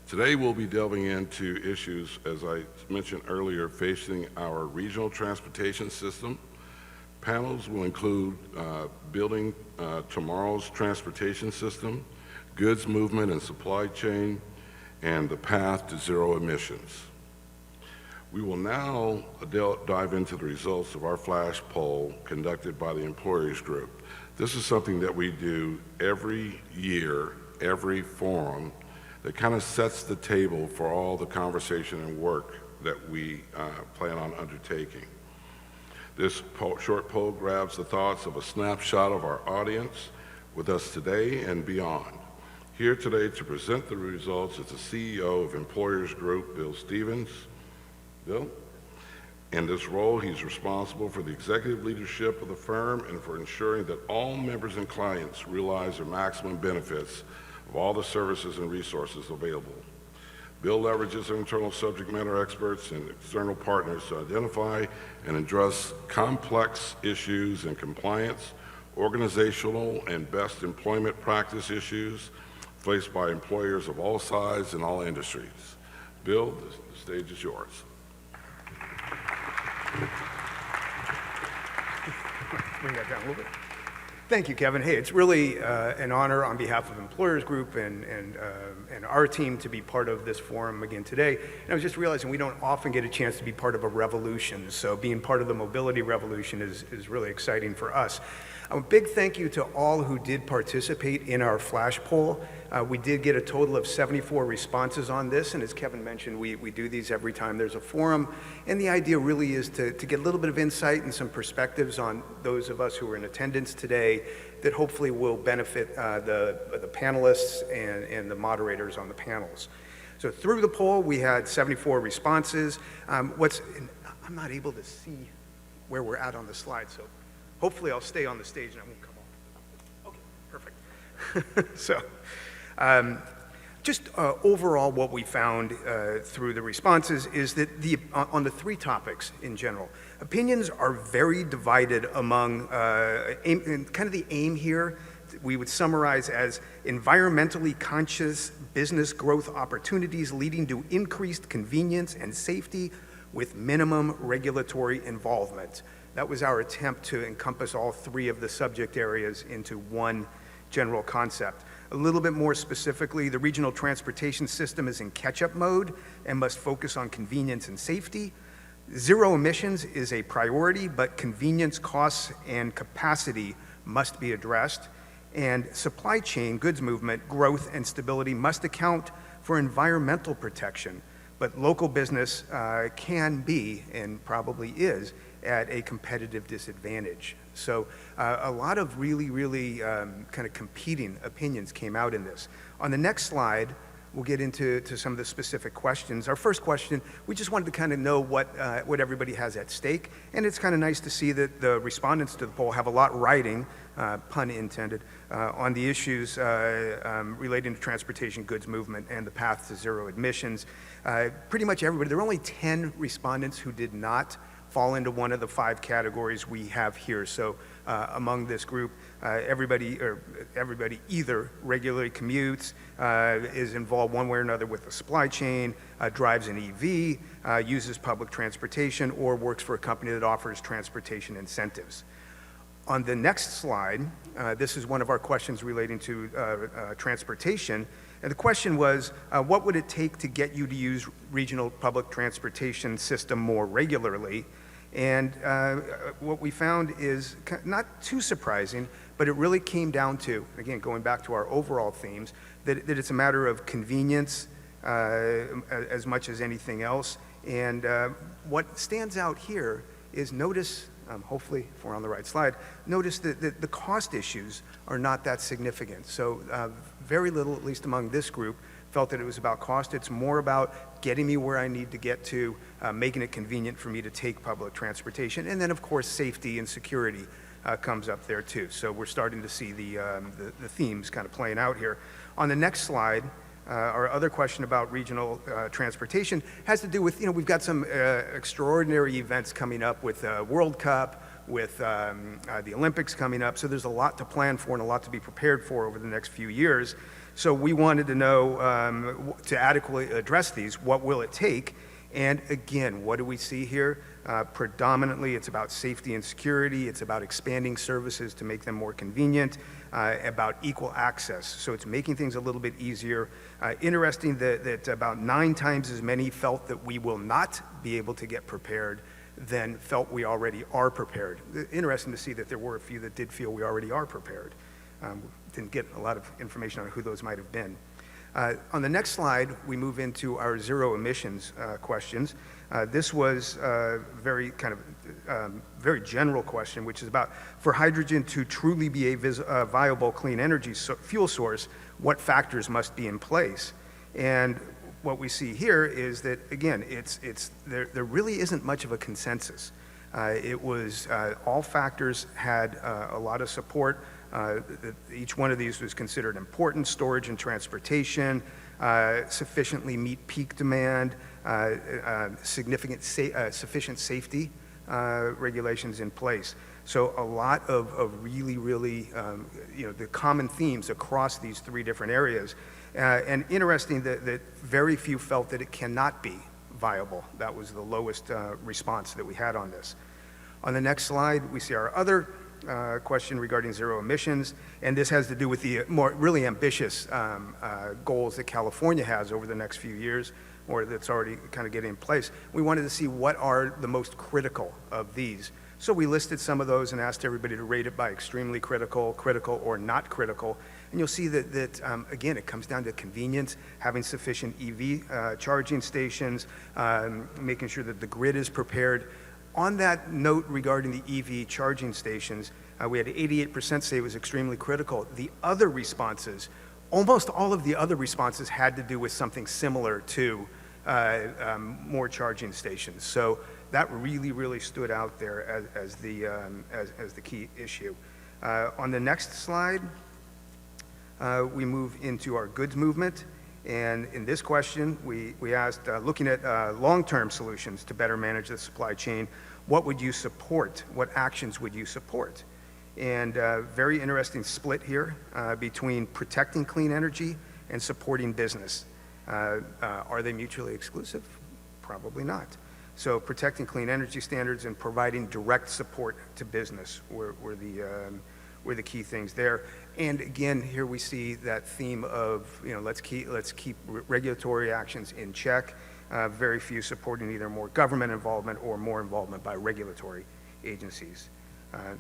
Today we'll be delving into issues, as I mentioned earlier, facing our regional transportation system. Panels will include building tomorrow's transportation system, goods movement and supply chain, and the path to zero emissions. We will now dive into the results of our flash poll conducted by the Employers Group. This is something that we do every year, every forum, that kind of sets the table for all the conversation and work that we plan on undertaking. This short poll grabs the thoughts of a snapshot of our audience with us today and beyond. Here today to present the results is the CEO of Employers Group, Bill Stevens. Bill? In this role, he's responsible for the executive leadership of the firm and for ensuring that all members and clients realize their maximum benefits of all the services and resources available. Bill leverages internal subject matter experts and external partners to identify and address complex issues in compliance, organizational, and best employment practice issues faced by employers of all sizes and all industries. Bill, the stage is yours. Bring that down a little bit. Thank you, Kevin. Hey, it's really an honor on behalf of Employers Group and our team to be part of this forum again today. And I was just realizing we don't often get a chance to be part of a revolution, so being part of the mobility revolution is really exciting for us. A big thank you to all who did participate in our flash poll. We did get a total of 74 responses on this, and as Kevin mentioned, we do these every time there's a forum. And the idea really is to get a little bit of insight and some perspectives on those of us who are in attendance today that hopefully will benefit the panelists and the moderators on the panels. So through the poll, we had 74 responses. I'm not able to see where we're at on the slide, so hopefully I'll stay on the stage and I won't come off. Okay, perfect. So, just overall what we found through the responses is that on the three topics in general, opinions are very divided among, kind of the aim here, we would summarize as environmentally conscious business growth opportunities leading to increased convenience and safety with minimum regulatory involvement. That was our attempt to encompass all three of the subject areas into one general concept. A little bit more specifically, the regional transportation system is in catch-up mode and must focus on convenience and safety. Zero emissions is a priority, but convenience, costs, and capacity must be addressed. And supply chain, goods movement, growth, and stability must account for environmental protection, but local business can be, and probably is, at a competitive disadvantage. So a lot of really kind of competing opinions came out in this. On the next slide, we'll get into some of the specific questions. Our first question, we just wanted to kind of know what everybody has at stake, and it's kind of nice to see that the respondents to the poll have a lot riding, pun intended, on the issues relating to transportation, goods movement, and the path to zero emissions. Pretty much everybody, there were only 10 respondents who did not fall into one of the 5 categories we have here. So among this group, everybody either regularly commutes, is involved one way or another with the supply chain, drives an EV, uses public transportation, or works for a company that offers transportation incentives. On the next slide, this is one of our questions relating to transportation. And the question was, what would it take to get you to use regional public transportation system more regularly? And what we found is not too surprising, but it really came down to, again, going back to our overall themes, that it's a matter of convenience as much as anything else. And what stands out here is notice, hopefully if we're on the right slide, notice that the cost issues are not that significant. So very little, at least among this group, felt that it was about cost. It's more about getting me where I need to get to, making it convenient for me to take public transportation. And then, of course, safety and security comes up there too. So we're starting to see the themes kind of playing out here. On the next slide, our other question about regional transportation has to do with, we've got some extraordinary events coming up with World Cup, with the Olympics coming up. So there's a lot to plan for and a lot to be prepared for over the next few years. So we wanted to know, to adequately address these, what will it take? And again, what do we see here? Predominantly, it's about safety and security. It's about expanding services to make them more convenient, about equal access. So it's making things a little bit easier. Interesting that about 9 times as many felt that we will not be able to get prepared than felt we already are prepared. Interesting to see that there were a few that did feel we already are prepared. Didn't get a lot of information on who those might have been. On the next slide, we move into our zero emissions questions. This was very general question, which is about, for hydrogen to truly be a viable clean energy fuel source, what factors must be in place? And what we see here is that, again, there really isn't much of a consensus. All factors had a lot of support. Each one of these was considered important: storage and transportation, sufficiently meet peak demand, sufficient safety regulations in place. So a lot of really, the common themes across these 3 different areas. And interesting that very few felt that it cannot be viable. That was the lowest response that we had on this. On the next slide, we see our other question regarding zero emissions, and this has to do with the really ambitious goals that California has over the next few years, or that's already kind of getting in place. We wanted to see what are the most critical of these. So we listed some of those and asked everybody to rate it by extremely critical, critical, or not critical. And you'll see that again, it comes down to convenience, having sufficient EV charging stations, making sure that the grid is prepared. On that note regarding the EV charging stations, we had 88% say it was extremely critical. The other responses, almost all of the other responses had to do with something similar to more charging stations. So that really stood out there as the key issue. On the next slide, we move into our goods movement. And in this question, we asked, looking at long-term solutions to better manage the supply chain, what would you support? What actions would you support? And very interesting split here between protecting clean energy and supporting business. Are they mutually exclusive? Probably not. So protecting clean energy standards and providing direct support to business were the key things there. And again, here we see that theme of, let's keep regulatory actions in check. Very few supporting either more government involvement or more involvement by regulatory agencies.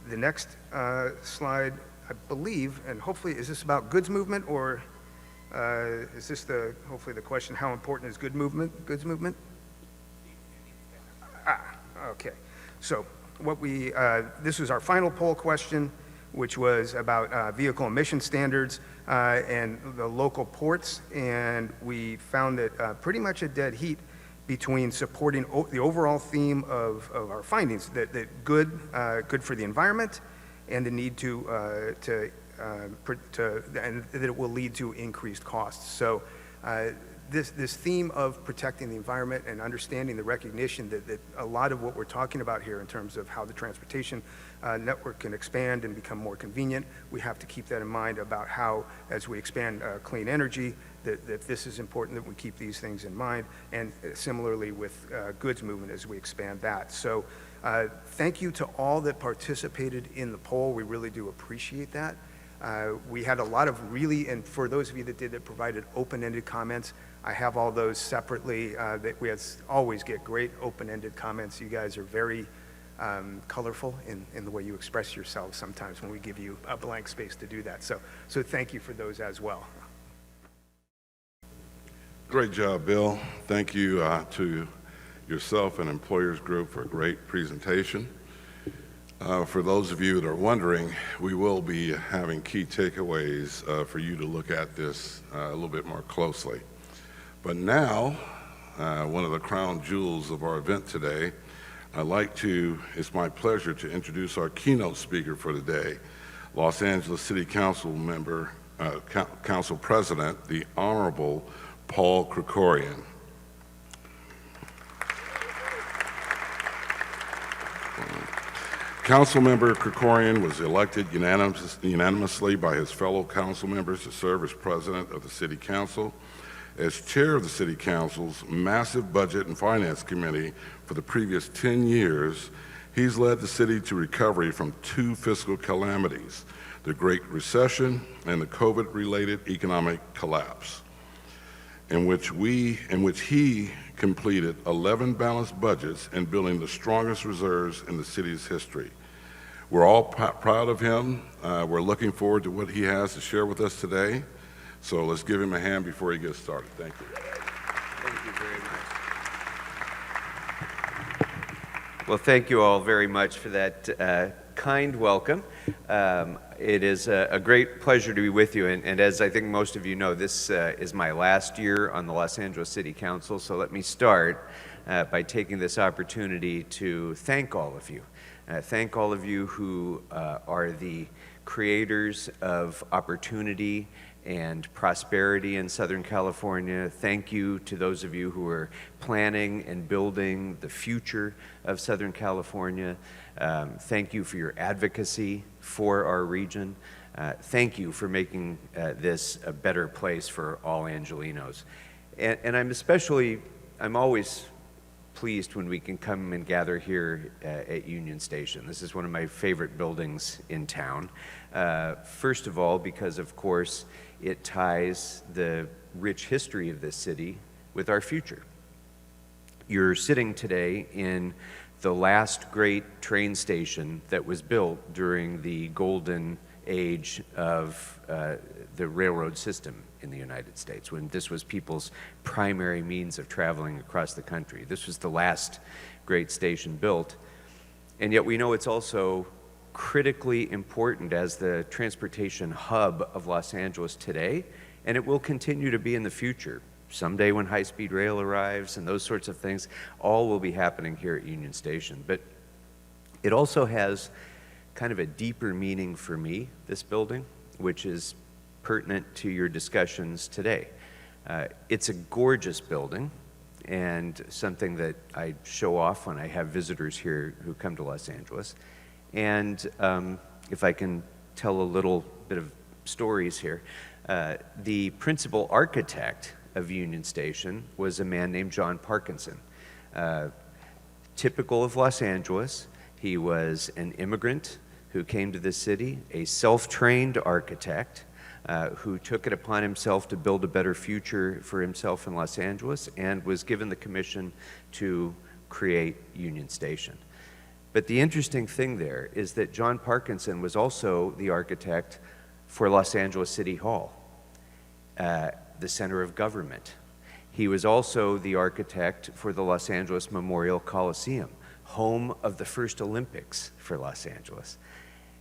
The next slide, I believe, and hopefully, is this about goods movement, or is this hopefully the question, how important is goods movement? Okay. So this was our final poll question, which was about vehicle emission standards and the local ports, and we found that pretty much a dead heat between supporting the overall theme of our findings, that good for the environment, and the need and that it will lead to increased costs. So this theme of protecting the environment and understanding the recognition that a lot of what we're talking about here in terms of how the transportation network can expand and become more convenient, we have to keep that in mind about how, as we expand clean energy, that this is important that we keep these things in mind, and similarly with goods movement as we expand that. So thank you to all that participated in the poll. We really do appreciate that. We had a lot of and for those of you that provided open-ended comments, I have all those separately. That we always get great open-ended comments. You guys are very colorful in the way you express yourselves sometimes when we give you a blank space to do that. So thank you for those as well. Great job, Bill. Thank you to yourself and Employers Group for a great presentation. For those of you that are wondering, we will be having key takeaways for you to look at this a little bit more closely. But now, one of the crown jewels of our event today, it's my pleasure to introduce our keynote speaker for today, Los Angeles City Council member, Council President, the Honorable Paul Krikorian. Councilmember Krikorian was elected unanimously by his fellow council members to serve as president of the City Council. As chair of the City Council's massive Budget and Finance Committee for the previous 10 years, he's led the city to recovery from two fiscal calamities, the Great Recession and the COVID-related economic collapse, in which he completed 11 balanced budgets and building the strongest reserves in the city's history. We're all proud of him. We're looking forward to what he has to share with us today. So let's give him a hand before he gets started. Thank you. Thank you very much. Well, thank you all very much for that kind welcome. It is a great pleasure to be with you, and as I think most of you know, this is my last year on the Los Angeles City Council, so let me start by taking this opportunity to thank all of you. Thank all of you who are the creators of opportunity and prosperity in Southern California. Thank you to those of you who are planning and building the future of Southern California. Thank you for your advocacy for our region. Thank you for making this a better place for all Angelinos. And I'm always pleased when we can come and gather here at Union Station. This is one of my favorite buildings in town. First of all, because of course, it ties the rich history of this city with our future. You're sitting today in the last great train station that was built during the golden age of the railroad system in the United States, when this was people's primary means of traveling across the country. This was the last great station built, and yet we know it's also critically important as the transportation hub of Los Angeles today, and it will continue to be in the future. Someday when high-speed rail arrives and those sorts of things, all will be happening here at Union Station. But it also has kind of a deeper meaning for me, this building, which is pertinent to your discussions today. It's a gorgeous building and something that I show off when I have visitors here who come to Los Angeles. And if I can tell a little bit of stories here, the principal architect of Union Station was a man named John Parkinson. Typical of Los Angeles, he was an immigrant who came to the city, a self-trained architect who took it upon himself to build a better future for himself in Los Angeles and was given the commission to create Union Station. But the interesting thing there is that John Parkinson was also the architect for Los Angeles City Hall, the center of government. He was also the architect for the Los Angeles Memorial Coliseum, home of the first Olympics for Los Angeles.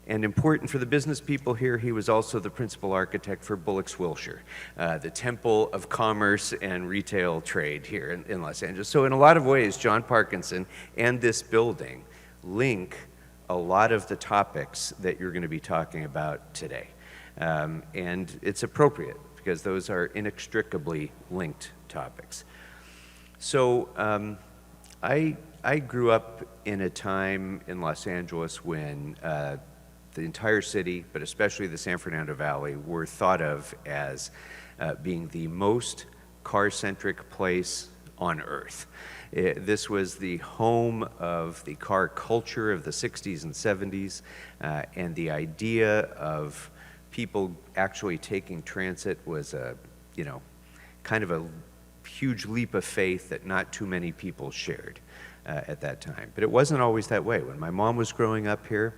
And important for the business people here, he was also the principal architect for Bullock's Wilshire, the temple of commerce and retail trade here in Los Angeles. So in a lot of ways, John Parkinson and this building link a lot of the topics that you're going to be talking about today. And it's appropriate because those are inextricably linked topics. So I grew up in a time in Los Angeles when the entire city, but especially the San Fernando Valley, were thought of as being the most car-centric place on earth. This was the home of the car culture of the 60s and 70s, and the idea of people actually taking transit was kind of a huge leap of faith that not too many people shared at that time. But it wasn't always that way. When my mom was growing up here,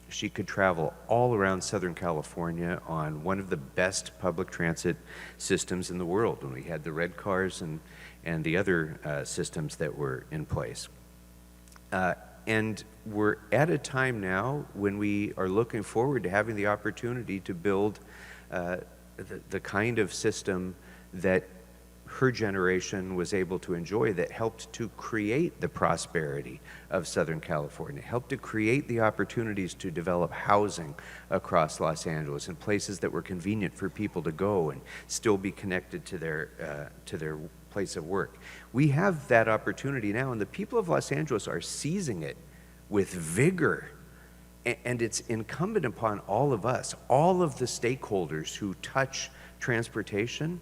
she could travel all around Southern California on one of the best public transit systems in the world when we had the red cars and the other systems that were in place. And we're at a time now when we are looking forward to having the opportunity to build the kind of system that her generation was able to enjoy, that helped to create the prosperity of Southern California, helped to create the opportunities to develop housing across Los Angeles in places that were convenient for people to go and still be connected to their place of work. We have that opportunity now, and the people of Los Angeles are seizing it with vigor And it's incumbent upon all of us, all of the stakeholders who touch transportation,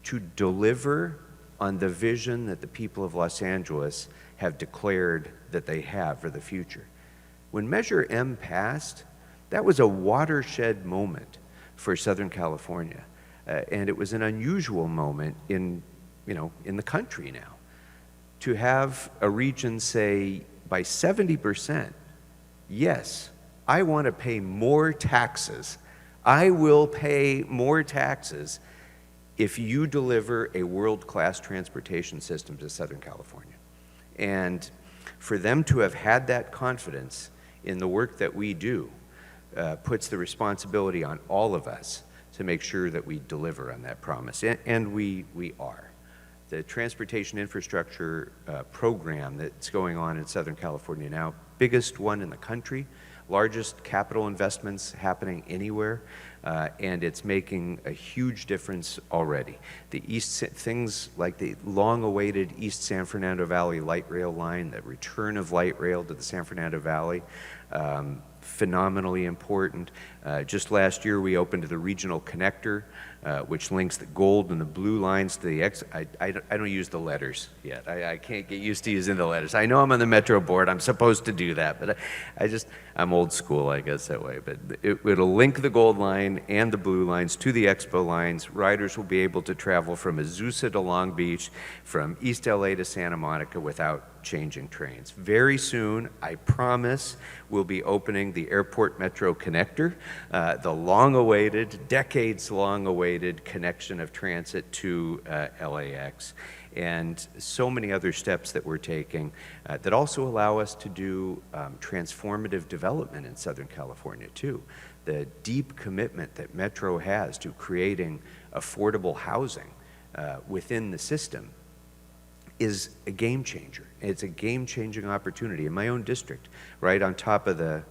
to deliver on the vision that the people of Los Angeles have declared that they have for the future. When Measure M passed, that was a watershed moment for Southern California. And it was an unusual moment in the country now. To have a region say by 70%, yes, I want to pay more taxes. I will pay more taxes if you deliver a world-class transportation system to Southern California. And for them to have had that confidence in the work that we do puts the responsibility on all of us to make sure that we deliver on that promise, and we are. The transportation infrastructure program that's going on in Southern California now, biggest one in the country, largest capital investments happening anywhere, and it's making a huge difference already. Things like the long-awaited East San Fernando Valley light rail line, the return of light rail to the San Fernando Valley, phenomenally important. Just last year, we opened the regional connector, which links the gold and the blue lines to the I don't use the letters yet. I can't get used to using the letters. I know I'm on the Metro board. I'm supposed to do that, but I'm old school, I guess, that way. But it'll link the gold line and the blue lines to the Expo lines. Riders will be able to travel from Azusa to Long Beach, from East LA to Santa Monica without changing trains. Very soon, I promise, we'll be opening the Airport Metro Connector, the long-awaited, decades-long-awaited connection of transit to LAX, and so many other steps that we're taking that also allow us to do transformative development in Southern California, too. The deep commitment that Metro has to creating affordable housing within the system is a game changer. It's a game-changing opportunity. In my own district, right on top of the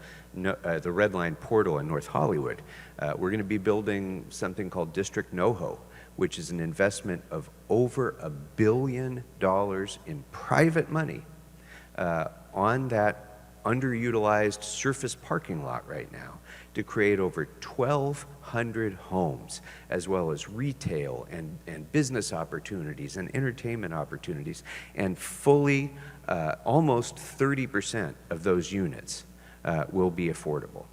Red Line portal in North Hollywood, we're going to be building something called District NoHo, which is an investment of over $1 billion in private money on that underutilized surface parking lot right now to create over 1,200 homes, as well as retail and business opportunities and entertainment opportunities, and fully almost 30% of those units will be affordable.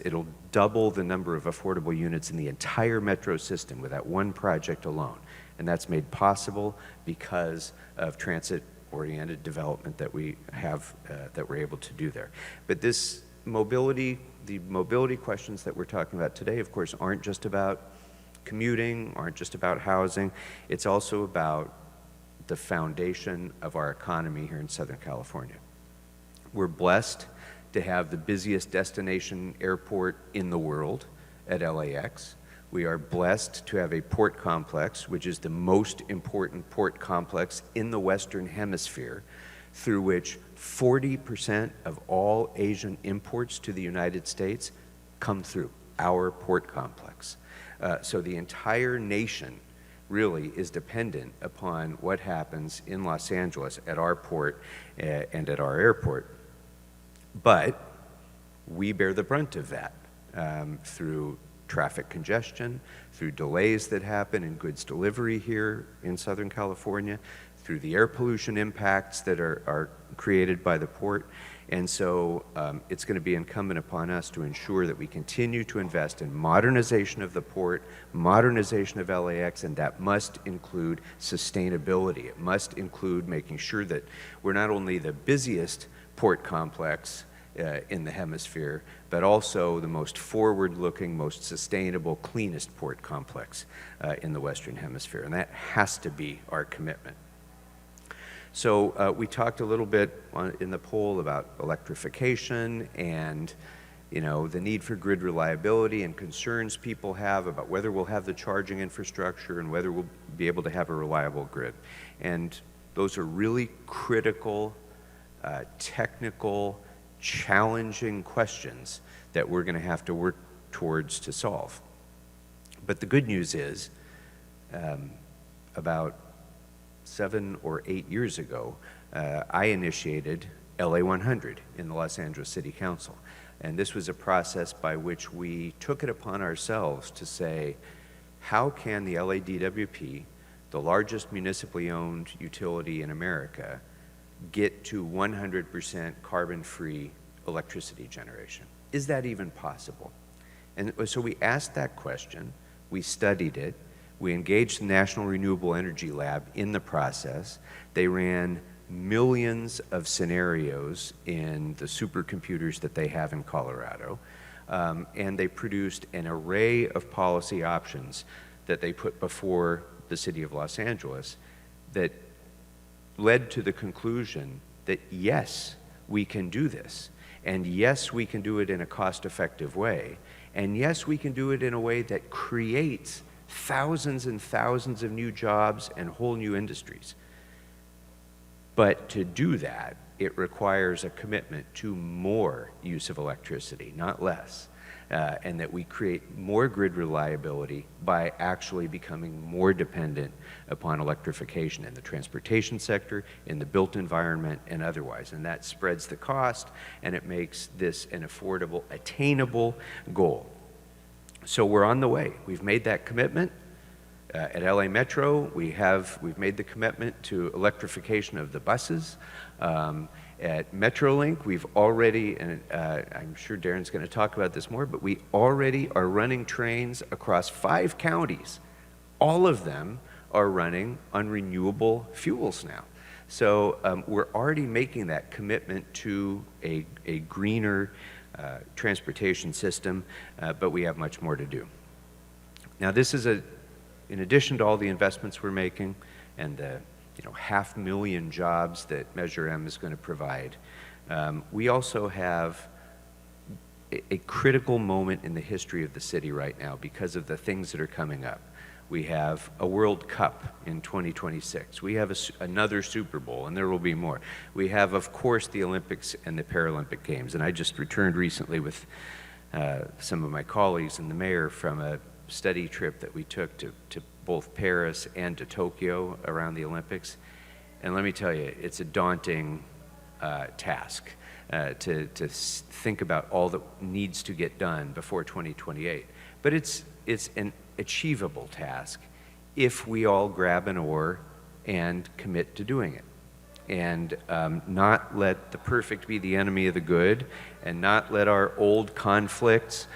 It'll double the number of affordable units in the entire metro system with that one project alone, and that's made possible because of transit-oriented development that we have, that we're able to do there. But this mobility, the mobility questions that we're talking about today, of course, aren't just about commuting, aren't just about housing. It's also about the foundation of our economy here in Southern California. We're blessed to have the busiest destination airport in the world at LAX. We are blessed to have a port complex, which is the most important port complex in the Western Hemisphere, through which 40% of all Asian imports to the United States come through our port complex. So the entire nation really is dependent upon what happens in Los Angeles at our port and at our airport. But we bear the brunt of that through traffic congestion, through delays that happen in goods delivery here in Southern California, through the air pollution impacts that are created by the port. And so it's going to be incumbent upon us to ensure that we continue to invest in modernization of the port, modernization of LAX, and that must include sustainability. It must include making sure that we're not only the busiest port complex in the hemisphere, but also the most forward-looking, most sustainable, cleanest port complex in the Western Hemisphere. And that has to be our commitment. So we talked a little bit in the poll about electrification and the need for grid reliability and concerns people have about whether we'll have the charging infrastructure and whether we'll be able to have a reliable grid. And those are really critical, technical, challenging questions that we're going to have to work towards to solve. But the good news is, about 7 or 8 years ago, I initiated LA 100 in the Los Angeles City Council. And this was a process by which we took it upon ourselves to say, how can the LADWP, the largest municipally owned utility in America, get to 100% carbon-free electricity generation? Is that even possible? And so we asked that question, we studied it, we engaged the National Renewable Energy Lab in the process. They ran millions of scenarios in the supercomputers that they have in Colorado, and they produced an array of policy options that they put before the city of Los Angeles that led to the conclusion that yes, we can do this, and yes, we can do it in a cost-effective way, and yes, we can do it in a way that creates thousands and thousands of new jobs and whole new industries. But to do that, it requires a commitment to more use of electricity, not less, and that we create more grid reliability by actually becoming more dependent upon electrification in the transportation sector, in the built environment, and otherwise. And that spreads the cost, and it makes this an affordable, attainable goal. So we're on the way. We've made that commitment. At LA Metro, we've made the commitment to electrification of the buses. At Metrolink, we've already, and I'm sure Darren's going to talk about this more, but we already are running trains across 5 counties. All of them are running on renewable fuels now. So we're already making that commitment to a greener transportation system, but we have much more to do. Now, this is in addition to all the investments we're making and the 500,000 jobs that Measure M is going to provide, we also have a critical moment in the history of the city right now because of the things that are coming up. We have a World Cup in 2026. We have another Super Bowl, and there will be more. We have, of course, the Olympics and the Paralympic Games. And I just returned recently with some of my colleagues and the mayor from a study trip that we took to both Paris and to Tokyo around the Olympics. And let me tell you, it's a daunting task to think about all that needs to get done before 2028. But it's an achievable task if we all grab an oar and commit to doing it. And not let the perfect be the enemy of the good, and not let our old conflicts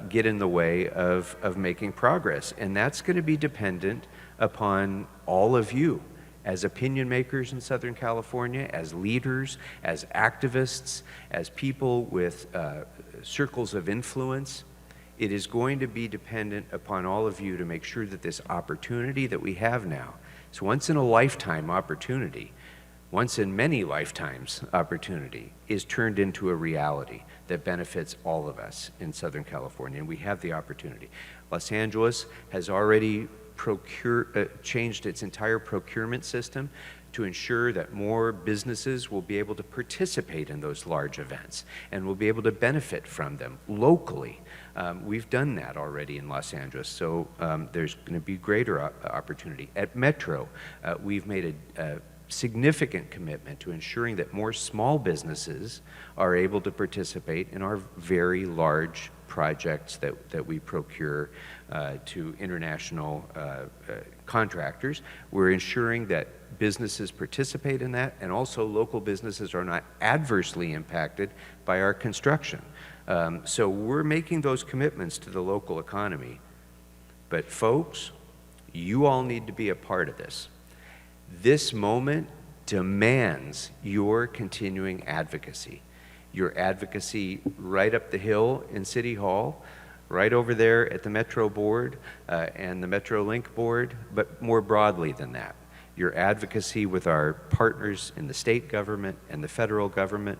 get in the way of making progress. And that's going to be dependent upon all of you as opinion makers in Southern California, as leaders, as activists, as people with circles of influence. It is going to be dependent upon all of you to make sure that this opportunity that we have now, it's once in a lifetime opportunity, once in many lifetimes opportunity, is turned into a reality that benefits all of us in Southern California, and we have the opportunity. Los Angeles has already changed its entire procurement system to ensure that more businesses will be able to participate in those large events and will be able to benefit from them locally. We've done that already in Los Angeles, so there's going to be greater opportunity. At Metro, we've made a significant commitment to ensuring that more small businesses are able to participate in our very large projects that we procure to international contractors. We're ensuring that businesses participate in that, and also local businesses are not adversely impacted by our construction. So we're making those commitments to the local economy. But folks, you all need to be a part of this. This moment demands your continuing advocacy. Your advocacy right up the hill in City Hall, right over there at the Metro Board and the Metrolink Board, but more broadly than that. Your advocacy with our partners in the state government and the federal government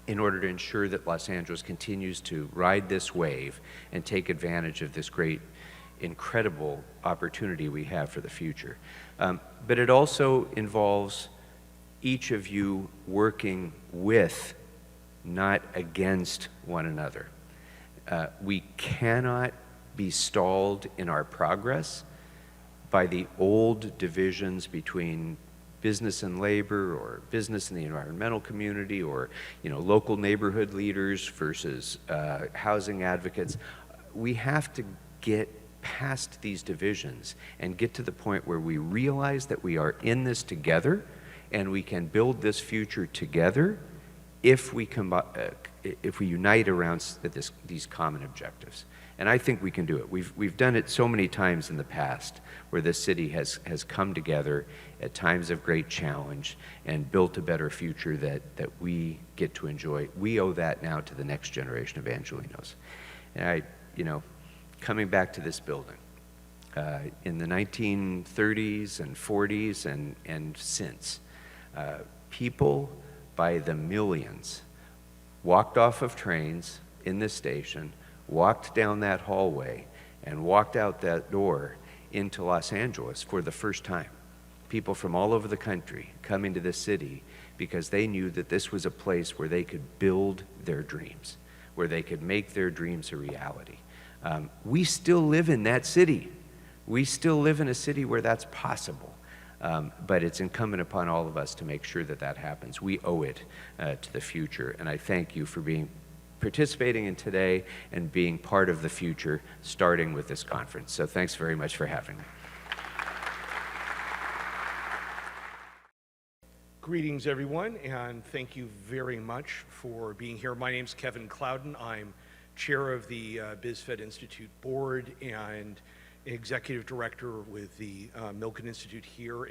in order to ensure that Los Angeles continues to ride this wave and take advantage of this great, incredible opportunity we have for the future. But it also involves each of you working with, not against one another. We cannot be stalled in our progress by the old divisions between business and labor, or business in the environmental community, or local neighborhood leaders versus housing advocates. We have to get past these divisions and get to the point where we realize that we are in this together and we can build this future together if we unite around these common objectives. And I think we can do it. We've done it so many times in the past where this city has come together at times of great challenge and built a better future that we get to enjoy. We owe that now to the next generation of Angelinos. And coming back to this building, in the 1930s and 40s and since, people by the millions walked off of trains in this station, walked down that hallway, and walked out that door into Los Angeles for the first time. People from all over the country coming to this city because they knew that this was a place where they could build their dreams, where they could make their dreams a reality. We still live in that city. We still live in a city where that's possible. But it's incumbent upon all of us to make sure that that happens. We owe it to the future. And I thank you for participating in today and being part of the future, starting with this conference. So thanks very much for having me. Greetings, everyone, and thank you very much for being here. My name's Kevin Clouden. I'm chair of the BizFed Institute board and executive director with the Milken Institute here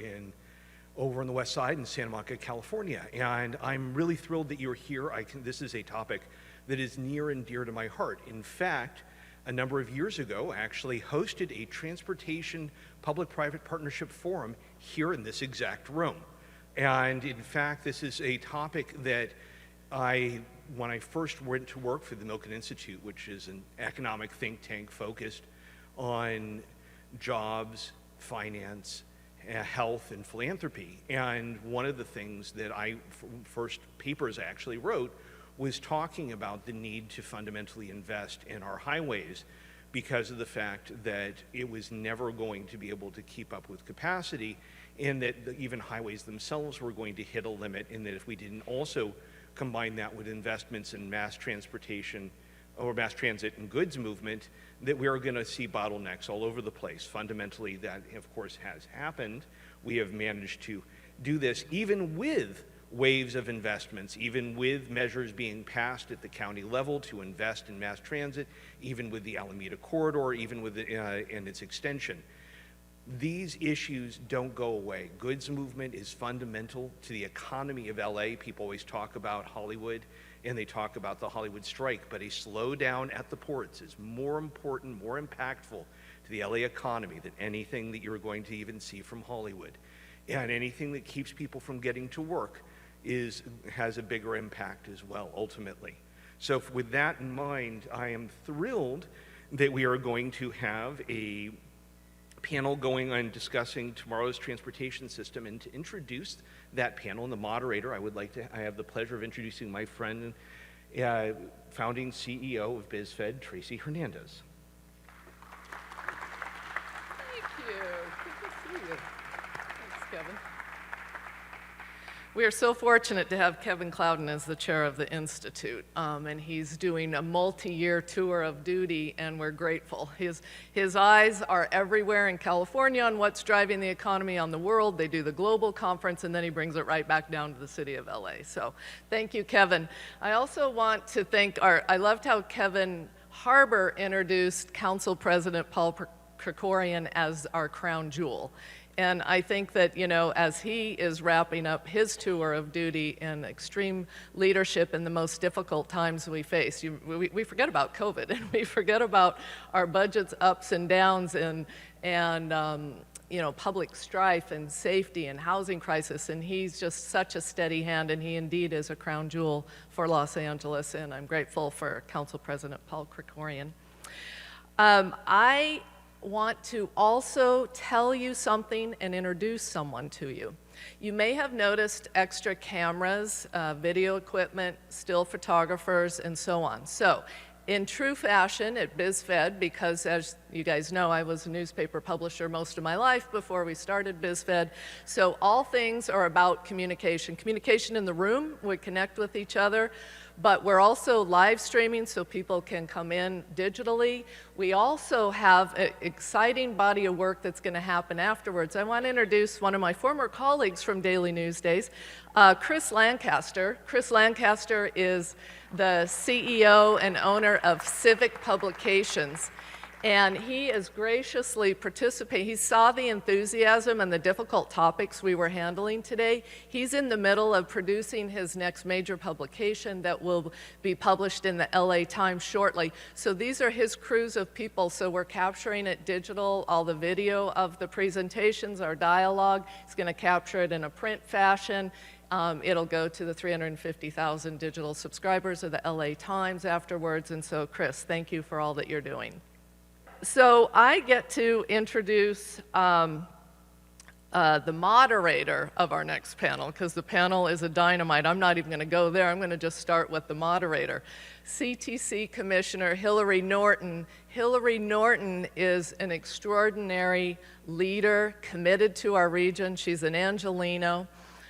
over on the west side in Santa Monica, California. And I'm really thrilled that you're here. This is a topic that is near and dear to my heart. In fact, a number of years ago, I actually hosted a transportation public-private partnership forum here in this exact room. And in fact, this is a topic that when I first went to work for the Milken Institute, which is an economic think tank focused on jobs, finance, health, and philanthropy. And one of the things that first papers I actually wrote was talking about the need to fundamentally invest in our highways because of the fact that it was never going to be able to keep up with capacity, and that even highways themselves were going to hit a limit, and that if we didn't also combine that with investments in mass transportation or mass transit and goods movement, that we are going to see bottlenecks all over the place. Fundamentally, that of course has happened. We have managed to do this even with waves of investments, even with measures being passed at the county level to invest in mass transit, even with the Alameda Corridor, even with and its extension. These issues don't go away. Goods movement is fundamental to the economy of LA. People always talk about Hollywood and they talk about the Hollywood strike, but a slowdown at the ports is more important, more impactful to the LA economy than anything that you're going to even see from Hollywood. And anything that keeps people from getting to work has a bigger impact as well, ultimately. So with that in mind, I am thrilled that we are going to have a panel going on discussing tomorrow's transportation system. And to introduce that panel and the moderator, I have the pleasure of introducing my friend, founding CEO of BizFed, Tracy Hernandez. Thank you. Good to see you. Thanks, Kevin. We are so fortunate to have Kevin Clouden as the chair of the Institute, and he's doing a multi-year tour of duty, and we're grateful. His eyes are everywhere in California on what's driving the economy on the world. They do the global conference, and then he brings it right back down to the city of LA. So thank you, Kevin. I also want to thank I loved how Kevin Harbour introduced Council President Paul Krikorian as our crown jewel. And I think that, as he is wrapping up his tour of duty in extreme leadership in the most difficult times we face, we forget about COVID, and we forget about our budget's ups and downs and public strife and safety and housing crisis. And he's just such a steady hand, and he indeed is a crown jewel for Los Angeles. And I'm grateful for Council President Paul Krikorian. I want to also tell you something and introduce someone to you. You may have noticed extra cameras, video equipment, still photographers, and so on. So in true fashion at BizFed, because as you guys know, I was a newspaper publisher most of my life before we started BizFed. So all things are about communication. Communication in the room, we connect with each other, but we're also live streaming so people can come in digitally. We also have an exciting body of work that's going to happen afterwards. I want to introduce one of my former colleagues from Daily News Days, Chris Lancaster. Chris Lancaster is the CEO and owner of Civic Publications. And he is graciously participating. He saw the enthusiasm and the difficult topics we were handling today. He's in the middle of producing his next major publication that will be published in the LA Times shortly. So these are his crews of people. So we're capturing it digital, all the video of the presentations, our dialogue. He's going to capture it in a print fashion. It'll go to the 350,000 digital subscribers of the LA Times afterwards. And so, Chris, thank you for all that you're doing. So I get to introduce the moderator of our next panel, because the panel is a dynamite. I'm not even going to go there. I'm going to just start with the moderator. CTC Commissioner Hillary Norton. Hillary Norton is an extraordinary leader committed to our region. She's an Angelino.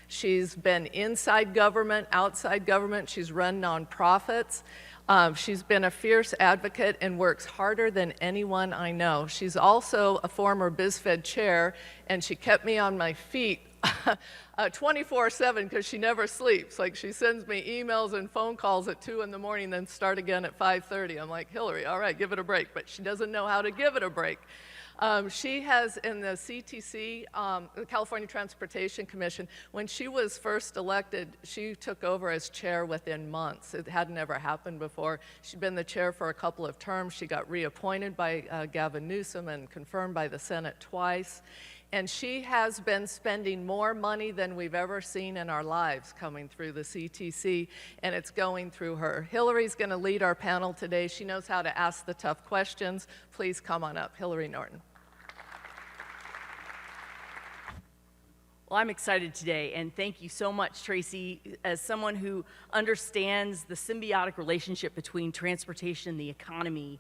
She's been inside government, outside government. She's run nonprofits. She's been a fierce advocate and works harder than anyone I know. She's also a former BizFed chair, and she kept me on my feet 24/7 because she never sleeps. Like, she sends me emails and phone calls at 2 in the morning, then start again at 5:30. I'm like, Hillary, all right, give it a break. But she doesn't know how to give it a break. She has, in the CTC, the California Transportation Commission, when she was first elected, she took over as chair within months. It had never happened before. She'd been the chair for a couple of terms. She got reappointed by Gavin Newsom and confirmed by the Senate twice. And she has been spending more money than we've ever seen in our lives coming through the CTC, and it's going through her. Hillary's going to lead our panel today. She knows how to ask the tough questions. Please come on up. Hillary Norton. Well, I'm excited today, and thank you so much, Tracy. As someone who understands the symbiotic relationship between transportation and the economy,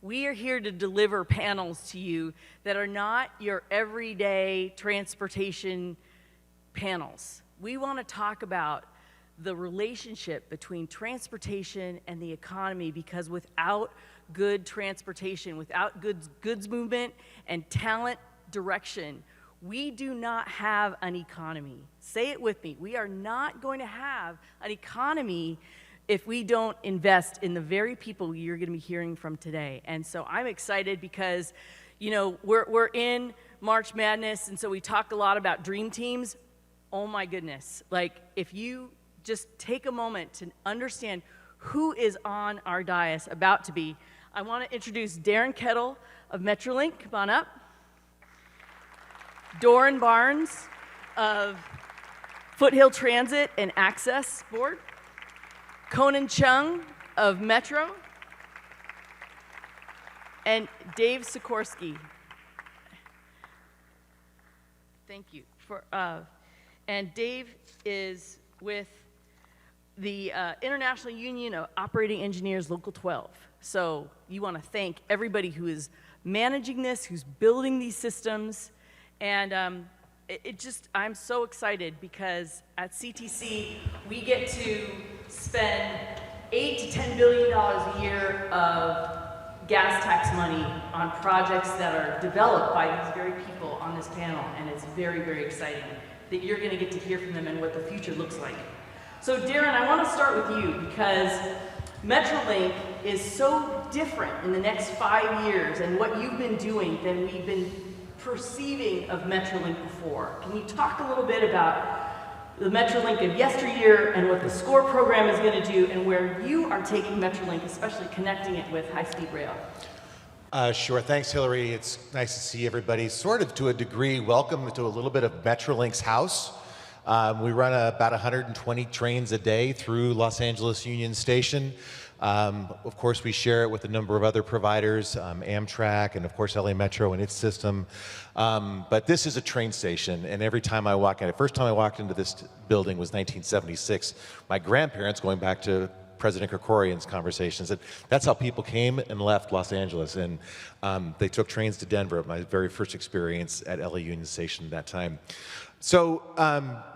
we are here to deliver panels to you that are not your everyday transportation panels. We want to talk about the relationship between transportation and the economy, because without good transportation, without goods movement and talent direction, we do not have an economy. Say it with me. We are not going to have an economy if we don't invest in the very people you're going to be hearing from today. And so I'm excited because, you know, we're in March Madness, and so we talk a lot about dream teams. Oh my goodness. Like, if you just take a moment to understand who is on our dais about to be, I want to introduce Darren Kettle of Metrolink. Come on up. Doran Barnes of Foothill Transit and Access Board. Conan Chung of Metro. And Dave Sikorsky. Thank you. And Dave is with the International Union of Operating Engineers, Local 12. So you want to thank everybody who is managing this, who's building these systems. And I'm so excited because at CTC, we get to spend $8 to $10 billion a year of gas tax money on projects that are developed by these very people on this panel. And it's very, very exciting that you're going to get to hear from them and what the future looks like. So Darren, I want to start with you because Metrolink is so different in the next 5 years and what you've been doing than we've been perceiving of Metrolink before. Can you talk a little bit about the Metrolink of yesteryear and what the SCORE program is going to do and where you are taking Metrolink, especially connecting it with high-speed rail? Sure. Thanks, Hillary. It's nice to see everybody. Sort of to a degree, welcome to a little bit of Metrolink's house. We run about 120 trains a day through Los Angeles Union Station. Of course, we share it with a number of other providers, Amtrak and, of course, LA Metro and its system. But this is a train station, and every time I walk in, the first time I walked into this building was 1976. My grandparents, going back to President Krikorian's conversations. And that's how people came and left Los Angeles. And they took trains to Denver, my very first experience at LA Union Station at that time. So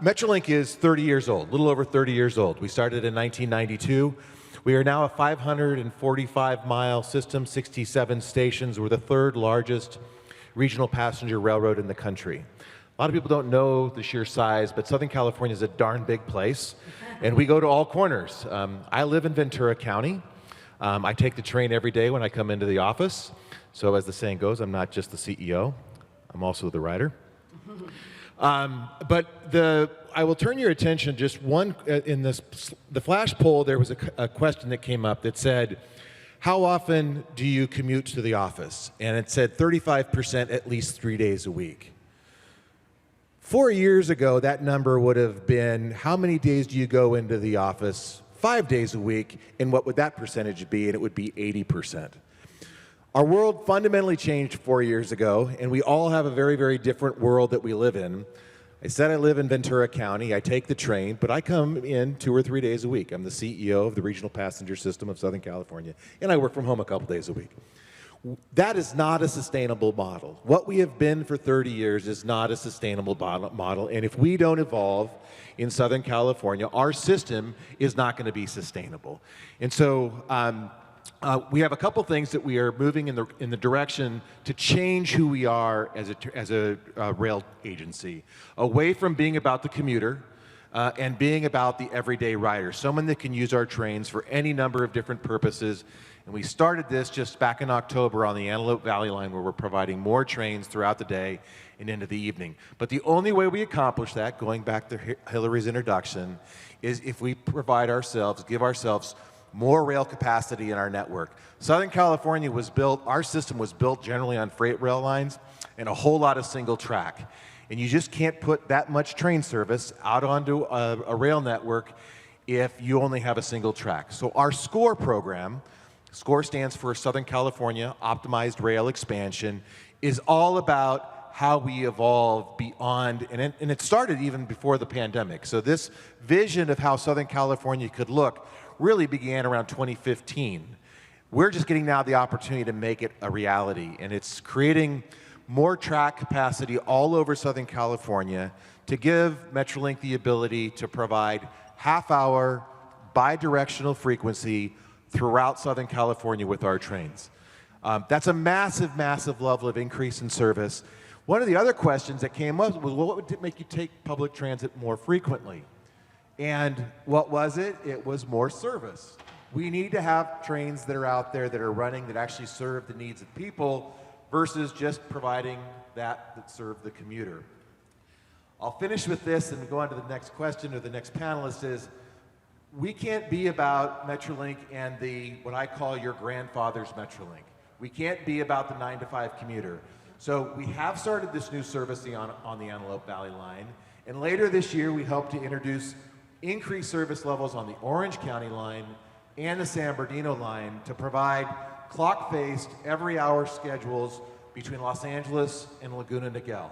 Metrolink is 30 years old, a little over 30 years old. We started in 1992. We are now a 545-mile system, 67 stations. We're the third largest regional passenger railroad in the country. A lot of people don't know the sheer size, but Southern California is a darn big place, and we go to all corners. I live in Ventura County. I take the train every day when I come into the office. So as the saying goes, I'm not just the CEO, I'm also the rider. I will turn your attention just one, in the flash poll, there was a question that came up that said, how often do you commute to the office? And it said 35% at least 3 days a week. 4 years ago, that number would have been, how many days do you go into the office? 5 days a week, and what would that percentage be? And it would be 80%. Our world fundamentally changed 4 years ago, and we all have a very, very different world that we live in. I said I live in Ventura County. I take the train, but I come in 2 or 3 days a week. I'm the CEO of the Regional Passenger System of Southern California, and I work from home a couple days a week. That is not a sustainable model. What we have been for 30 years is not a sustainable model, and if we don't evolve in Southern California, our system is not going to be sustainable. And so we have a couple things that we are moving in the direction to change who we are as a rail agency, away from being about the commuter and being about the everyday rider, someone that can use our trains for any number of different purposes. And we started this just back in October on the Antelope Valley line, where we're providing more trains throughout the day and into the evening. But the only way we accomplish that, going back to Hillary's introduction, is if we provide ourselves, give ourselves more rail capacity in our network. Southern California was built, our system was built generally on freight rail lines and a whole lot of single track. And you just can't put that much train service out onto a rail network if you only have a single track. So our SCORE program, SCORE stands for Southern California Optimized Rail Expansion, is all about how we evolve beyond, and it started even before the pandemic. So this vision of how Southern California could look really began around 2015. We're just getting now the opportunity to make it a reality, and it's creating more track capacity all over Southern California to give Metrolink the ability to provide half-hour, bi-directional frequency throughout Southern California with our trains. That's a massive, massive level of increase in service. One of the other questions that came up was, well, what would make you take public transit more frequently? And what was it? It was more service. We need to have trains that are out there that are running that actually serve the needs of people versus just providing that serve the commuter. I'll finish with this and go on to the next question or the next panelist is, we can't be about Metrolink and what I call your grandfather's Metrolink. We can't be about the 9 to 5 commuter. So we have started this new service on the Antelope Valley line, and later this year we hope to introduce increased service levels on the Orange County line and the San Bernardino line to provide clock-faced, every-hour schedules between Los Angeles and Laguna Niguel.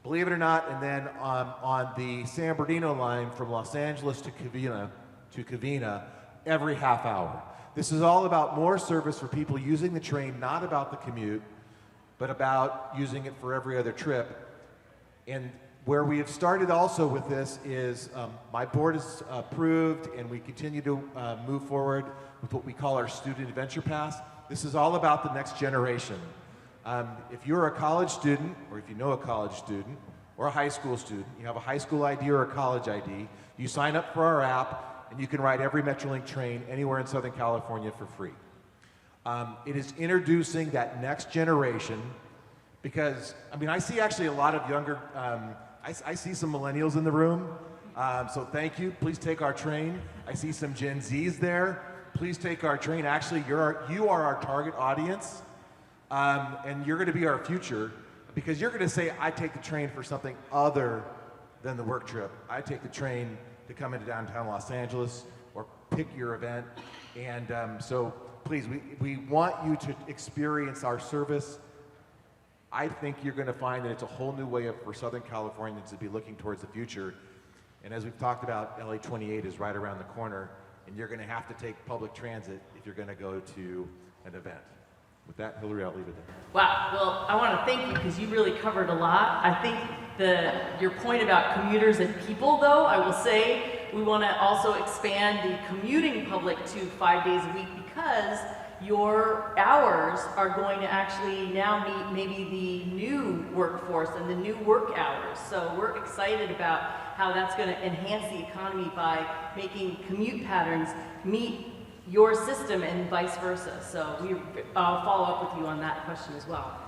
Believe it or not, and then on the San Bernardino line from Los Angeles to Covina every half hour. This is all about more service for people using the train, not about the commute, but about using it for every other trip. And where we have started also with this is my board has approved, and we continue to move forward with what we call our Student Adventure Pass. This is all about the next generation. If you're a college student, or if you know a college student, or a high school student, you have a high school ID or a college ID, you sign up for our app, and you can ride every Metrolink train anywhere in Southern California for free. It is introducing that next generation because, I mean, I see actually a lot of younger, I see some millennials in the room, so thank you. Please take our train. I see some Gen Zs there. Please take our train. Actually, you are our target audience, and you're going to be our future because you're going to say, I take the train for something other than the work trip. I take the train to come into downtown Los Angeles or pick your event. And so please, we want you to experience our service. I think you're going to find that it's a whole new way for Southern Californians to be looking towards the future. And as we've talked about, LA 28 is right around the corner. and you're going to have to take public transit if you're going to go to an event. With that, Hillary, I'll leave it there. Wow. Well, I want to thank you because you really covered a lot. I think your point about commuters and people, though, I will say we want to also expand the commuting public to 5 days a week because your hours are going to actually now meet maybe the new workforce and the new work hours. So we're excited about how that's going to enhance the economy by making commute patterns meet your system and vice versa. So I'll follow up with you on that question as well.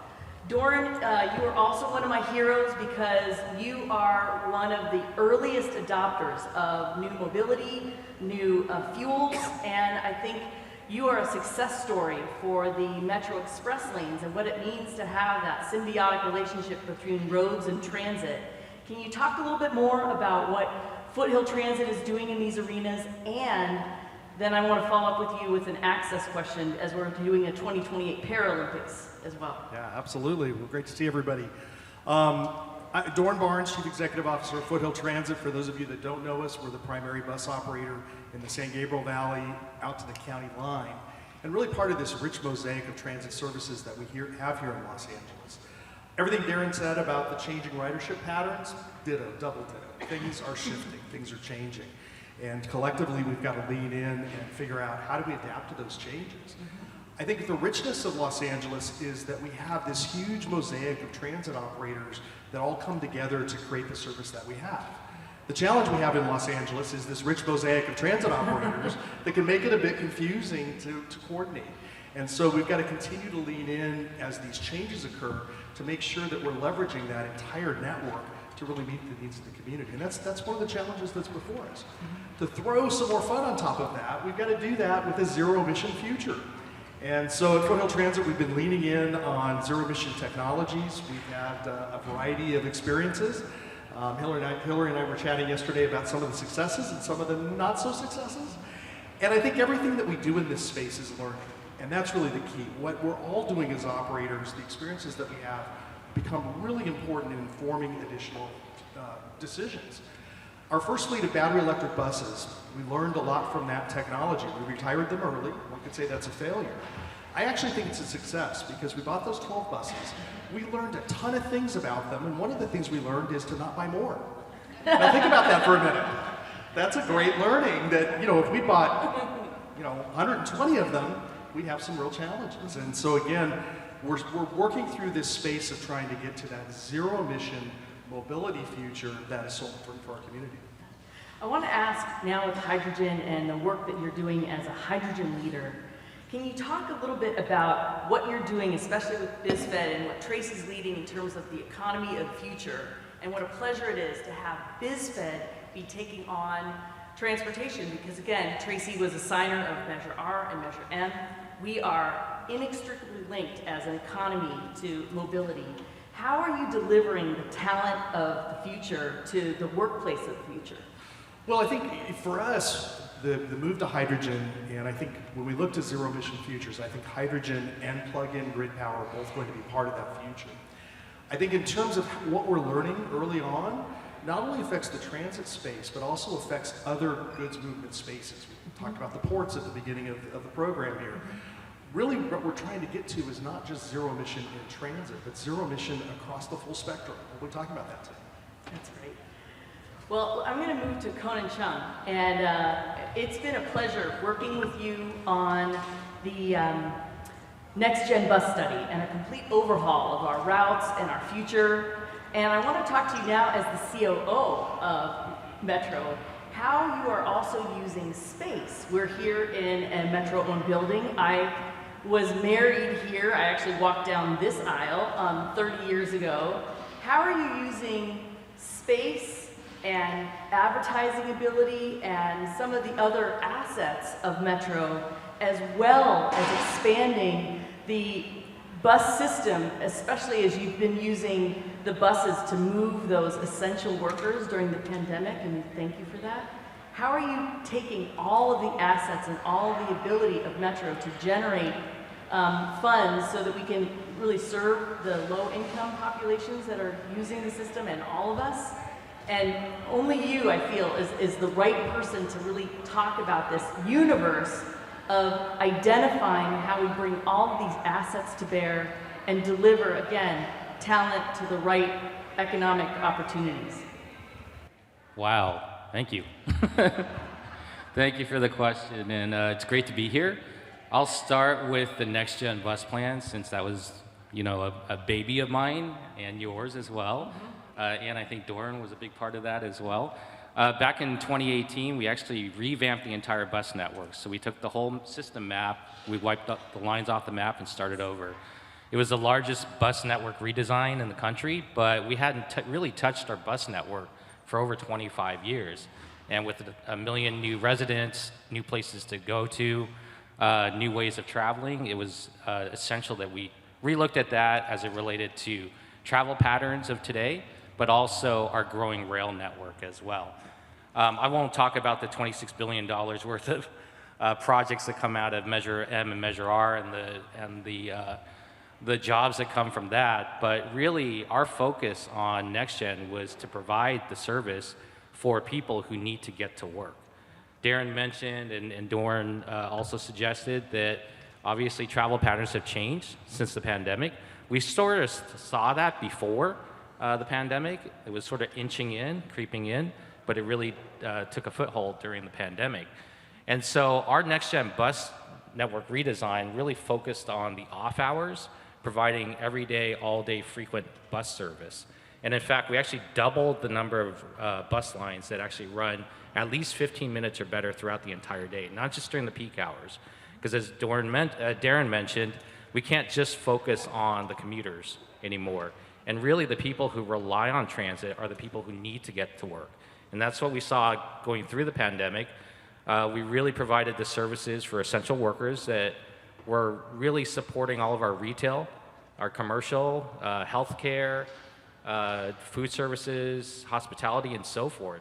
Doran, you are also one of my heroes because you are one of the earliest adopters of new mobility, new fuels, and I think you are a success story for the Metro Express lanes and what it means to have that symbiotic relationship between roads and transit. Can you talk a little bit more about what Foothill Transit is doing in these arenas? And then I want to follow up with you with an access question as we're doing a 2028 Paralympics as well. Yeah, absolutely. Well, great to see everybody. Doran Barnes, Chief Executive Officer of Foothill Transit. For those of you that don't know us, we're the primary bus operator in the San Gabriel Valley out to the county line, and really part of this rich mosaic of transit services that we have here in Los Angeles. Everything Darren said about the changing ridership patterns, ditto, double ditto. Things are shifting, things are changing. And collectively, we've got to lean in and figure out how do we adapt to those changes. I think the richness of Los Angeles is that we have this huge mosaic of transit operators that all come together to create the service that we have. The challenge we have in Los Angeles is this rich mosaic of transit operators that can make it a bit confusing to coordinate. And so we've got to continue to lean in as these changes occur to make sure that we're leveraging that entire network to really meet the needs of the community. And that's one of the challenges that's before us. To throw some more fun on top of that, we've got to do that with a zero-emission future. And so at Foothill Transit, we've been leaning in on zero-emission technologies. We've had a variety of experiences. Hillary and I were chatting yesterday about some of the successes and some of the not-so-successes. And I think everything that we do in this space is learning. And that's really the key. What we're all doing as operators, the experiences that we have, become really important in informing additional decisions. Our first fleet of battery electric buses, we learned a lot from that technology. We retired them early. One could say that's a failure. I actually think it's a success because we bought those 12 buses. We learned a ton of things about them, and one of the things we learned is to not buy more. Now think about that for a minute. That's a great learning that, if we bought, 120 of them, we'd have some real challenges. And so again, we're working through this space of trying to get to that zero-emission mobility future that is so important for our community. I want to ask now with hydrogen and the work that you're doing as a hydrogen leader, can you talk a little bit about what you're doing, especially with BizFed and what Tracy's leading in terms of the economy of the future, and what a pleasure it is to have BizFed be taking on transportation, because again, Tracy was a signer of Measure R and Measure M. We are inextricably linked as an economy to mobility. How are you delivering the talent of the future to the workplace of the future? Well, I think for us, the move to hydrogen, and I think when we look to zero-emission futures, I think hydrogen and plug-in grid power are both going to be part of that future. I think in terms of what we're learning early on, not only affects the transit space, but also affects other goods movement spaces. We talked about the ports at the beginning of the program here. Really, what we're trying to get to is not just zero emission in transit, but zero emission across the full spectrum. We'll be talking about that today. That's great. Well, I'm going to move to Conan Chung, and it's been a pleasure working with you on the next-gen bus study and a complete overhaul of our routes and our future. And I want to talk to you now as the COO of Metro, how you are also using space. We're here in a Metro-owned building. I was married here. I actually walked down this aisle 30 years ago. How are you using space and advertising ability and some of the other assets of Metro, as well as expanding the bus system, especially as you've been using the buses to move those essential workers during the pandemic, and thank you for that. How are you taking all of the assets and all of the ability of Metro to generate funds so that we can really serve the low-income populations that are using the system and all of us? And only you, I feel, is the right person to really talk about this universe of identifying how we bring all of these assets to bear and deliver, again, talent to the right economic opportunities. Wow, thank you. Thank you for the question, and it's great to be here. I'll start with the Next Gen bus plan, since that was, a baby of mine and yours as well. And I think Doran was a big part of that as well. Back in 2018, we actually revamped the entire bus network. So we took the whole system map, we wiped the lines off the map and started over. It was the largest bus network redesign in the country, but we hadn't really touched our bus network for over 25 years. And with 1 million new residents, new places to go to, new ways of traveling, it was essential that we relooked at that as it related to travel patterns of today, but also our growing rail network as well. I won't talk about the $26 billion worth of projects that come out of Measure M and Measure R and the jobs that come from that, but really our focus on NextGen was to provide the service for people who need to get to work. Darren mentioned, and Doran also suggested, that obviously travel patterns have changed since the pandemic. We sort of saw that before the pandemic. It was sort of inching in, creeping in, but it really took a foothold during the pandemic. And so our NextGen bus network redesign really focused on the off hours, providing everyday, all-day frequent bus service. And in fact, we actually doubled the number of bus lines that actually run at least 15 minutes or better throughout the entire day, not just during the peak hours. Because as Darren mentioned, we can't just focus on the commuters anymore. And really the people who rely on transit are the people who need to get to work. And that's what we saw going through the pandemic. We really provided the services for essential workers that were really supporting all of our retail, our commercial, healthcare, food services, hospitality, and so forth.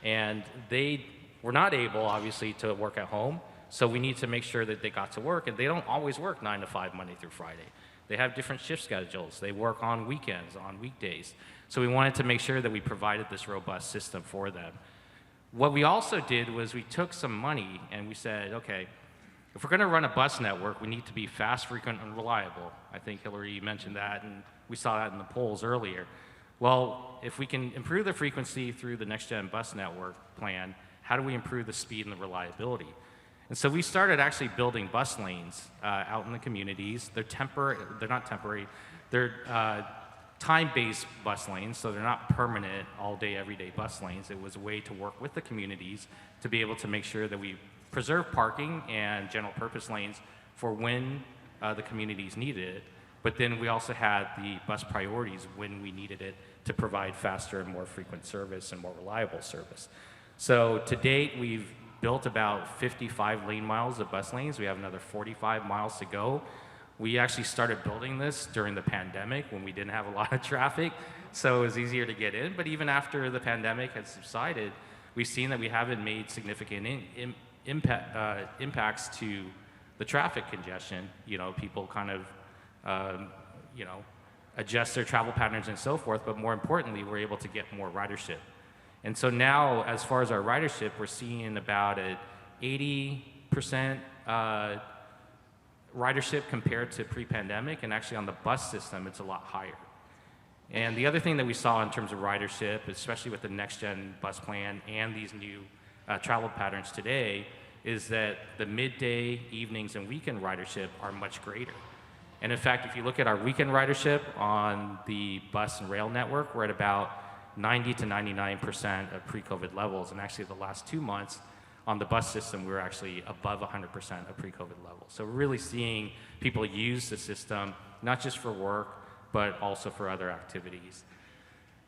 And they were not able, obviously, to work at home, so we need to make sure that they got to work, and they don't always work 9 to 5, Monday through Friday. They have different shift schedules. They work on weekends, on weekdays. So we wanted to make sure that we provided this robust system for them. What we also did was we took some money and we said, okay, if we're going to run a bus network, we need to be fast, frequent, and reliable. I think Hillary mentioned that, and we saw that in the polls earlier. Well, if we can improve the frequency through the NextGen bus network plan, how do we improve the speed and the reliability? And so we started actually building bus lanes out in the communities. They're not temporary, they're time-based bus lanes, so they're not permanent, all-day, everyday bus lanes. It was a way to work with the communities to be able to make sure that we preserve parking and general purpose lanes for when the communities needed it. But then we also had the bus priorities when we needed it to provide faster and more frequent service and more reliable service. So to date, we've built about 55 lane miles of bus lanes. We have another 45 miles to go. We actually started building this during the pandemic when we didn't have a lot of traffic, so it was easier to get in. But even after the pandemic had subsided, we've seen that we haven't made significant impacts to the traffic congestion. People kind of, adjust their travel patterns and so forth, but more importantly, we're able to get more ridership. And so now, as far as our ridership, we're seeing about an 80% ridership compared to pre-pandemic, and actually on the bus system, it's a lot higher. And the other thing that we saw in terms of ridership, especially with the NextGen bus plan and these new travel patterns today, is that the midday, evenings, and weekend ridership are much greater. And in fact, if you look at our weekend ridership on the bus and rail network, we're at about 90 to 99% of pre-COVID levels. And actually the last 2 months on the bus system, we're actually above 100% of pre-COVID levels. So we're really seeing people use the system, not just for work, but also for other activities.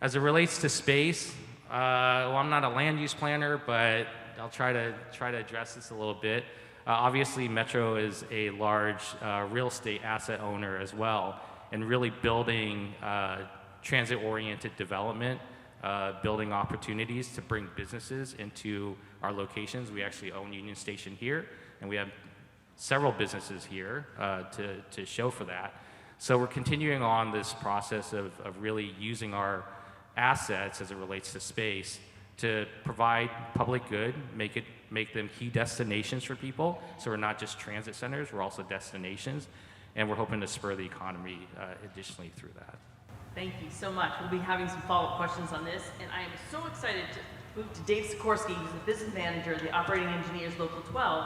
As it relates to space, well, I'm not a land use planner, but I'll try to address this a little bit. Obviously, Metro is a large real estate asset owner as well, and really building transit-oriented development, building opportunities to bring businesses into our locations. We actually own Union Station here, and we have several businesses here to show for that. So we're continuing on this process of really using our assets as it relates to space to provide public good, make them key destinations for people. So we're not just transit centers, we're also destinations, and we're hoping to spur the economy additionally through that. Thank you so much. We'll be having some follow-up questions on this, and I am so excited to move to Dave Sikorsky, who's the business manager of the Operating Engineers Local 12.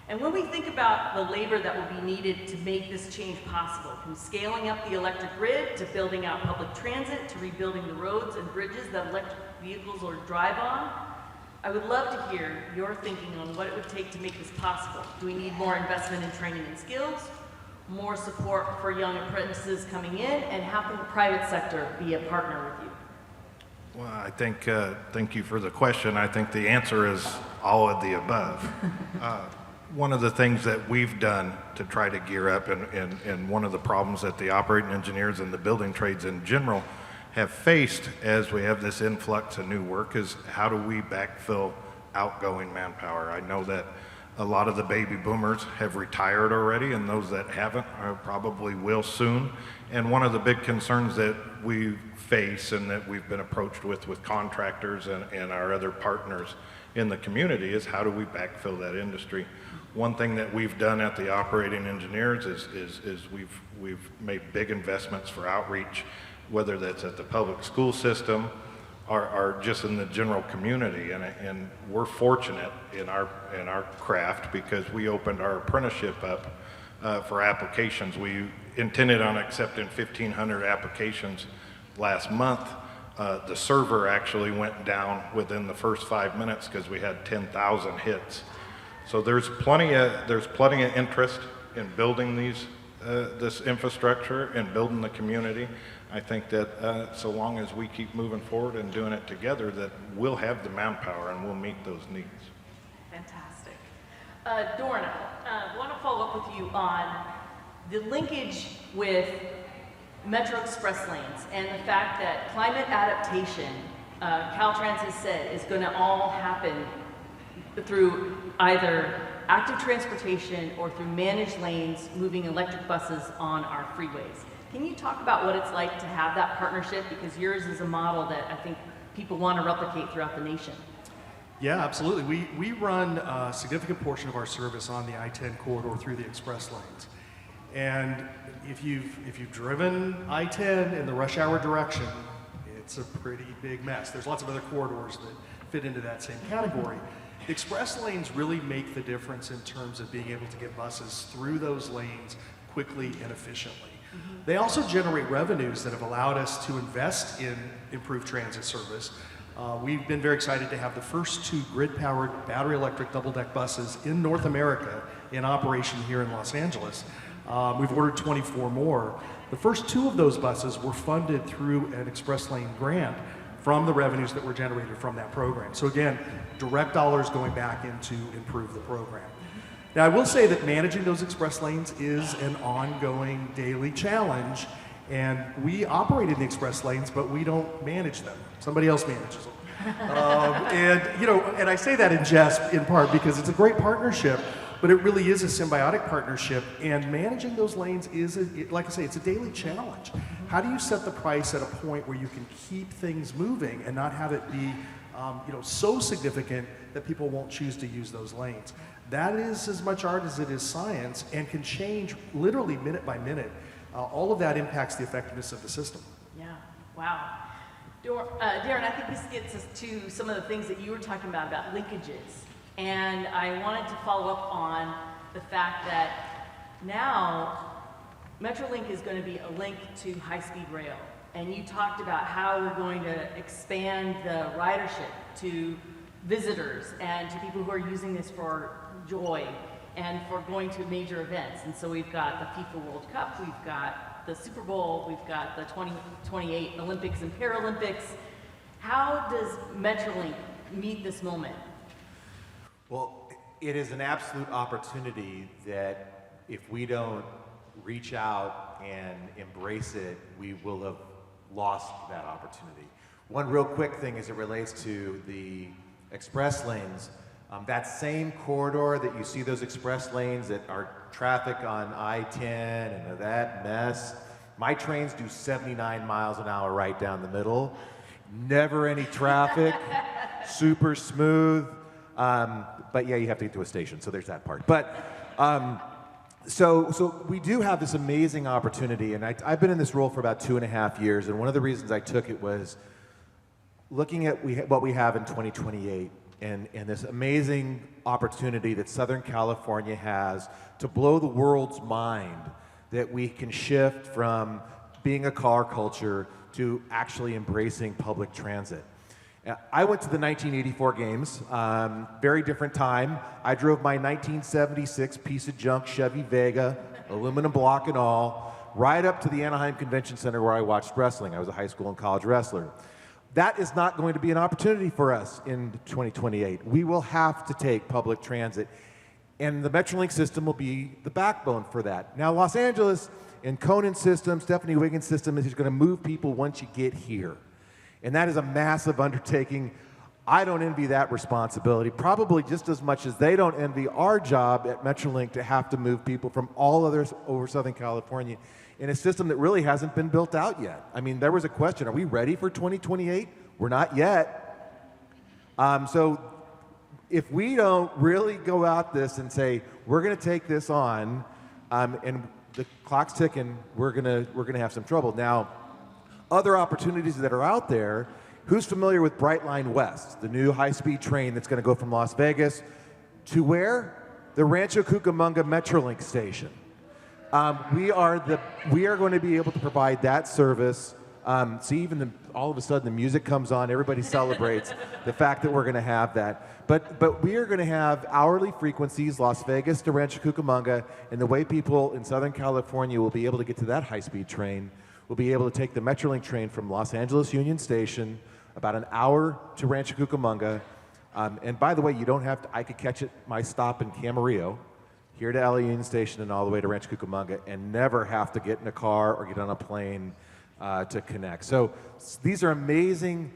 And when we think about the labor that will be needed to make this change possible, from scaling up the electric grid, to building out public transit, to rebuilding the roads and bridges that electric vehicles will drive on, I would love to hear your thinking on what it would take to make this possible. Do we need more investment in training and skills, more support for young apprentices coming in, and how can the private sector be a partner with you? Well, I think, thank you for the question. I think the answer is all of the above. One of the things that we've done to try to gear up, and one of the problems that the operating engineers and the building trades in general have faced as we have this influx of new work, is how do we backfill outgoing manpower? I know that a lot of the baby boomers have retired already, and those that haven't probably will soon. And one of the big concerns that we face and that we've been approached with contractors and our other partners in the community is how do we backfill that industry? One thing that we've done at the operating engineers is we've made big investments for outreach, whether that's at the public school system or just in the general community. And we're fortunate in our craft because we opened our apprenticeship up for applications. We intended on accepting 1,500 applications last month. The server actually went down within the first 5 minutes because we had 10,000 hits. So there's plenty of interest in building this infrastructure and building the community. I think that so long as we keep moving forward and doing it together, that we'll have the manpower and we'll meet those needs. Fantastic. Dorn, I want to follow up with you on the linkage with Metro Express lanes and the fact that climate adaptation, Caltrans has said, is going to all happen through either active transportation or through managed lanes moving electric buses on our freeways. Can you talk about what it's like to have that partnership? Because yours is a model that I think people want to replicate throughout the nation. Yeah, absolutely. We run a significant portion of our service on the I-10 corridor through the express lanes. And if you've driven I-10 in the rush hour direction, it's a pretty big mess. There's lots of other corridors that fit into that same category. The express lanes really make the difference in terms of being able to get buses through those lanes quickly and efficiently. They also generate revenues that have allowed us to invest in improved transit service. We've been very excited to have the first 2 grid-powered battery electric double-deck buses in North America in operation here in Los Angeles. We've ordered 24 more. The first 2 of those buses were funded through an express lane grant from the revenues that were generated from that program. So again, direct dollars going back in to improve the program. Now I will say that managing those express lanes is an ongoing daily challenge, and we operate in the express lanes, but we don't manage them. Somebody else manages them. And I say that in jest in part because it's a great partnership, but it really is a symbiotic partnership, and managing those lanes is, like I say, it's a daily challenge. How do you set the price at a point where you can keep things moving and not have it be so significant that people won't choose to use those lanes? That is as much art as it is science and can change literally minute by minute. All of that impacts the effectiveness of the system. Yeah, wow. Darren, I think this gets us to some of the things that you were talking about linkages. And I wanted to follow up on the fact that now Metrolink is going to be a link to high-speed rail. And you talked about how we're going to expand the ridership to visitors and to people who are using this for joy and for going to major events. And so we've got the FIFA World Cup, we've got the Super Bowl, we've got the 2028 Olympics and Paralympics. How does Metrolink meet this moment? Well, it is an absolute opportunity that if we don't reach out and embrace it, we will have lost that opportunity. One real quick thing as it relates to the express lanes, that same corridor that you see those express lanes that are traffic on I-10 and that mess, My trains do 79 miles an hour right down the middle. Never any traffic, super smooth. But yeah, you have to get to a station, so there's that part. But so we do have this amazing opportunity, and I've been in this role for about 2.5 years, and one of the reasons I took it was looking at what we have in 2028 and this amazing opportunity that Southern California has to blow the world's mind, that we can shift from being a car culture to actually embracing public transit. I went to the 1984 games, very different time. I drove my 1976 piece of junk Chevy Vega, aluminum block and all, right up to the Anaheim Convention Center where I watched wrestling. I was a high school and college wrestler. That is not going to be an opportunity for us in 2028. We will have to take public transit, and the Metrolink system will be the backbone for that. Now, Los Angeles, in Conan's system, Stephanie Wiggins' system, is going to move people once you get here. And that is a massive undertaking. I don't envy that responsibility, probably just as much as they don't envy our job at Metrolink to have to move people from all others over Southern California in a system that really hasn't been built out yet. I mean, there was a question, are we ready for 2028? We're not yet. So if we don't really go out this and say, we're gonna take this on, and the clock's ticking, we're gonna have some trouble. Now, other opportunities that are out there, who's familiar with Brightline West, the new high-speed train that's gonna go from Las Vegas to where? The Rancho Cucamonga Metrolink station. We are going to be able to provide that service. See, all of a sudden the music comes on, everybody celebrates the fact that we're going to have that. But we are going to have hourly frequencies, Las Vegas to Rancho Cucamonga, and the way people in Southern California will be able to get to that high-speed train, will be able to take the Metrolink train from Los Angeles Union Station, about an hour to Rancho Cucamonga. And by the way, you don't have to, I could catch it my stop in Camarillo, here to LA Union Station and all the way to Rancho Cucamonga, and never have to get in a car or get on a plane to connect. So these are amazing.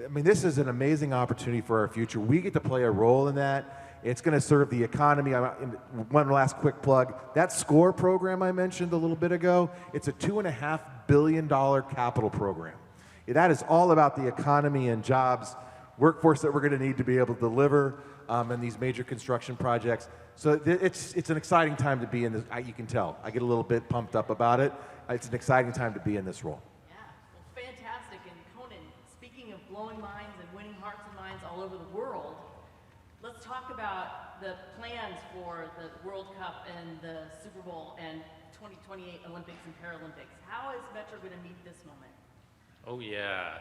I mean, this is an amazing opportunity for our future. We get to play a role in that. It's going to serve the economy. One last quick plug. That SCORE program I mentioned a little bit ago, it's a $2.5 billion capital program. That is all about the economy and jobs, workforce that we're going to need to be able to deliver in these major construction projects. So it's an exciting time to be in this. You can tell. I get a little bit pumped up about it. It's an exciting time to be in this role. Yeah, well, fantastic. And Conan, speaking of blowing minds and winning hearts and minds all over the world, let's talk about the plans for the World Cup and the Super Bowl and 2028 Olympics and Paralympics. How is Metro going to meet this moment? Oh, yeah.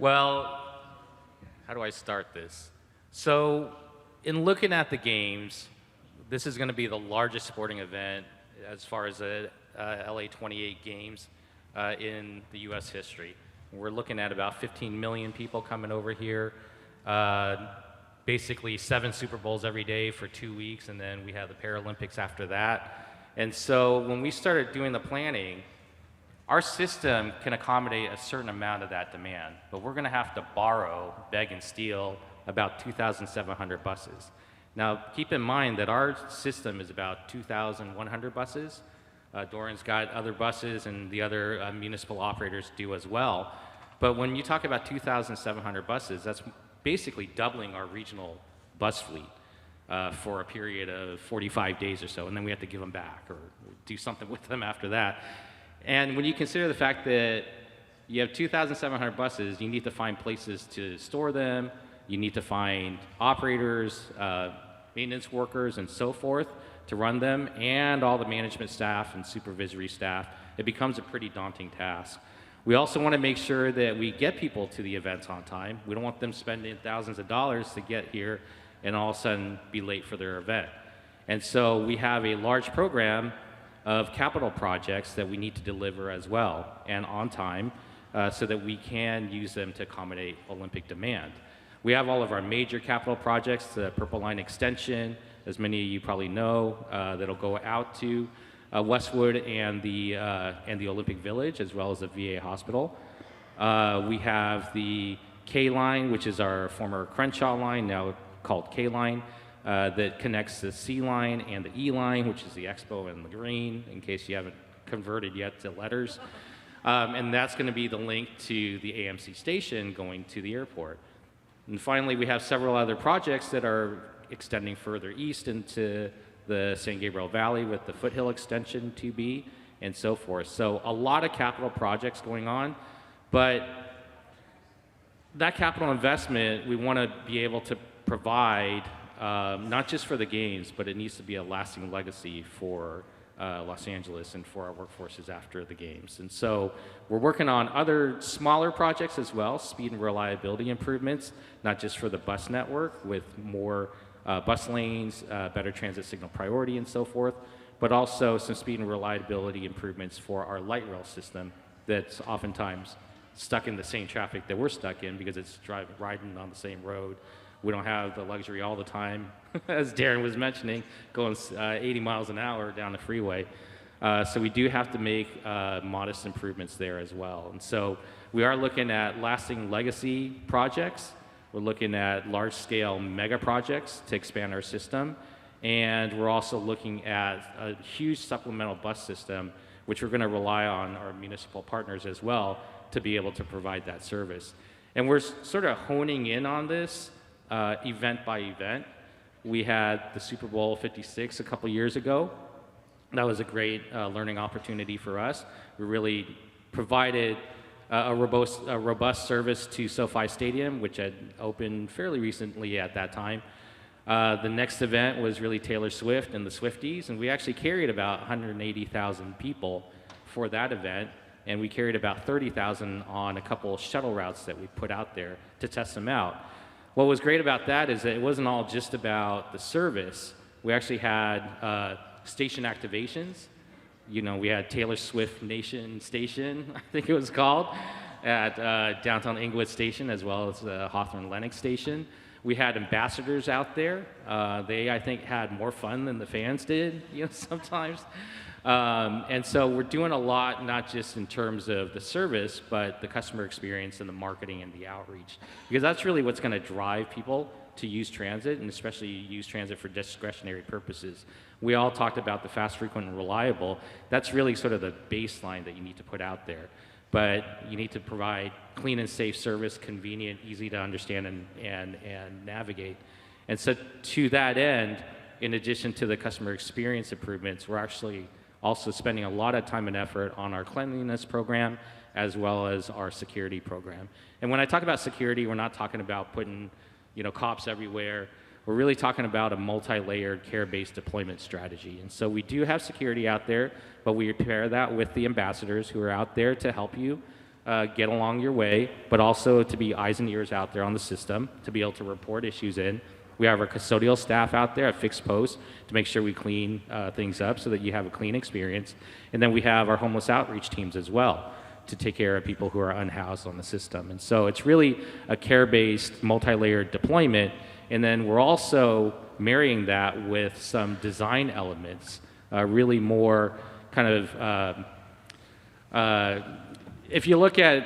Well, how do I start this? So, in looking at the games, this is going to be the largest sporting event as far as the LA 28 games in the U.S. history. We're looking at about 15 million people coming over here, basically 7 Super Bowls every day for 2 weeks, and then we have the Paralympics after that. And so when we started doing the planning, our system can accommodate a certain amount of that demand, but we're going to have to borrow, beg and steal about 2,700 buses. Now, keep in mind that our system is about 2,100 buses. Doran's got other buses, and the other municipal operators do as well. But when you talk about 2,700 buses, that's basically doubling our regional bus fleet for a period of 45 days or so, and then we have to give them back or do something with them after that. And when you consider the fact that you have 2,700 buses, you need to find places to store them, you need to find operators, maintenance workers, and so forth to run them, and all the management staff and supervisory staff. It becomes a pretty daunting task. We also want to make sure that we get people to the events on time. We don't want them spending thousands of dollars to get here and all of a sudden be late for their event. And so we have a large program of capital projects that we need to deliver as well and on time so that we can use them to accommodate Olympic demand. We have all of our major capital projects, the Purple Line extension, as many of you probably know, that'll go out to Westwood and the Olympic Village, as well as the VA hospital. We have the K line, which is our former Crenshaw line, now called K line, that connects the C line and the E line, which is the Expo and the Green, in case you haven't converted yet to letters. And that's going to be the link to the AMC station going to the airport. And finally, we have several other projects that are extending further east into the San Gabriel Valley with the Foothill Extension 2B and so forth. So a lot of capital projects going on, but that capital investment, we want to be able to provide not just for the games, but it needs to be a lasting legacy for Los Angeles and for our workforces after the games. And so we're working on other smaller projects as well, speed and reliability improvements, not just for the bus network with more bus lanes, better transit signal priority and so forth, but also some speed and reliability improvements for our light rail system that's oftentimes stuck in the same traffic that we're stuck in because it's riding on the same road. We don't have the luxury all the time, as Darren was mentioning, going 80 miles an hour down the freeway. So we do have to make modest improvements there as well. And so we are looking at lasting legacy projects. We're looking at large-scale mega projects to expand our system. And we're also looking at a huge supplemental bus system, which we're going to rely on our municipal partners as well to be able to provide that service. And we're sort of honing in on this event by event. We had the Super Bowl 56 a couple years ago. That was a great learning opportunity for us. We really provided a robust service to SoFi Stadium, which had opened fairly recently at that time. The next event was really Taylor Swift and the Swifties, and we actually carried about 180,000 people for that event, and we carried about 30,000 on a couple shuttle routes that we put out there to test them out. What was great about that is that it wasn't all just about the service. We actually had station activations. You know, we had Taylor Swift Nation Station, I think it was called, at downtown Inglewood Station, as well as the Hawthorne Lennox Station. We had ambassadors out there. They, I think, had more fun than the fans did, you know, sometimes. And so we're doing a lot, not just in terms of the service, but the customer experience and the marketing and the outreach. Because that's really what's going to drive people to use transit, and especially use transit for discretionary purposes. We all talked about the fast, frequent, and reliable. That's really sort of the baseline that you need to put out there. But you need to provide clean and safe service, convenient, easy to understand and navigate. And so to that end, in addition to the customer experience improvements, we're actually also spending a lot of time and effort on our cleanliness program as well as our security program. And when I talk about security, we're not talking about putting, you know, cops everywhere. We're really talking about a multi-layered care-based deployment strategy. And so we do have security out there, but we pair that with the ambassadors who are out there to help you get along your way, but also to be eyes and ears out there on the system, to be able to report issues in. We have our custodial staff out there at fixed posts to make sure we clean things up so that you have a clean experience. And then we have our homeless outreach teams as well to take care of people who are unhoused on the system. And so it's really a care-based, multi-layered deployment. And then we're also marrying that with some design elements, really more kind of, if you look at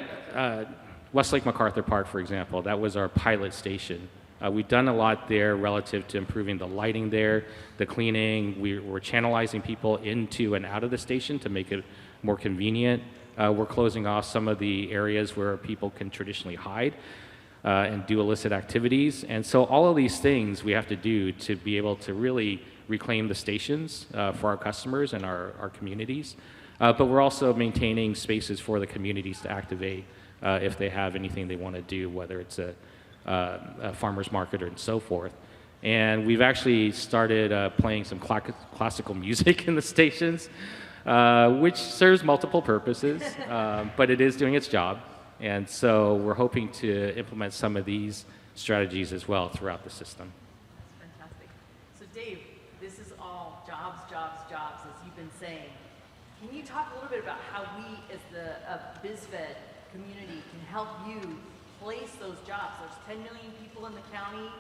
Westlake MacArthur Park, for example, that was our pilot station. We've done a lot there relative to improving the lighting there, the cleaning. We're channelizing people into and out of the station to make it more convenient. We're closing off some of the areas where people can traditionally hide and do illicit activities. And so all of these things we have to do to be able to really reclaim the stations for our customers and our communities. But we're also maintaining spaces for the communities to activate if they have anything they want to do, whether it's a farmer's market and so forth. And we've actually started playing some classical music in the stations, which serves multiple purposes, but it is doing its job. And so we're hoping to implement some of these strategies as well throughout the system. Fantastic. So Dave, this is all jobs, jobs, jobs, as you've been saying. Can you talk a little bit about how we, as the BizFed community, can help you place those jobs? There's 10 million people in the county.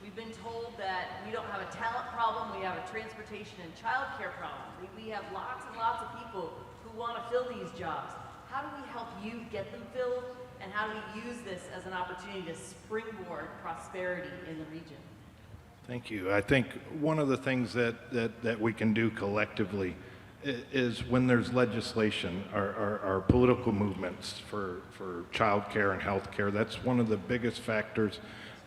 We've been told that we don't have a talent problem, we have a transportation and childcare problem. We have lots and lots of people who want to fill these jobs. How do we help you get them filled, and how do we use this as an opportunity to springboard prosperity in the region? Thank you. I think one of the things that we can do collectively is when there's legislation, our political movements for child care and health care, that's one of the biggest factors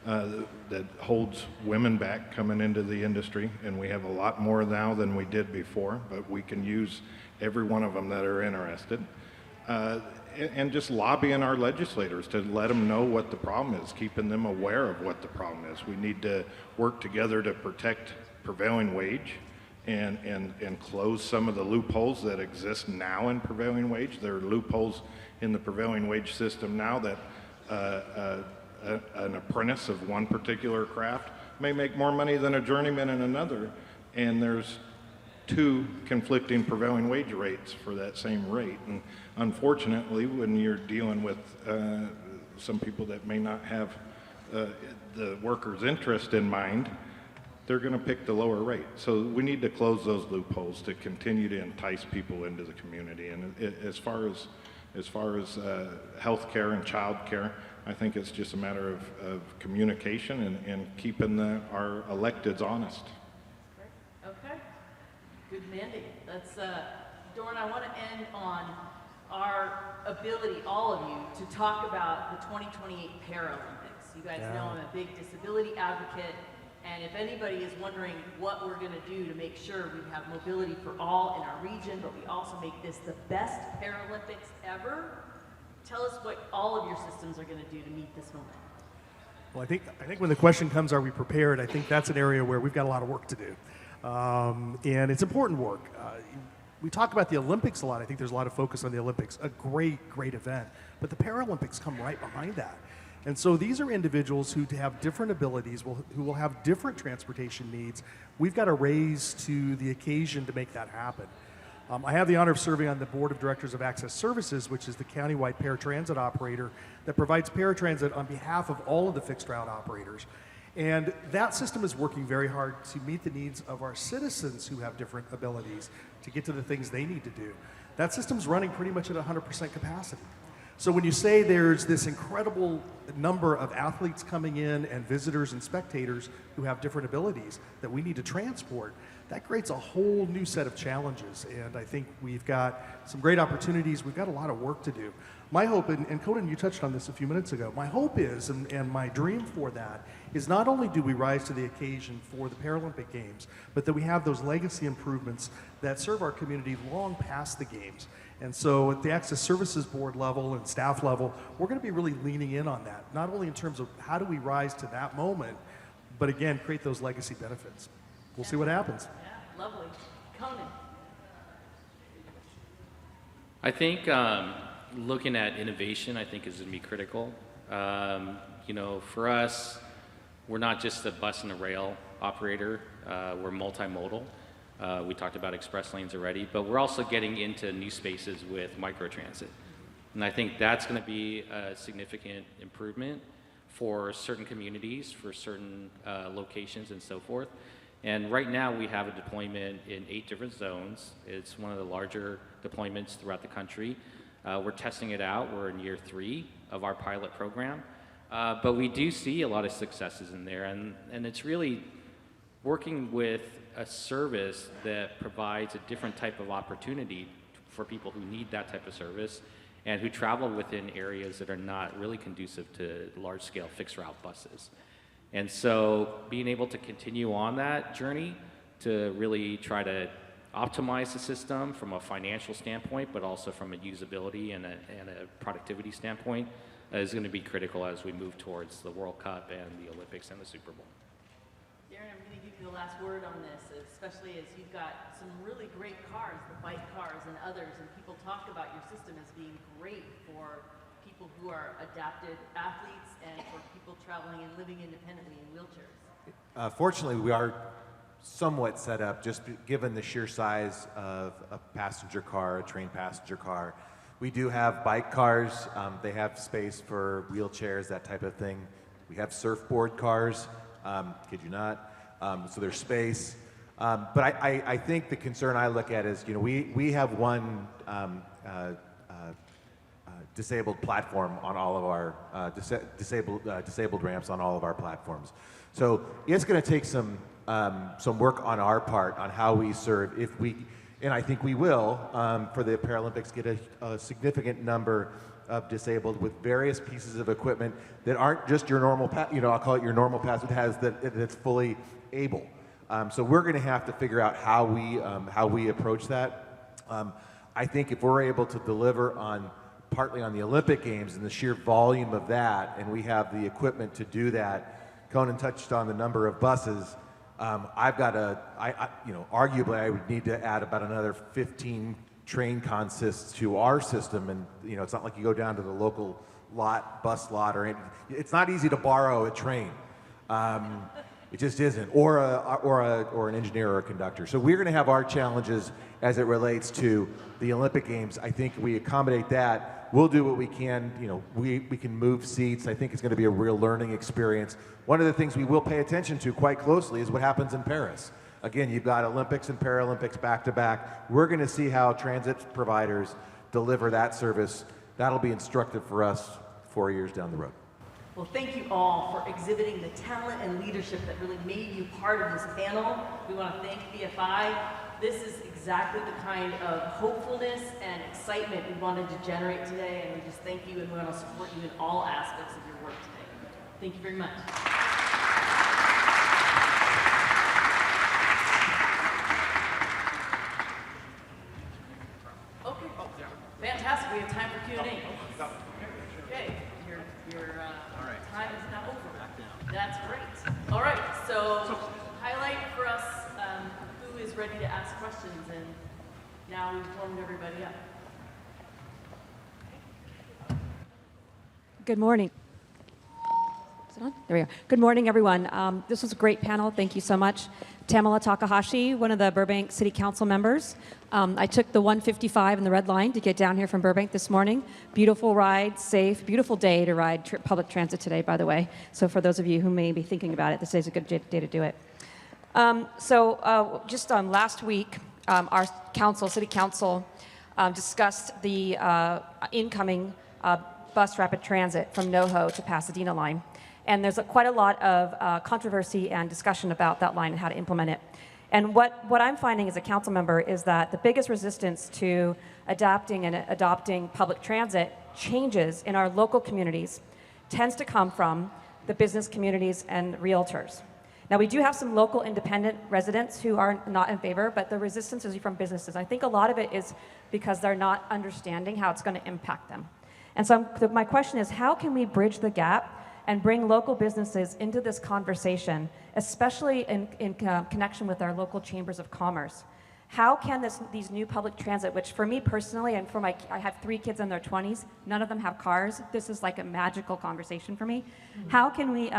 that holds women back coming into the industry, and we have a lot more now than we did before, but we can use every one of them that are interested. And just lobbying our legislators to let them know what the problem is, keeping them aware of what the problem is. We need to work together to protect prevailing wage and close some of the loopholes that exist now in prevailing wage. There are loopholes in the prevailing wage system now that an apprentice of one particular craft may make more money than a journeyman in another, and there's two conflicting prevailing wage rates for that same rate. And unfortunately, when you're dealing with some people that may not have the worker's interest in mind, they're going to pick the lower rate. So we need to close those loopholes to continue to entice people into the community. And as far as health care and child care, I think it's just a matter of communication and keeping our electeds honest. Okay. Good mandate. That's, Dorn, I want to end on our ability, all of you, to talk about the 2028 Paralympics. You guys know I'm a big disability advocate, and if anybody is wondering what we're going to do to make sure we have mobility for all in our region, but we also make this the best Paralympics ever, tell us what all of your systems are going to do to meet this moment. Well, I think when the question comes, are we prepared? I think that's an area where we've got a lot of work to do. And it's important work. We talk about the Olympics a lot. I think there's a lot of focus on the Olympics, a great event. But the Paralympics come right behind that. And so these are individuals who have different abilities, who will have different transportation needs. We've got to raise to the occasion to make that happen. I have the honor of serving on the board of directors of Access Services, which is the countywide paratransit operator that provides paratransit on behalf of all of the fixed route operators. And that system is working very hard to meet the needs of our citizens who have different abilities to get to the things they need to do. That system's running pretty much at 100% capacity. So when you say there's this incredible number of athletes coming in and visitors and spectators who have different abilities that we need to transport, that creates a whole new set of challenges. And I think we've got some great opportunities. We've got a lot of work to do. My hope, and Conan, you touched on this a few minutes ago, my hope is, and my dream for that, is not only do we rise to the occasion for the Paralympic Games, but that we have those legacy improvements that serve our community long past the Games. And so at the Access Services Board level and staff level, we're going to be really leaning in on that, not only in terms of how do we rise to that moment, but again, create those legacy benefits. We'll see what happens. Yeah, lovely. Conan. I think looking at innovation, I think, is going to be critical. You know, for us, we're not just a bus and a rail operator. We're multimodal. We talked about express lanes already, but we're also getting into new spaces with microtransit. And I think that's going to be a significant improvement for certain communities, for certain locations and so forth. And right now we have a deployment in 8 different zones. It's one of the larger deployments throughout the country. We're testing it out. We're in year 3 of our pilot program. But we do see a lot of successes in there. And it's really working with a service that provides a different type of opportunity for people who need that type of service and who travel within areas that are not really conducive to large-scale fixed route buses. And so being able to continue on that journey to really try to optimize the system from a financial standpoint, but also from a usability and a productivity standpoint is going to be critical as we move towards the World Cup and the Olympics and the Super Bowl. Darren, I'm going to give you the last word on this, especially as you've got some really great cars, the bike cars and others, and people talk about your system as being great for people who are adapted athletes and for people traveling and living independently in wheelchairs. Fortunately, we are somewhat set up, just given the sheer size of a passenger car, a train passenger car. We do have bike cars. They have space for wheelchairs, that type of thing. We have surfboard cars, kid you not. So there's space. But I think the concern I look at is, you know, we have one disabled platform on all of our disabled ramps on all of our platforms. So it's going to take some work on our part on how we serve. If we, and I think we will, for the Paralympics, get a significant number of disabled with various pieces of equipment that aren't just your normal, I'll call it your normal pass. It has that's fully able. So we're going to have to figure out how we approach that. I think if we're able to deliver partly on the Olympic Games and the sheer volume of that, and we have the equipment to do that. Conan touched on the number of buses. Arguably I would need to add about another 15 train consists to our system, and it's not like you go down to the local bus lot or anything. It's not easy to borrow a train. It just isn't, or an engineer or a conductor. So we're going to have our challenges as it relates to the Olympic Games. I think we accommodate that. We'll do what we can. We can move seats. I think it's going to be a real learning experience. One of the things we will pay attention to quite closely is what happens in Paris. Again, you've got Olympics and Paralympics back to back. We're going to see how transit providers deliver that service. That'll be instructive for us 4 years down the road. Well, thank you all for exhibiting the talent and leadership that really made you part of this panel. We want to thank BFI. This is exactly the kind of hopefulness and excitement we wanted to generate today, and we just thank you, and we want to support you in all aspects of your work today. Thank you very much. Okay, fantastic. We have time for Q&A. Okay, your time is now over. That's great. All right, so highlight for us who is ready to ask questions, and now we've warmed everybody up. Good morning. Is it on? There we go. Good morning, everyone. This was a great panel. Thank you so much. Tamala Takahashi, one of the Burbank City Council members. I took the 155 and the red line to get down here from Burbank this morning. Beautiful ride, safe, beautiful day to ride public transit today, by the way. So for those of you who may be thinking about it, this is a good day to do it. Just last week, our city council discussed the incoming bus rapid transit from NoHo to Pasadena line. And there's quite a lot of controversy and discussion about that line and how to implement it. And what I'm finding as a council member is that the biggest resistance to adapting and adopting public transit changes in our local communities tends to come from the business communities and realtors. Now, we do have some local independent residents who are not in favor, but the resistance is from businesses. I think a lot of it is because they're not understanding how it's going to impact them. And so my question is, how can we bridge the gap and bring local businesses into this conversation, especially in connection with our local chambers of commerce? How can these new public transit, which for me personally, and I have 3 kids in their 20s, none of them have cars. This is like a magical conversation for me. How can we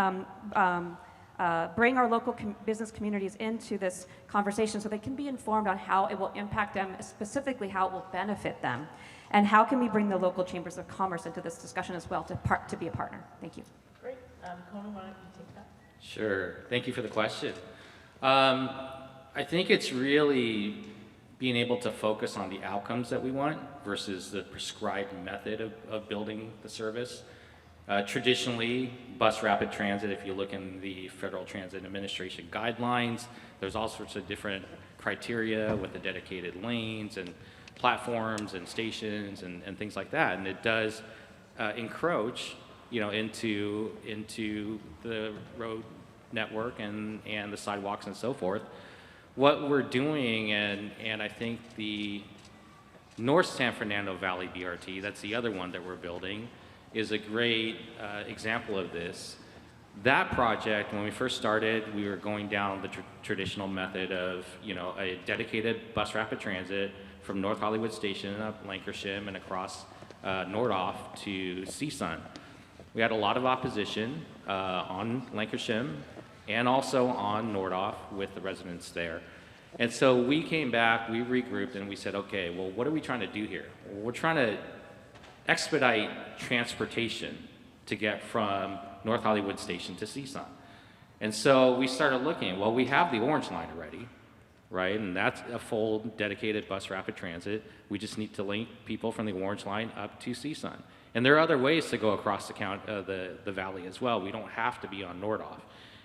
bring our local business communities into this conversation so they can be informed on how it will impact them, specifically how it will benefit them? And how can we bring the local chambers of commerce into this discussion as well to be a partner? Thank you. Great. Conan, why don't you take that? Sure. Thank you for the question. I think it's really being able to focus on the outcomes that we want versus the prescribed method of building the service. Traditionally, bus rapid transit, if you look in the Federal Transit Administration guidelines, there's all sorts of different criteria with the dedicated lanes and platforms and stations and things like that. And it does encroach, into the road network and the sidewalks and so forth. What we're doing, and I think the North San Fernando Valley BRT, that's the other one that we're building, is a great example of this. That project, when we first started, we were going down the traditional method of, a dedicated bus rapid transit from North Hollywood Station up Lankershim and across Nordhoff to CSUN. We had a lot of opposition on Lankershim and also on Nordhoff with the residents there. And so we came back, we regrouped, and we said, okay, well, what are we trying to do here? Well, we're trying to expedite transportation to get from North Hollywood Station to CSUN. And so we started looking, well, we have the Orange Line already, right? And that's a full dedicated bus rapid transit. We just need to link people from the Orange Line up to CSUN. And there are other ways to go across the valley as well. We don't have to be on Nordhoff.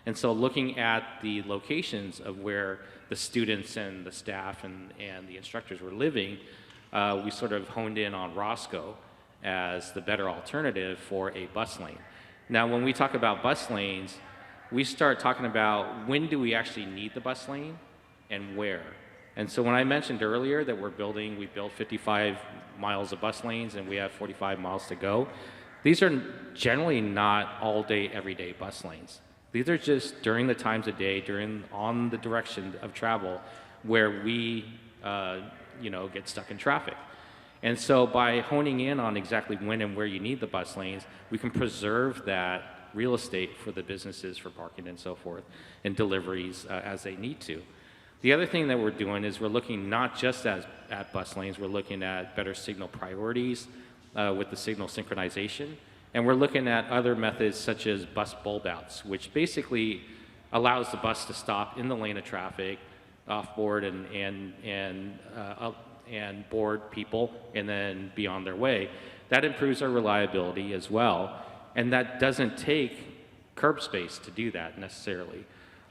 And so looking at the locations of where the students and the staff and the instructors were living, we sort of honed in on Roscoe as the better alternative for a bus lane. Now, when we talk about bus lanes, we start talking about when do we actually need the bus lane and where. And so when I mentioned earlier that we built 55 miles of bus lanes and we have 45 miles to go, these are generally not all day, everyday bus lanes. These are just during the times of day, on the direction of travel where we, get stuck in traffic. And so by honing in on exactly when and where you need the bus lanes, we can preserve that real estate for the businesses for parking and so forth and deliveries as they need to. The other thing that we're doing is we're looking not just at bus lanes, we're looking at better signal priorities with the signal synchronization, and we're looking at other methods such as bus bulb outs, which basically allows the bus to stop in the lane of traffic, off board and board people, and then be on their way. That improves our reliability as well, and that doesn't take curb space to do that necessarily.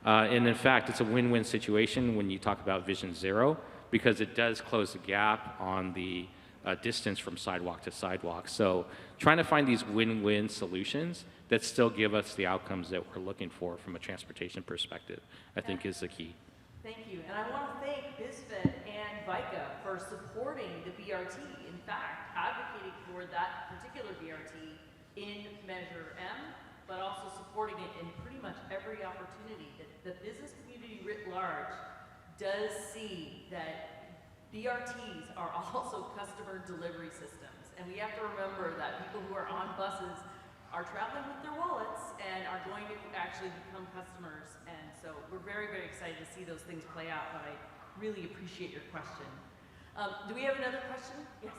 And in fact, it's a win-win situation when you talk about Vision Zero, because it does close the gap on the distance from sidewalk to sidewalk. So trying to find these win-win solutions that still give us the outcomes that we're looking for from a transportation perspective, I think is the key. Thank you. And I want to thank BizFed and VICA for supporting the BRT. In fact, advocating for that particular BRT in Measure M, but also supporting it in pretty much every opportunity. The business community writ large does see that BRTs are also customer delivery systems. And we have to remember that people who are on buses are traveling with their wallets and are going to actually become customers. And so we're very, very excited to see those things play out, but I really appreciate your question. Do we have another question? Yes.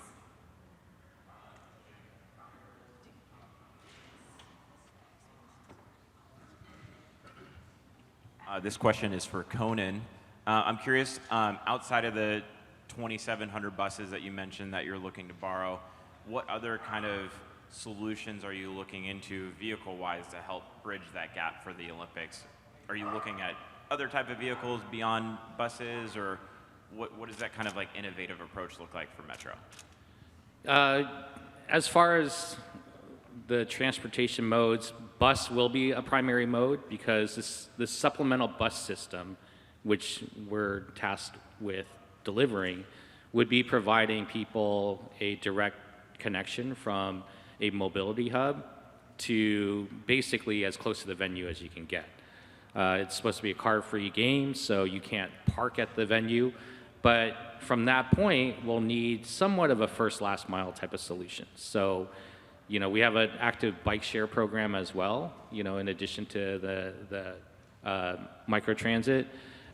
This question is for Conan. I'm curious, outside of the 2,700 buses that you mentioned that you're looking to borrow, what other kind of solutions are you looking into vehicle-wise to help bridge that gap for the Olympics? Are you looking at other type of vehicles beyond buses, or what does that kind of like innovative approach look like for Metro? As far as the transportation modes, bus will be a primary mode because this supplemental bus system, which we're tasked with delivering, would be providing people a direct connection from a mobility hub to basically as close to the venue as you can get. It's supposed to be a car-free game, so you can't park at the venue. But from that point, we'll need somewhat of a first last mile type of solution. So, we have an active bike share program as well, in addition to the microtransit.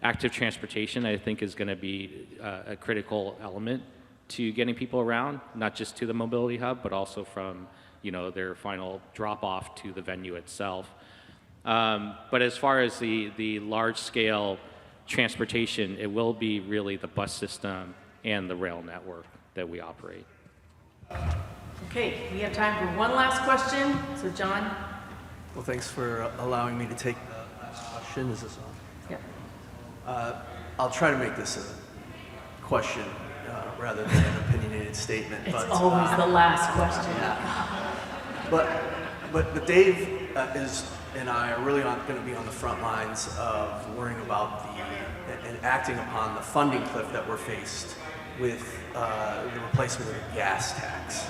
Active transportation, I think, is going to be a critical element to getting people around, not just to the mobility hub, but also from, their final drop-off to the venue itself. But as far as the large-scale transportation, it will be really the bus system and the rail network that we operate. Okay, we have time for one last question. So, John? Well, thanks for allowing me to take the last question. Is this on? Yeah. I'll try to make this a question rather than an opinionated statement. It's always the last question. Yeah. But Dave and I are really going to be on the front lines of worrying about and acting upon the funding cliff that we're faced with the replacement of the gas tax.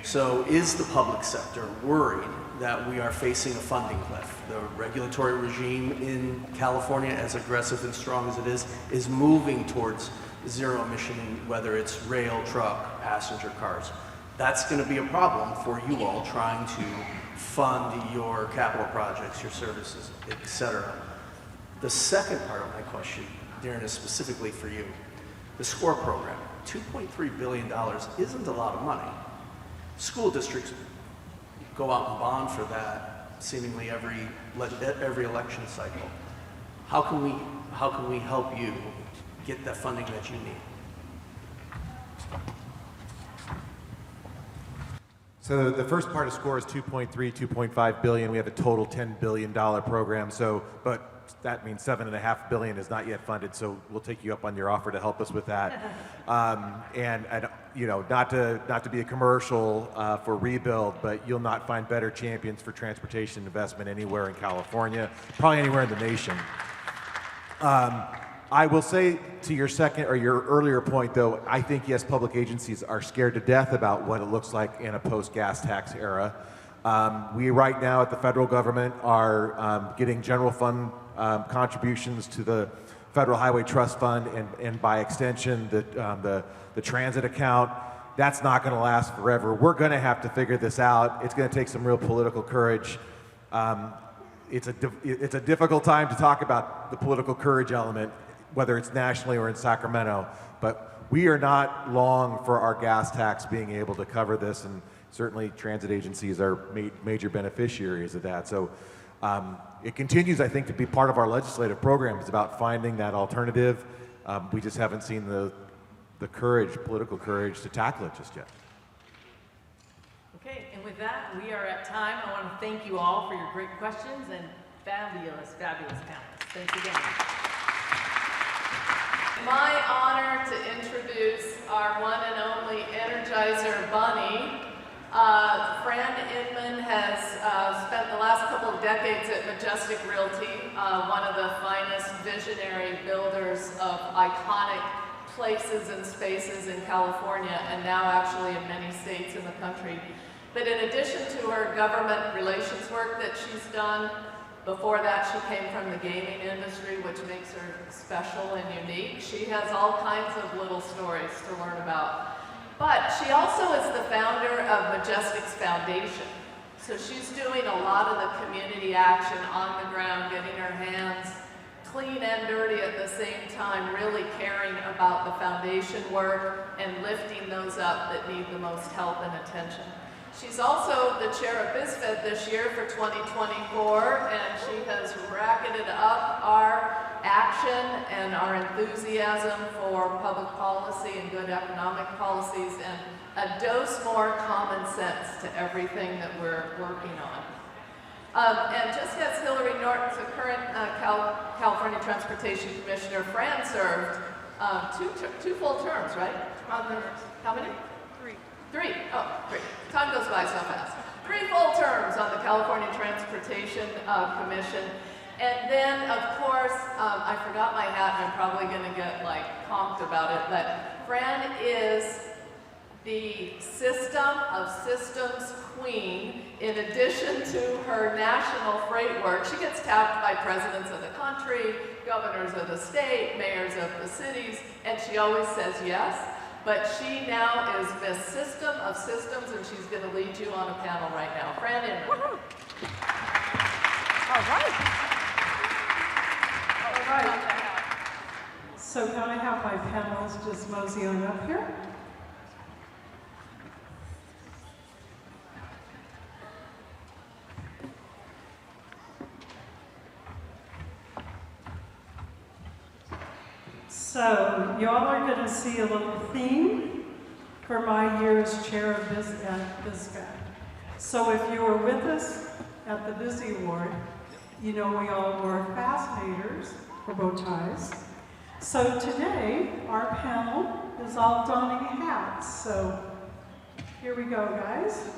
So is the public sector worried that we are facing a funding cliff? The regulatory regime in California, as aggressive and strong as it is moving towards zero emission, whether it's rail, truck, passenger cars. That's going to be a problem for you all trying to fund your capital projects, your services, etc. The second part of my question, Darren, is specifically for you. The SCORE program, $2.3 billion isn't a lot of money. School districts go out and bond for that seemingly every election cycle. How can we help you get that funding that you need? So the first part of SCORE is 2.3, 2.5 billion. We have a total $10 billion program. So, but that means $7.5 billion is not yet funded. So we'll take you up on your offer to help us with that. And you know, not to be a commercial for rebuild, but you'll not find better champions for transportation investment anywhere in California, probably anywhere in the nation. I will say to your second or your earlier point, though, I think yes, public agencies are scared to death about what it looks like in a post-gas tax era. We right now at the federal government are getting general fund contributions to the Federal Highway Trust Fund and by extension the transit account. That's not going to last forever. We're going to have to figure this out. It's going to take some real political courage. It's a difficult time to talk about the political courage element, whether it's nationally or in Sacramento, but we are not long for our gas tax being able to cover this, and certainly transit agencies are major beneficiaries of that. So it continues, I think, to be part of our legislative program. It's about finding that alternative. We just haven't seen the courage, political courage, to tackle it just yet. Okay, and with that, we are at time. I want to thank you all for your great questions and fabulous, fabulous panels. Thanks again. My honor to introduce our one and only Energizer Bunny. Fran Inman has spent the last couple of decades at Majestic Realty, one of the finest visionary builders of iconic places and spaces in California, and now actually in many states in the country. But in addition to her government relations work that she's done, before that she came from the gaming industry, which makes her special and unique. She has all kinds of little stories to learn about. But she also is the founder of Majestic's Foundation. So she's doing a lot of the community action on the ground, getting her hands clean and dirty at the same time, really caring about the foundation work and lifting those up that need the most help and attention. She's also the chair of BizFed this year for 2024, and she has racketed up our action and our enthusiasm for public policy and good economic policies, and a dose more common sense to everything that we're working on. And just as Hillary Norton's the current California Transportation Commissioner, Fran served two full terms, right? How many? Three. Oh, great. Time goes by so fast. 3 full terms on the California Transportation Commission. And then, of course, I forgot my hat and I'm probably going to get like conked about it, but Fran is the system of systems queen. In addition to her national freight work, she gets tapped by presidents of the country, governors of the state, mayors of the cities, and she always says yes. But she now is Miss System of Systems, and she's going to lead you on a panel right now. Fran Inman. All right. All right. So can I have my panelists just mosey on up here? So y'all are going to see a little theme for my year as chair of BizFed. So if you were with us at the Busy Award, you know we all wore fascinators or bow ties. So today, our panel is all donning hats. So here we go, guys.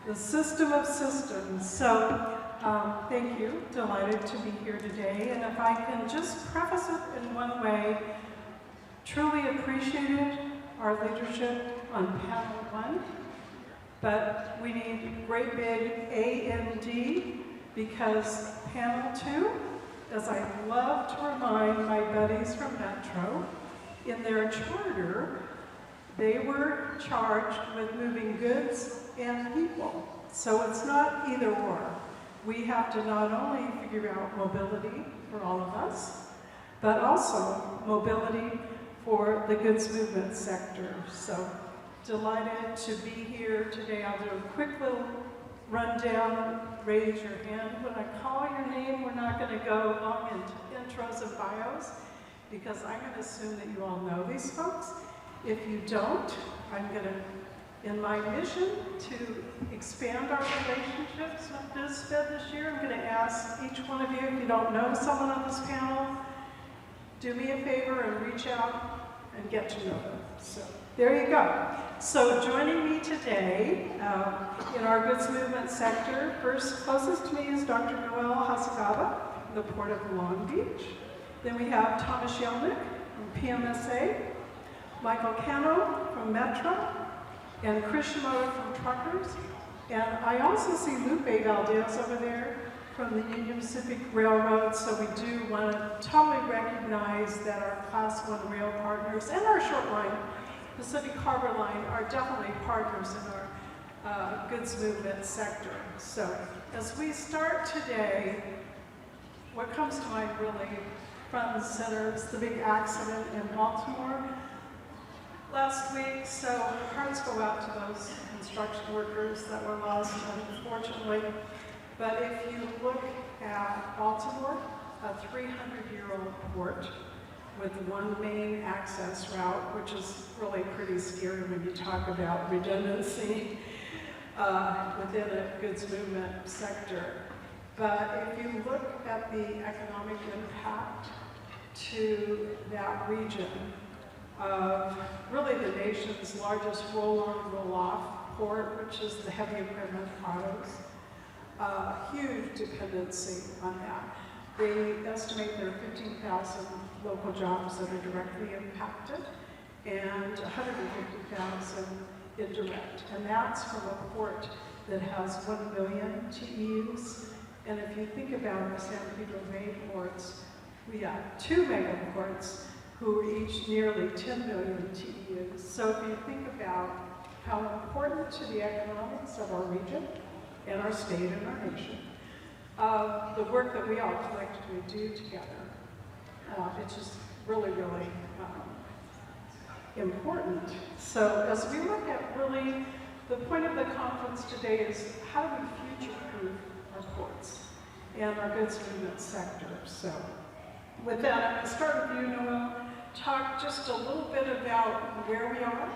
The system of systems. So thank you, delighted to be here today. And if I can just preface it in one way, truly appreciated our leadership on panel 1, but we need great big AMD because panel 2, as I love to remind my buddies from Metro, in their charter, they were charged with moving goods and people. So it's not either or. We have to not only figure out mobility for all of us, but also mobility for the goods movement sector. So delighted to be here today. I'll do a quick little rundown, raise your hand. When I call your name, we're not going to go long into intros and bios because I'm going to assume that you all know these folks. If you don't, I'm going to In my mission to expand our relationships with BizFed this year, I'm going to ask each one of you, if you don't know someone on this panel, do me a favor and reach out and get to know them. So there you go. So joining me today in our goods movement sector, first closest to me is Dr. Noel Hasagawa, the Port of Long Beach. Then we have Thomas Yelnick from PMSA, Michael Cano from Metra, and Chris Shimoda from Truckers. And I also see Lupe Valdez over there from the Union Pacific Railroad, so we do want to totally recognize that our Class 1 rail partners and our short line, Pacific Harbor Line, are definitely partners in our goods movement sector. So as we start today, what comes to mind really front and center is the big accident in Baltimore last week. So hearts go out to those construction workers that were lost, unfortunately. But if you look at Baltimore, a 300-year-old port with one main access route, which is really pretty scary when you talk about redundancy within a goods movement sector. But if you look at the economic impact to that region of really the nation's largest roll-on, roll-off port, which is the heavy equipment autos, huge dependency on that. They estimate there are 15,000 local jobs that are directly impacted and 150,000 indirect. And that's from a port that has 1 million TEUs. And if you think about the San Pedro Bay ports, we have 2 mega ports who are each nearly 10 million TEUs. So if you think about how important to the economics of our region and our state and our nation, the work that we all collectively do together, it's just really, really important. So as we look at really, the point of the conference today is how do we future-proof our ports and our goods movement sector. So with that, I'm going to start with you, Noel. Talk just a little bit about where we are.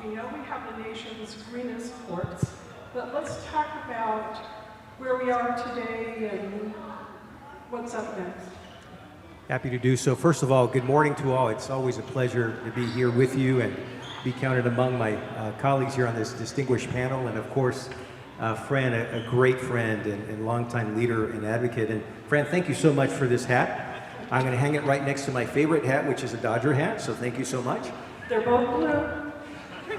We know we have the nation's greenest ports, but let's talk about where we are today and what's up next. Happy to do so. First of all, good morning to all. It's always a pleasure to be here with you and be counted among my colleagues here on this distinguished panel. And of course, Fran, a great friend and longtime leader and advocate. And Fran, thank you so much for this hat. I'm going to hang it right next to my favorite hat, which is a Dodger hat. So thank you so much. They're both blue.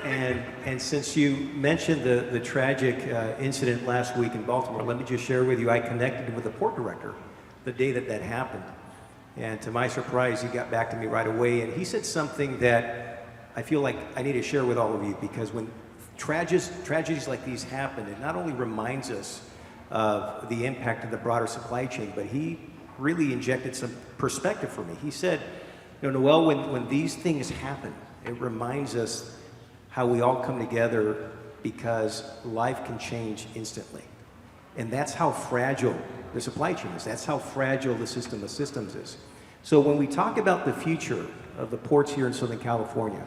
And since you mentioned the tragic incident last week in Baltimore, let me just share with you, I connected with the port director the day that that happened. And to my surprise, he got back to me right away. And he said something that I feel like I need to share with all of you, because when tragedies like these happen, it not only reminds us of the impact of the broader supply chain, but he really injected some perspective for me. He said, you know, Noel, when these things happen, it reminds us how we all come together because life can change instantly. And that's how fragile the supply chain is. That's how fragile the system of systems is. So when we talk about the future of the ports here in Southern California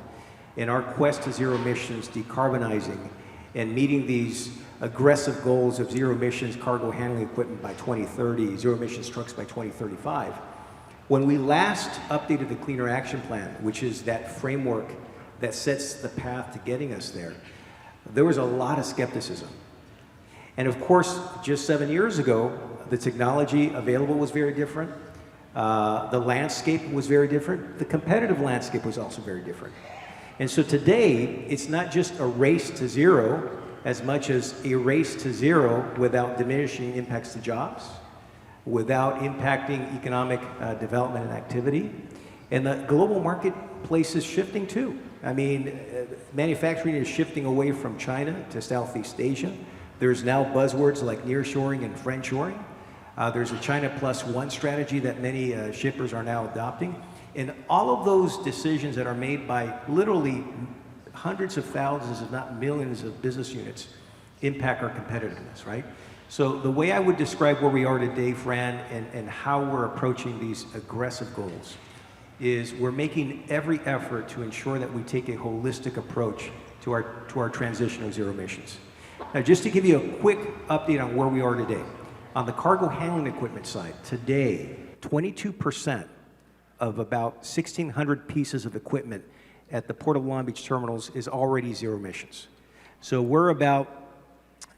and our quest to zero emissions, decarbonizing, and meeting these aggressive goals of zero emissions cargo handling equipment by 2030, zero emissions trucks by 2035, when we last updated the Cleaner Action Plan, which is that framework that sets the path to getting us there was a lot of skepticism. And of course, just 7 years ago, the technology available was very different. The landscape was very different. The competitive landscape was also very different. And so today, it's not just a race to zero as much as a race to zero without diminishing impacts to jobs, without impacting economic development and activity. And the global marketplace is shifting too. I mean, manufacturing is shifting away from China to Southeast Asia. There's now buzzwords like nearshoring and friendshoring. There's a China Plus One strategy that many shippers are now adopting. And all of those decisions that are made by literally hundreds of thousands, if not millions of business units impact our competitiveness, right? So the way I would describe where we are today, Fran, and how we're approaching these aggressive goals is we're making every effort to ensure that we take a holistic approach to our transition of zero emissions. Now, just to give you a quick update on where we are today. On the cargo handling equipment side, today, 22% of about 1,600 pieces of equipment at the Port of Long Beach terminals is already zero emissions. So we're about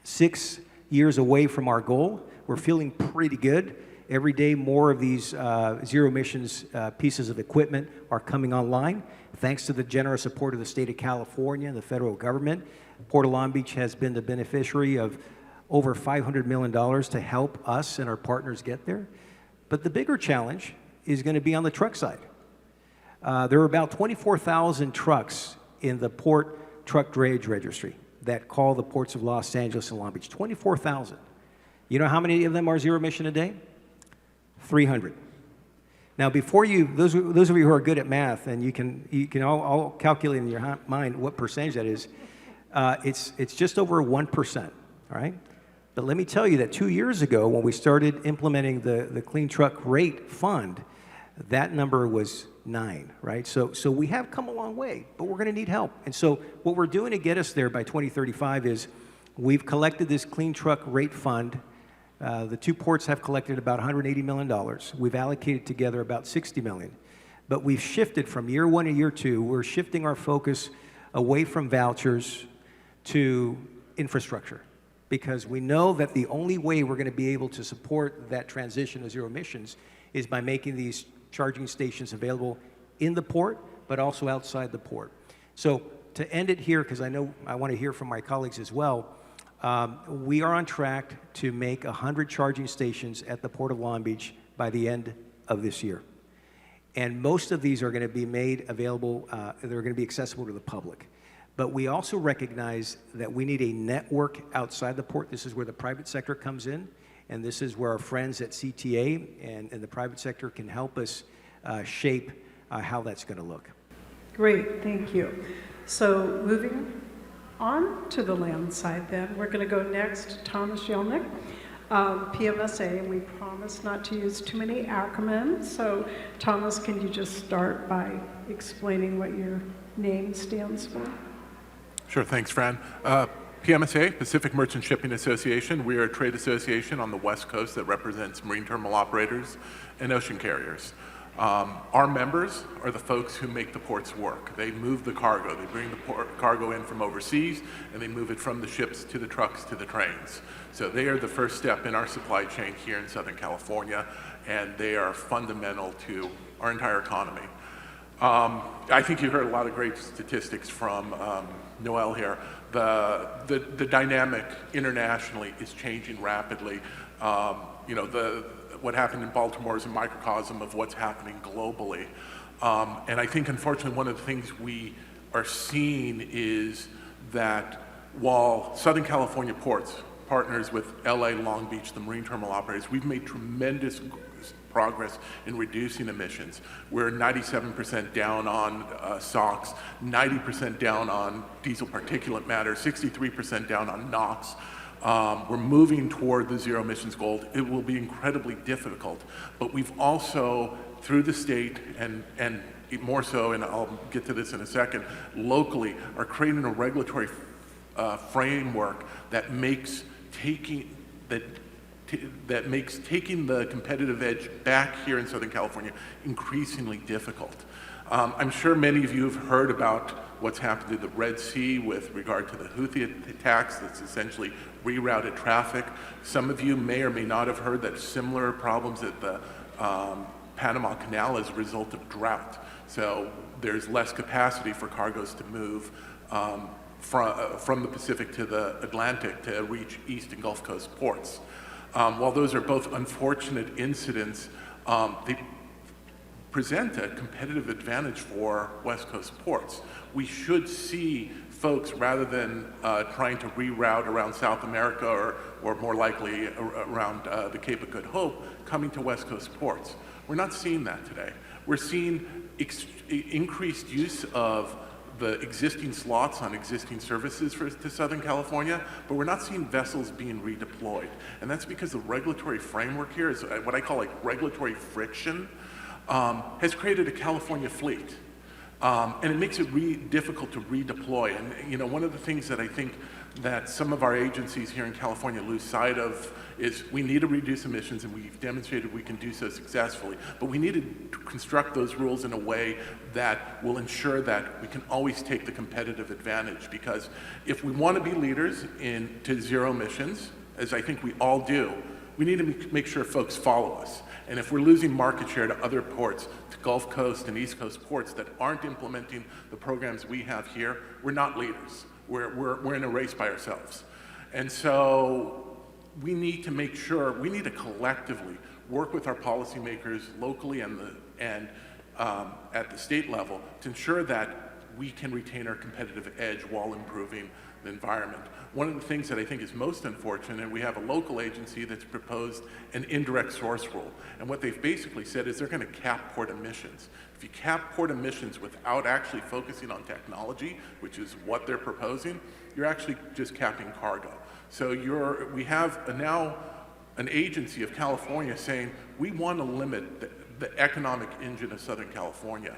6 years away from our goal. We're feeling pretty good. Every day, more of these zero emissions pieces of equipment are coming online. Thanks to the generous support of the state of California and the federal government, Port of Long Beach has been the beneficiary of over $500 million to help us and our partners get there. But the bigger challenge is going to be on the truck side. There are about 24,000 trucks in the port truck drayage registry that call the ports of Los Angeles and Long Beach. 24,000. You know how many of them are zero emission a day? 300. Now, before you, those of you who are good at math, and you can all calculate in your mind what percentage that is, it's just over 1%, all right? But let me tell you that 2 years ago, when we started implementing the Clean Truck Rate Fund, that number was 9, right? So we have come a long way, but we're going to need help. And so what we're doing to get us there by 2035 is we've collected this Clean Truck Rate Fund. The two ports have collected about $180 million. We've allocated together about $60 million. But we've shifted from year one to year two. We're shifting our focus away from vouchers to infrastructure, because we know that the only way we're going to be able to support that transition to zero emissions is by making these charging stations available in the port, but also outside the port. So to end it here, because I know I want to hear from my colleagues as well, we are on track to make 100 charging stations at the Port of Long Beach by the end of this year. And most of these are going to be made available, they're going to be accessible to the public. But we also recognize that we need a network outside the port. This is where the private sector comes in, and this is where our friends at CTA and the private sector can help us shape how that's going to look. Great, thank you. So moving on to the land side then, we're going to go next to Thomas Yelnick, PMSA, and we promise not to use too many acronyms. So Thomas, can you just start by explaining what your name stands for? Sure, thanks, Fran. PMSA, Pacific Merchant Shipping Association. We are a trade association on the West Coast that represents marine terminal operators and ocean carriers. Our members are the folks who make the ports work. They move the cargo. They bring the cargo in from overseas, and they move it from the ships to the trucks to the trains. So they are the first step in our supply chain here in Southern California, and they are fundamental to our entire economy. I think you heard a lot of great statistics from Noel here. The dynamic internationally is changing rapidly. What happened in Baltimore is a microcosm of what's happening globally. And I think, unfortunately, one of the things we are seeing is that while Southern California ports partners with LA, Long Beach, the marine terminal operators, we've made tremendous progress in reducing emissions. We're 97% down on SOx, 90% down on diesel particulate matter, 63% down on NOx. We're moving toward the zero emissions goal. It will be incredibly difficult, but we've also, through the state and more so, and I'll get to this in a second, locally are creating a regulatory framework that makes taking the competitive edge back here in Southern California increasingly difficult. I'm sure many of you have heard about what's happened in the Red Sea with regard to the Houthi attacks that's essentially rerouted traffic. Some of you may or may not have heard that similar problems at the Panama Canal as a result of drought. So there's less capacity for cargoes to move from the Pacific to the Atlantic to reach East and Gulf Coast ports. While those are both unfortunate incidents, they present a competitive advantage for West Coast ports. We should see folks, rather than trying to reroute around South America or more likely around the Cape of Good Hope, coming to West Coast ports. We're not seeing that today. We're seeing increased use of the existing slots on existing services to Southern California, but we're not seeing vessels being redeployed. And that's because the regulatory framework here is what I call like regulatory friction, has created a California fleet And it makes it difficult to redeploy. And, you know, one of the things that I think that some of our agencies here in California lose sight of is we need to reduce emissions, and we've demonstrated we can do so successfully, but we need to construct those rules in a way that will ensure that we can always take the competitive advantage, because if we want to be leaders to zero emissions, as I think we all do, we need to make sure folks follow us. And if we're losing market share to other ports, to Gulf Coast and East Coast ports that aren't implementing the programs we have here, we're not leaders. We're in a race by ourselves. And so we need to make sure, we need to collectively work with our policymakers locally and at the state level to ensure that we can retain our competitive edge while improving the environment. One of the things that I think is most unfortunate, we have a local agency that's proposed an indirect source rule. And what they've basically said is they're going to cap port emissions. If you cap port emissions without actually focusing on technology, which is what they're proposing, you're actually just capping cargo. So we have now an agency of California saying, we want to limit the economic engine of Southern California.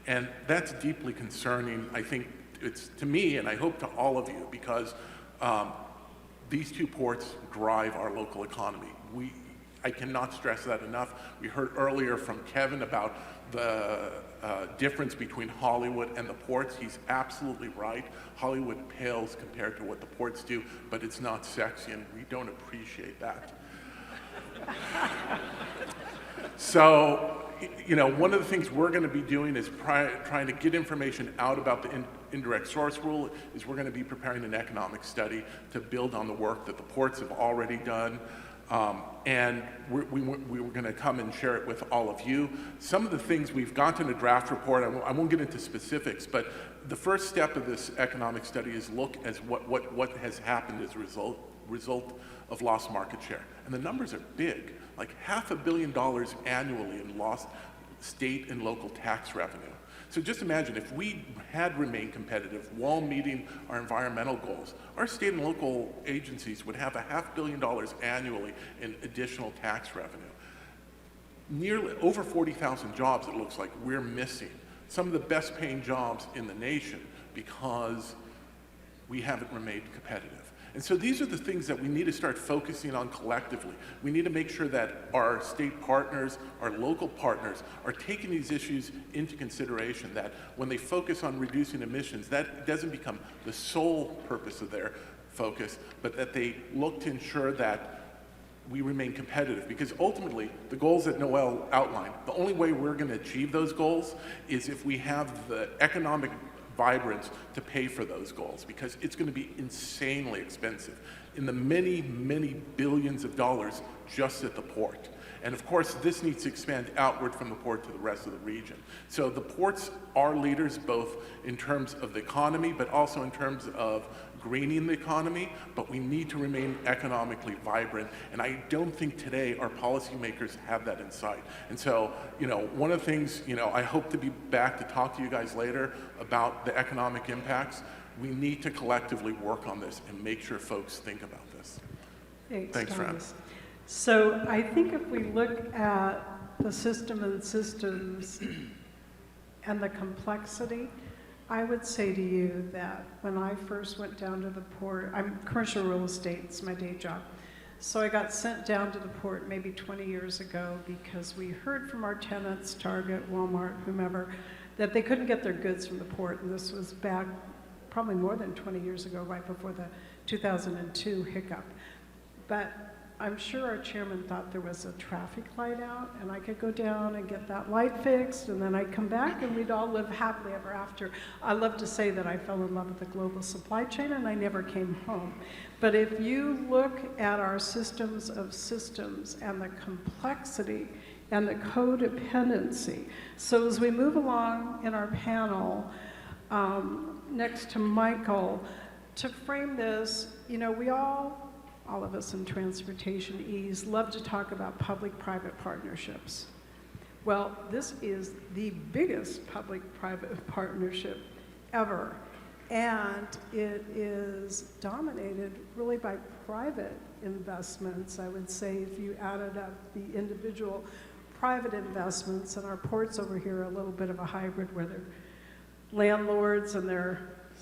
And that's deeply concerning, I think, it's to me, and I hope to all of you, because these two ports drive our local economy. I cannot stress that enough. We heard earlier from Kevin about the difference between Hollywood and the ports. He's absolutely right. Hollywood pales compared to what the ports do, but it's not sexy, and we don't appreciate that. So, you know, one of the things we're going to be doing is trying to get information out about the indirect source rule. Is we're going to be preparing an economic study to build on the work that the ports have already done. And we were going to come and share it with all of you. Some of the things we've gotten a draft report, I won't get into specifics, but the first step of this economic study is look at what has happened as a result of lost market share. And the numbers are big, like $500 million annually in lost state and local tax revenue. So just imagine if we had remained competitive while meeting our environmental goals, our state and local agencies would have $500 million annually in additional tax revenue. Nearly over 40,000 jobs, it looks like, we're missing. Some of the best paying jobs in the nation because we haven't remained competitive. And so these are the things that we need to start focusing on collectively. We need to make sure that our state partners, our local partners, are taking these issues into consideration, that when they focus on reducing emissions, that doesn't become the sole purpose of their focus, but that they look to ensure that we remain competitive. Because ultimately, the goals that Noel outlined, the only way we're going to achieve those goals is if we have the economic vibrance to pay for those goals, because it's going to be insanely expensive, in the many, many billions of dollars just at the port. And of course, this needs to expand outward from the port to the rest of the region. So the ports are leaders both in terms of the economy, but also in terms of greening the economy, but we need to remain economically vibrant. And I don't think today our policymakers have that in sight. And so, you know, one of the things, you know, I hope to be back to talk to you guys later about the economic impacts. We need to collectively work on this and make sure folks think about this. Thanks, Fran. So I think if we look at the system and systems and the complexity, I would say to you that when I first went down to the port, I'm commercial real estate, it's my day job. So I got sent down to the port maybe 20 years ago because we heard from our tenants, Target, Walmart, whomever, that they couldn't get their goods from the port. And this was back probably more than 20 years ago, right before the 2002 hiccup. But I'm sure our chairman thought there was a traffic light out and I could go down and get that light fixed and then I'd come back and we'd all live happily ever after. I love to say that I fell in love with the global supply chain and I never came home. But if you look at our systems of systems and the complexity and the codependency, so as we move along in our panel next to Michael, to frame this, you know, we all of us in transportation ease love to talk about public-private partnerships. Well, this is the biggest public-private partnership ever, and it is dominated really by private investments. I would say if you added up the individual private investments, and our ports over here are a little bit of a hybrid where they're landlords and they're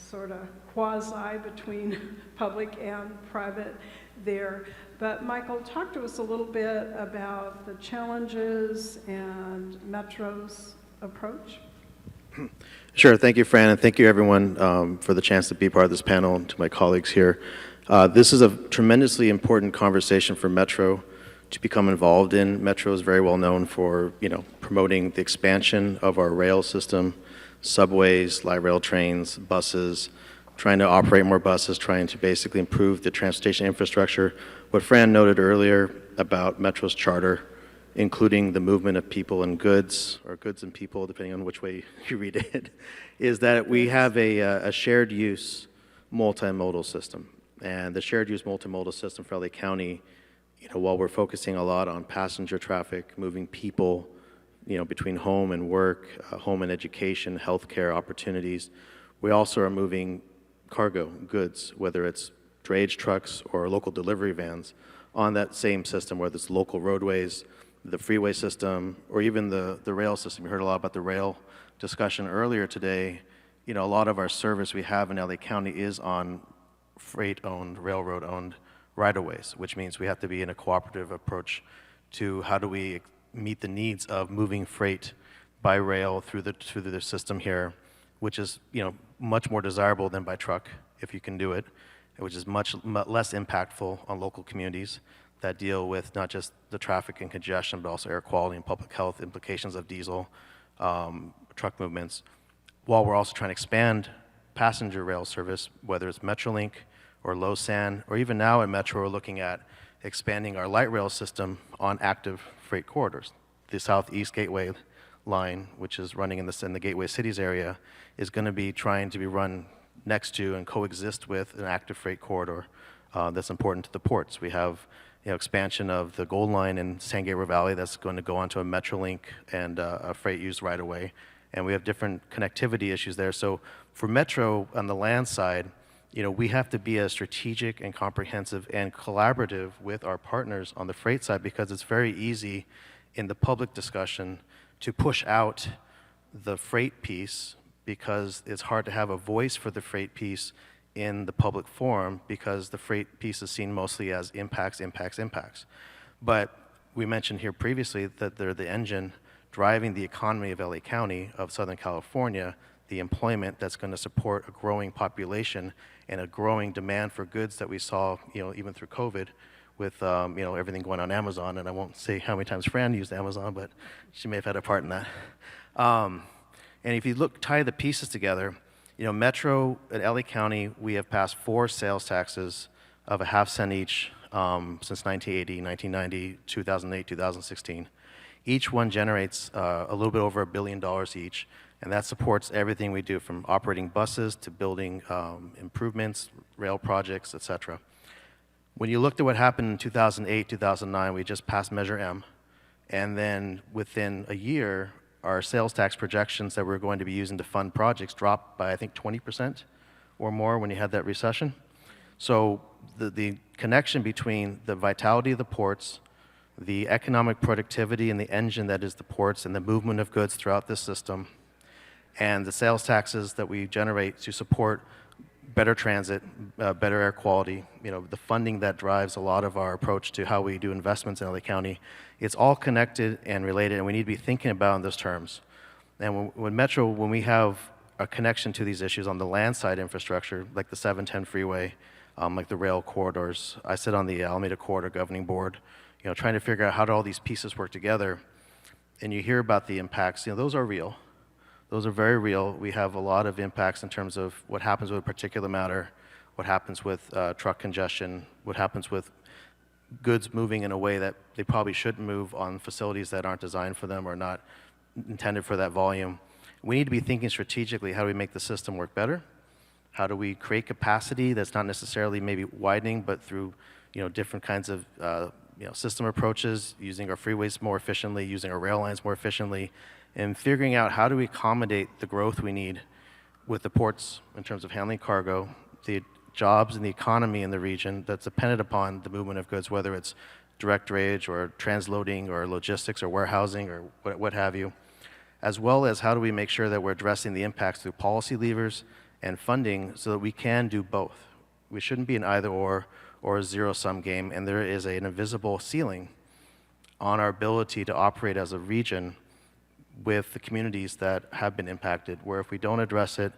sort of quasi between public and private there. But Michael, talk to us a little bit about the challenges and Metro's approach. Sure. Thank you, Fran, and thank you, everyone, for the chance to be part of this panel, and to my colleagues here. This is a tremendously important conversation for Metro to become involved in. Metro is very well known for, promoting the expansion of our rail system, subways, light rail trains, buses, trying to operate more buses, trying to basically improve the transportation infrastructure. What Fran noted earlier about Metro's charter, including the movement of people and goods, or goods and people, depending on which way you read it, is that we have a shared use multimodal system. And the shared use multimodal system for LA County, while we're focusing a lot on passenger traffic, moving people, between home and work, home and education, healthcare opportunities, we also are moving cargo, goods, whether it's drayage trucks or local delivery vans, on that same system, whether it's local roadways, the freeway system, or even the rail system. You heard a lot about the rail discussion earlier today. A lot of our service we have in LA County is on freight-owned, railroad-owned right-of-ways, which means we have to be in a cooperative approach to how do we meet the needs of moving freight by rail through the system here, which is much more desirable than by truck if you can do it, which is much less impactful on local communities that deal with not just the traffic and congestion, but also air quality and public health implications of diesel truck movements, while we're also trying to expand passenger rail service, whether it's Metrolink or Low-San, or even now in Metro, we're looking at expanding our light rail system on active freight corridors. The Southeast Gateway line, which is running in the Gateway Cities area, is going to be trying to be run next to and coexist with an active freight corridor that's important to the ports. We have expansion of the Gold Line in San Gabriel Valley that's going to go onto a Metrolink and a freight use right away. And we have different connectivity issues there. So for Metro on the land side, we have to be as strategic and comprehensive and collaborative with our partners on the freight side, because it's very easy in the public discussion to push out the freight piece, because it's hard to have a voice for the freight piece in the public forum, because the freight piece is seen mostly as impacts. But we mentioned here previously that they're the engine driving the economy of LA County, of Southern California, the employment that's going to support a growing population and a growing demand for goods that we saw, even through COVID, with everything going on Amazon. And I won't say how many times Fran used Amazon, but she may have had a part in that. And if you tie the pieces together, Metro at LA County, we have passed 4 sales taxes of a half cent each since 1980, 1990, 2008, 2016. Each one generates a little bit over $1 billion each, and that supports everything we do, from operating buses to building improvements, rail projects, et cetera. When you looked at what happened in 2008, 2009, we just passed Measure M, and then within a year, our sales tax projections that we're going to be using to fund projects dropped by, I think, 20% or more when you had that recession. So the connection between the vitality of the ports, the economic productivity and the engine that is the ports, and the movement of goods throughout this system, and the sales taxes that we generate to support better transit, better air quality, the funding that drives a lot of our approach to how we do investments in LA County, it's all connected and related, and we need to be thinking about in those terms. And when we have a connection to these issues on the land side infrastructure, like the 710 freeway, like the rail corridors, I sit on the Alameda Corridor Governing Board, trying to figure out how do all these pieces work together. And you hear about the impacts, those are real. Those are very real. We have a lot of impacts in terms of what happens with a particular matter, what happens with truck congestion, what happens with goods moving in a way that they probably shouldn't move on facilities that aren't designed for them or not intended for that volume. We need to be thinking strategically, how do we make the system work better? How do we create capacity that's not necessarily maybe widening, but through different kinds of system approaches, using our freeways more efficiently, using our rail lines more efficiently, and figuring out how do we accommodate the growth we need with the ports in terms of handling cargo, the jobs and the economy in the region that's dependent upon the movement of goods, whether it's direct drayage or transloading or logistics or warehousing or what have you. as well as how do we make sure that we're addressing the impacts through policy levers and funding so that we can do both. We shouldn't be an either or a zero-sum game, and there is an invisible ceiling on our ability to operate as a region with the communities that have been impacted, where if we don't address it,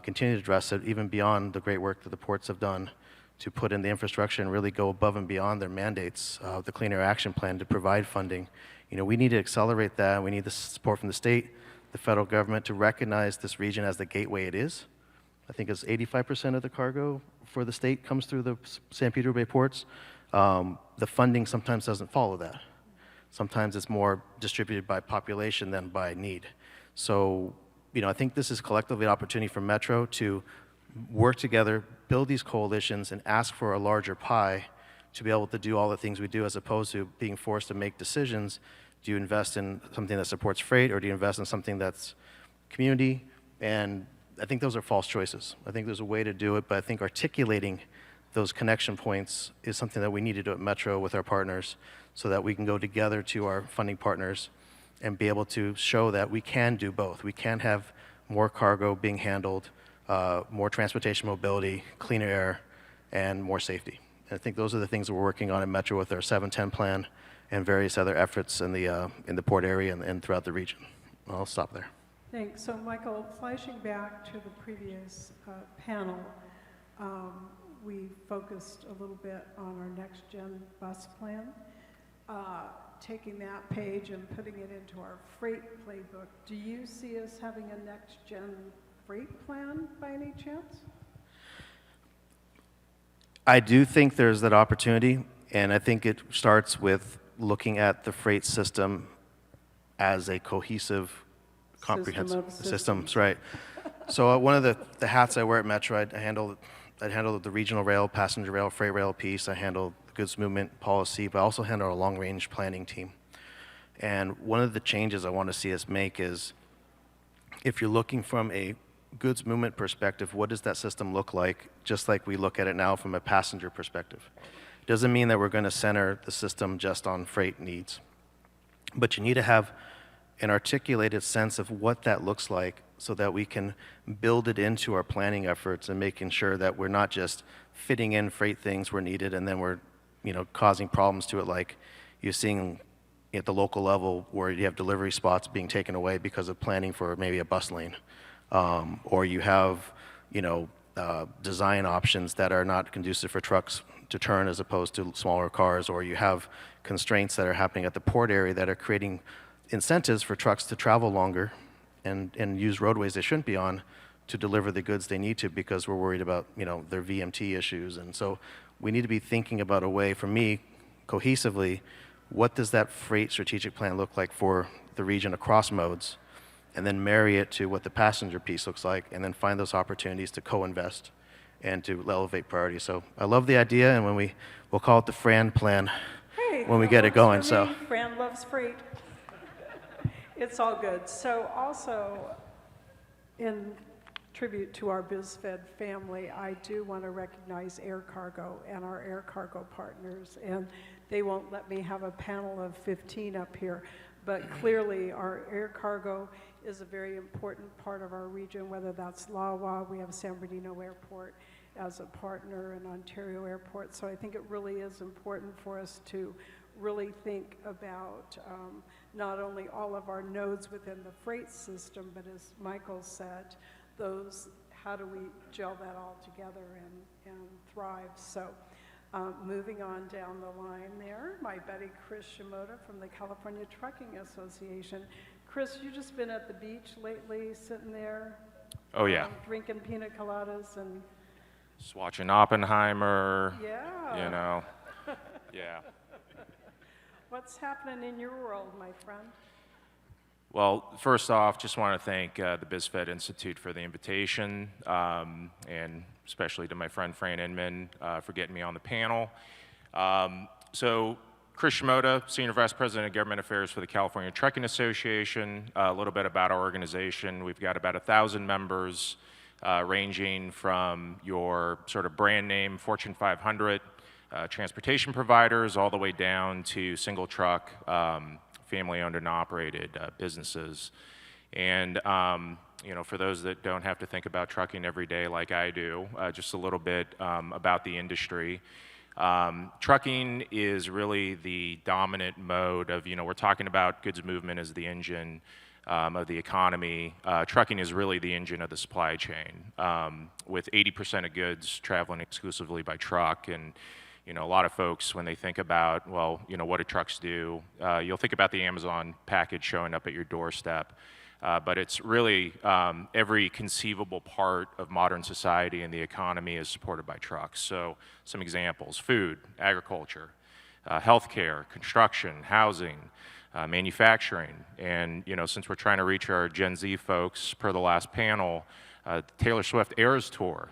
continue to address it, even beyond the great work that the ports have done to put in the infrastructure and really go above and beyond their mandates, the Clean Air Action Plan to provide funding. We need to accelerate that. We need the support from the state, the federal government to recognize this region as the gateway it is. I think it's 85% of the cargo for the state comes through the San Pedro Bay ports. The funding sometimes doesn't follow that. Sometimes it's more distributed by population than by need. So, I think this is collectively an opportunity for Metro to work together, build these coalitions, and ask for a larger pie to be able to do all the things we do, as opposed to being forced to make decisions. Do you invest in something that supports freight, or do you invest in something that's community? And I think those are false choices. I think there's a way to do it, but I think articulating those connection points is something that we need to do at Metro with our partners so that we can go together to our funding partners and be able to show that we can do both. We can have more cargo being handled, more transportation mobility, cleaner air, and more safety. And I think those are the things that we're working on at Metro with our 710 plan and various other efforts in the port area and throughout the region. I'll stop there. Thanks. So, Michael, flashing back to the previous panel, we focused a little bit on our next-gen bus plan. Taking that page and putting it into our freight playbook, do you see us having a next-gen freight plan by any chance? I do think there's that opportunity, and I think it starts with looking at the freight system as a cohesive, comprehensive systems, right? So one of the hats I wear at Metro, I handle the regional rail, passenger rail, freight rail piece. I handle the goods movement policy, but I also handle our long-range planning team. And one of the changes I want to see us make is, if you're looking from a goods movement perspective, what does that system look like, just like we look at it now from a passenger perspective? It doesn't mean that we're going to center the system just on freight needs, but you need to have an articulated sense of what that looks like so that we can build it into our planning efforts and making sure that we're not just fitting in freight things where needed and then we're causing problems to it, like you're seeing at the local level where you have delivery spots being taken away because of planning for maybe a bus lane. Or you have, design options that are not conducive for trucks to turn as opposed to smaller cars, or you have constraints that are happening at the port area that are creating incentives for trucks to travel longer and use roadways they shouldn't be on to deliver the goods they need to, because we're worried about, their VMT issues. And so we need to be thinking about a way, for me, cohesively, what does that freight strategic plan look like for the region across modes, and then marry it to what the passenger piece looks like, and then find those opportunities to co-invest and to elevate priorities. So I love the idea, and we'll call it the Fran plan when we get it going. So Fran loves freight. It's all good. So also, in tribute to our BizFed family, I do want to recognize air cargo and our air cargo partners. And they won't let me have a panel of 15 up here, but clearly our air cargo is a very important part of our region, whether that's LAWA, we have San Bernardino Airport as a partner, and Ontario Airport. So I think it really is important for us to really think about not only all of our nodes within the freight system, but as Michael said, how do we gel that all together and thrive? So moving on down the line there, my buddy Chris Shimoda from the California Trucking Association. Chris, you just been at the beach lately, sitting there? Oh, yeah. Drinking pina coladas and... Just watching Oppenheimer. Yeah. Yeah. What's happening in your world, my friend? Well, first off, just want to thank the BizFed Institute for the invitation, and especially to my friend Fran Inman for getting me on the panel. So, Chris Shimoda, Senior Vice President of Government Affairs for the California Trucking Association. A little bit about our organization. We've got about 1,000 members, ranging from your sort of brand name Fortune 500 transportation providers all the way down to single truck family-owned and operated businesses. And for those that don't have to think about trucking every day like I do, just a little bit about the industry. Trucking is really the dominant mode of, we're talking about goods movement as the engine of the economy. Trucking is really the engine of the supply chain, with 80% of goods traveling exclusively by truck. And a lot of folks, when they think about, well, what do trucks do? You'll think about the Amazon package showing up at your doorstep. But it's really every conceivable part of modern society and the economy is supported by trucks. So some examples: food, agriculture, healthcare, construction, housing, manufacturing. And since we're trying to reach our Gen Z folks, per the last panel, Taylor Swift Eras Tour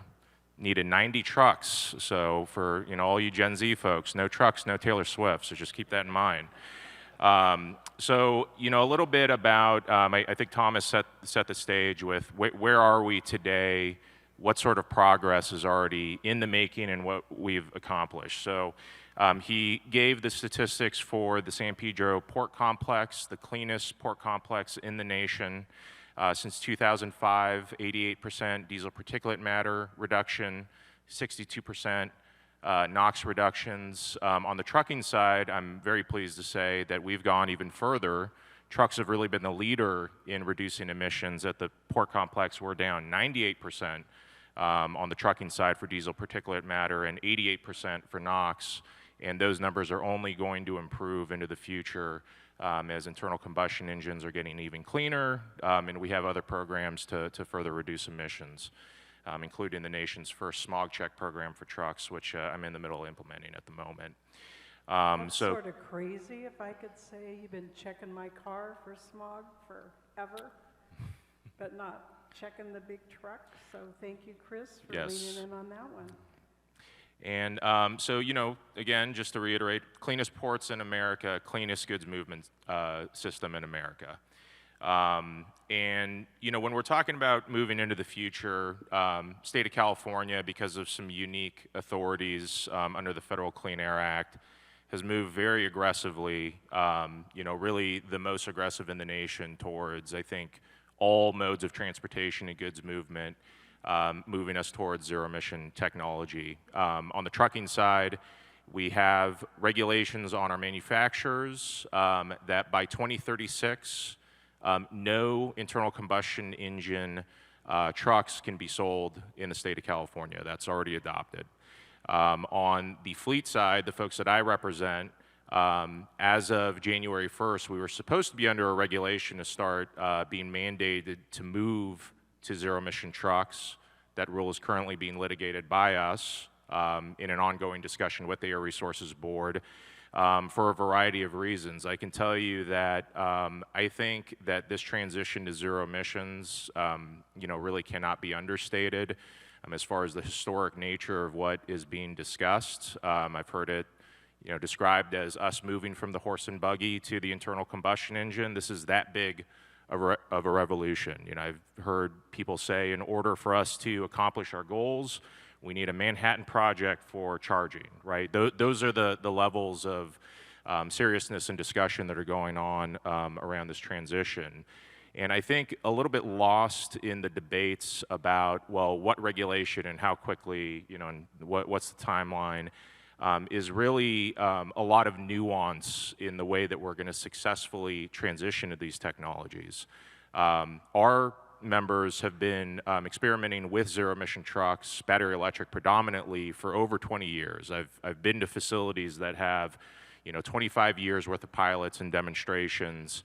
needed 90 trucks. So for all you Gen Z folks, no trucks, no Taylor Swift. So just keep that in mind. So, a little bit about, I think Thomas set the stage with where are we today, what sort of progress is already in the making, and what we've accomplished. So he gave the statistics for the San Pedro Port Complex, the cleanest port complex in the nation. Since 2005, 88% diesel particulate matter reduction, 62% NOx reductions. On the trucking side, I'm very pleased to say that we've gone even further. Trucks have really been the leader in reducing emissions. At the port complex, we're down 98% on the trucking side for diesel particulate matter and 88% for NOx. And those numbers are only going to improve into the future as internal combustion engines are getting even cleaner, and we have other programs to further reduce emissions. Including the nation's first smog check program for trucks, which I'm in the middle of implementing at the moment. That's sort of crazy, if I could say. You've been checking my car for smog forever, but not checking the big truck. So thank you, Chris, for leaning in on that one. And so, again, just to reiterate, cleanest ports in America, cleanest goods movement system in America. And when we're talking about moving into the future, state of California, because of some unique authorities under the Federal Clean Air Act, has moved very aggressively, really the most aggressive in the nation towards, I think, all modes of transportation and goods movement, moving us towards zero-emission technology. On the trucking side, we have regulations on our manufacturers that by 2036, no internal combustion engine trucks can be sold in the state of California. That's already adopted. On the fleet side, the folks that I represent, as of January 1st, we were supposed to be under a regulation to start being mandated to move to zero-emission trucks. That rule is currently being litigated by us in an ongoing discussion with the Air Resources Board. For a variety of reasons. I can tell you that I think that this transition to zero emissions, really cannot be understated as far as the historic nature of what is being discussed. I've heard it, described as us moving from the horse and buggy to the internal combustion engine. This is that big of a revolution. I've heard people say, in order for us to accomplish our goals, we need a Manhattan Project for charging, right? Those are the levels of seriousness and discussion that are going on around this transition. And I think a little bit lost in the debates about, well, what regulation and how quickly, and what's the timeline, is really a lot of nuance in the way that we're going to successfully transition to these technologies. Our members have been experimenting with zero-emission trucks, battery electric predominantly, for over 20 years. I've been to facilities that have 25 years worth of pilots and demonstrations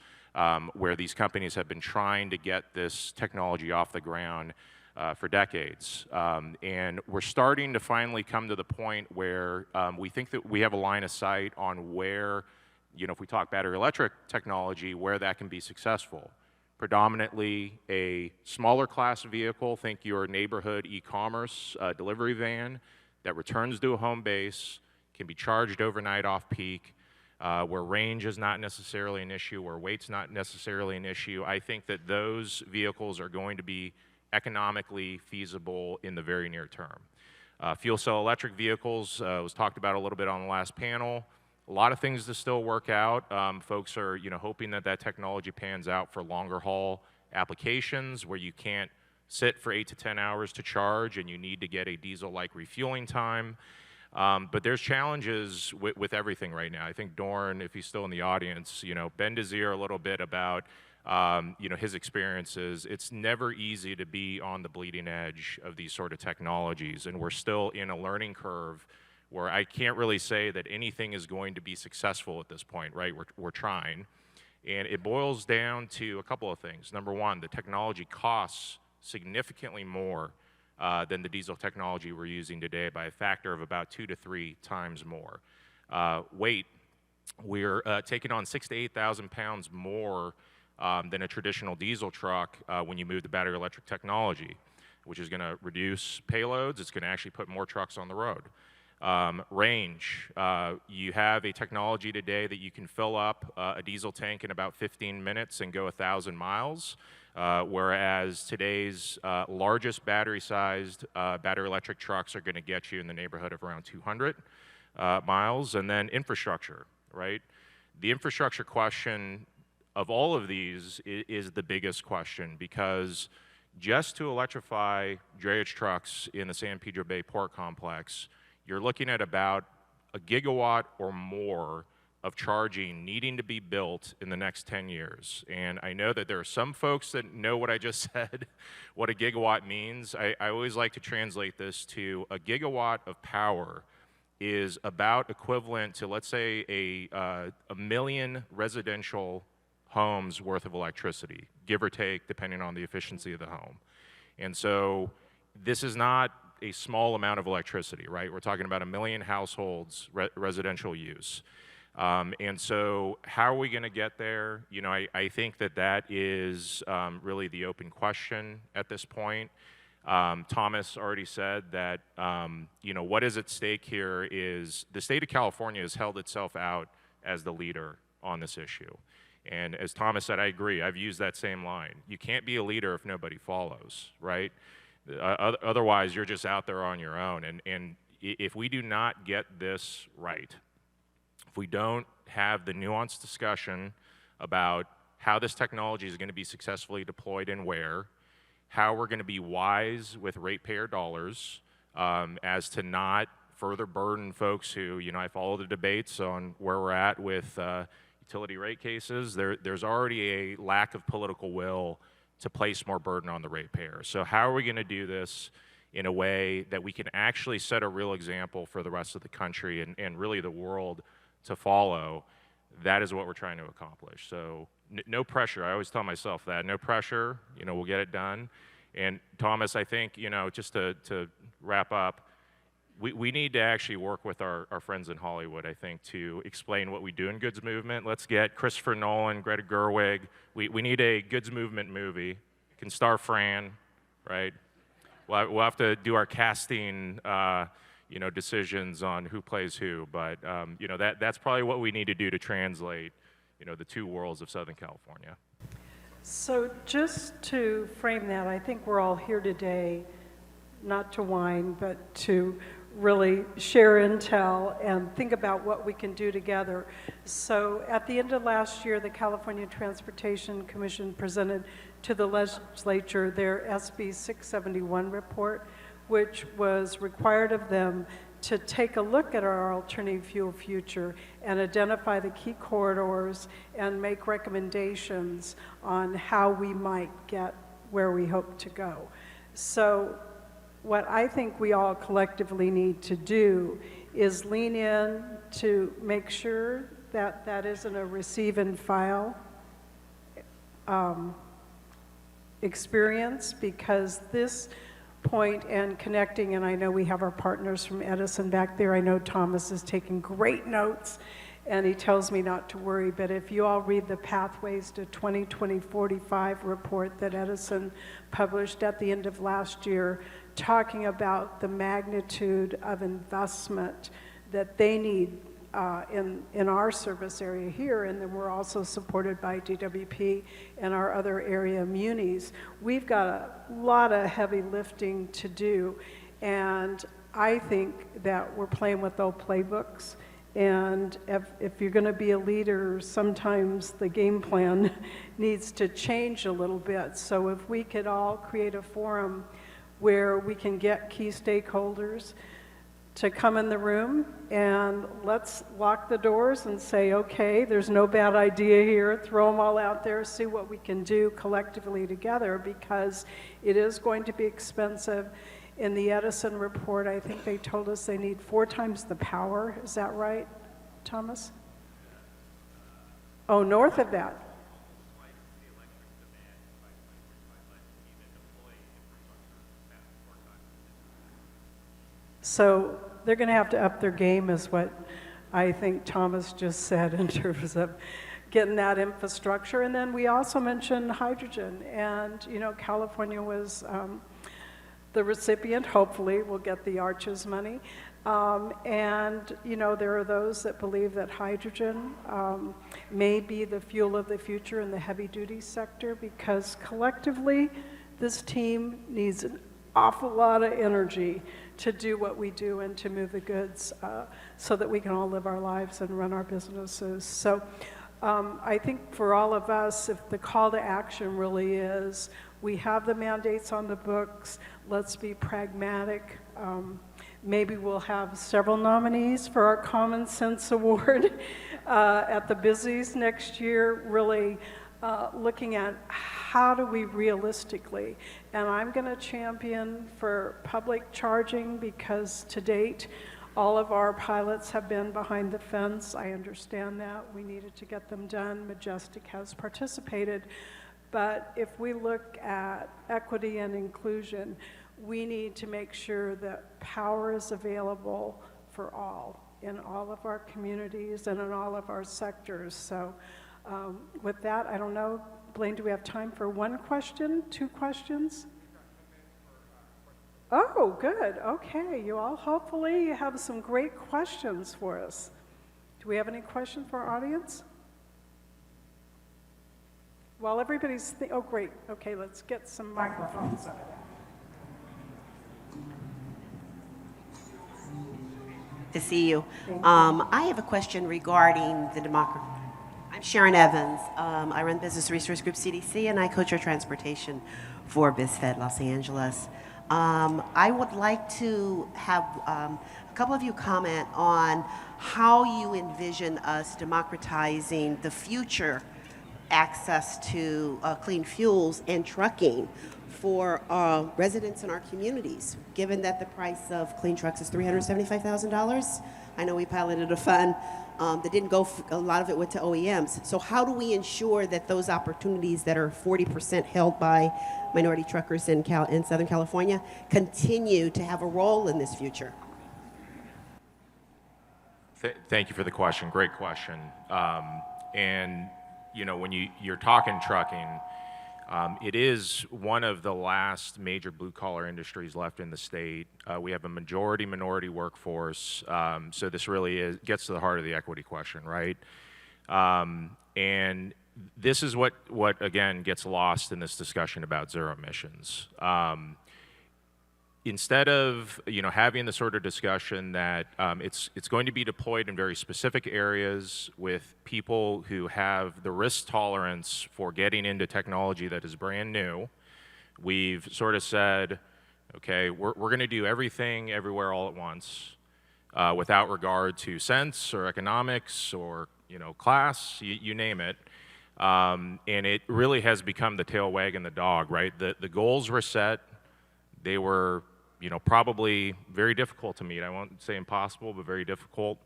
where these companies have been trying to get this technology off the ground for decades. And we're starting to finally come to the point where we think that we have a line of sight on where, if we talk battery electric technology, where that can be successful. Predominantly a smaller class vehicle, think your neighborhood e-commerce delivery van that returns to a home base, can be charged overnight off-peak, where range is not necessarily an issue, where weight's not necessarily an issue. I think that those vehicles are going to be economically feasible in the very near term. Fuel cell electric vehicles was talked about a little bit on the last panel. A lot of things to still work out. Folks are, hoping that that technology pans out for longer haul applications where you can't sit for 8 to 10 hours to charge and you need to get a diesel-like refueling time. But there's challenges with everything right now. I think Dorn, if he's still in the audience, bend his ear a little bit about his experiences. It's never easy to be on the bleeding edge of these sort of technologies, and we're still in a learning curve where I can't really say that anything is going to be successful at this point, right? We're trying. And it boils down to a couple of things. Number one, the technology costs significantly more than the diesel technology we're using today by a factor of about 2 to 3 times more. Weight, we're taking on 6,000 to 8,000 pounds more than a traditional diesel truck when you move the battery electric technology, which is going to reduce payloads. It's going to actually put more trucks on the road. Range, you have a technology today that you can fill up a diesel tank in about 15 minutes and go 1,000 miles, whereas today's largest battery-sized battery electric trucks are going to get you in the neighborhood of around 200 miles. And then infrastructure, right? The infrastructure question of all of these is the biggest question, because just to electrify drayage trucks in the San Pedro Bay Port Complex, you're looking at about a gigawatt or more of charging needing to be built in the next 10 years. And I know that there are some folks that know what I just said, what a gigawatt means. I always like to translate this to a gigawatt of power is about equivalent to, let's say, a million residential homes worth of electricity, give or take, depending on the efficiency of the home. And so this is not a small amount of electricity, right? We're talking about 1 million households, residential use. And so how are we going to get there? I think that is really the open question at this point. Thomas already said that, what is at stake here is the state of California has held itself out as the leader on this issue. And as Thomas said, I agree. I've used that same line. You can't be a leader if nobody follows, right? Otherwise, you're just out there on your own. And if we do not get this right, if we don't have the nuanced discussion about how this technology is going to be successfully deployed and where, how we're going to be wise with ratepayer dollars as to not further burden folks who, I follow the debates on where we're at with utility rate cases. There's already a lack of political will to place more burden on the ratepayer. So how are we going to do this in a way that we can actually set a real example for the rest of the country and really the world to follow? That is what we're trying to accomplish. So no pressure. I always tell myself that. No pressure. We'll get it done. And Thomas, I think, just to wrap up, we need to actually work with our friends in Hollywood, I think, to explain what we do in goods movement. Let's get Christopher Nolan, Greta Gerwig. We need a goods movement movie. Can star Fran, right? We'll have to do our casting, decisions on who plays who. But, that's probably what we need to do to translate, the two worlds of Southern California. So just to frame that, I think we're all here today, not to whine, but to really share intel and think about what we can do together. So at the end of last year, the California Transportation Commission presented to the legislature their SB 671 report, which was required of them to take a look at our alternative fuel future and identify the key corridors and make recommendations on how we might get where we hope to go. So what I think we all collectively need to do is lean in to make sure that that isn't a receive and file experience, because this point and connecting, and I know we have our partners from Edison back there. I know Thomas is taking great notes, and he tells me not to worry, but if you all read the Pathways to 2020-45 report that Edison published at the end of last year, talking about the magnitude of investment that they need in our service area here, and then we're also supported by DWP and our other area munis. We've got a lot of heavy lifting to do, and I think that we're playing with old playbooks, And if you're going to be a leader, sometimes the game plan needs to change a little bit. So if we could all create a forum where we can get key stakeholders to come in the room and let's lock the doors and say, okay, there's no bad idea here, throw them all out there, see what we can do collectively together, because it is going to be expensive. In the Edison report, I think they told us they need 4 times the power. Is that right, Thomas? Oh, north of that. So they're going to have to up their game, is what I think Thomas just said, in terms of getting that infrastructure. And then we also mentioned hydrogen, and you know, California was the recipient. Hopefully we'll get the Arches money. And you know, there are those that believe that hydrogen may be the fuel of the future in the heavy duty sector, because collectively this team needs an awful lot of energy to do what we do and to move the goods so that we can all live our lives and run our businesses. So I think for all of us, if the call to action really is, we have the mandates on the books, let's be pragmatic. Maybe we'll have several nominees for our Common Sense Award at the Busies next year, really looking at how do we realistically, and I'm going to champion for public charging, because to date, all of our pilots have been behind the fence. I understand that. We needed to get them done. Majestic has participated. But if we look at equity and inclusion, we need to make sure that power is available for all in all of our communities and in all of our sectors. So with that, I don't know, Blaine, do we have time for 1 question, 2 questions? Oh, good. Okay, you all hopefully have some great questions for us. Do we have any questions for our audience? While everybody's oh, great. Okay, let's get some microphones over there. To see you. I have a question regarding the democracy. I'm Sharon Evans. I run Business Resource Group CDC, and I coach our transportation for BizFed Los Angeles. I would like to have a couple of you comment on how you envision us democratizing the future access to clean fuels and trucking for residents in our communities, given that the price of clean trucks is $375,000. I know we piloted a fund that didn't go, a lot of it went to OEMs. So how do we ensure that those opportunities that are 40% held by minority truckers in Southern California continue to have a role in this future? Thank you for the question. Great question. And you know, when you're talking trucking, it is one of the last major blue-collar industries left in the state. We have a minority workforce, so this really gets to the heart of the equity question, right? And this is what again gets lost in this discussion about zero emissions. Instead of having the sort of discussion that it's going to be deployed in very specific areas with people who have the risk tolerance for getting into technology that is brand new, we've sort of said, okay, we're going to do everything everywhere all at once without regard to sense or economics or class, you name it. And it really has become the tail wagging the dog, right? The goals were set. They were, probably very difficult to meet. I won't say impossible, but very difficult.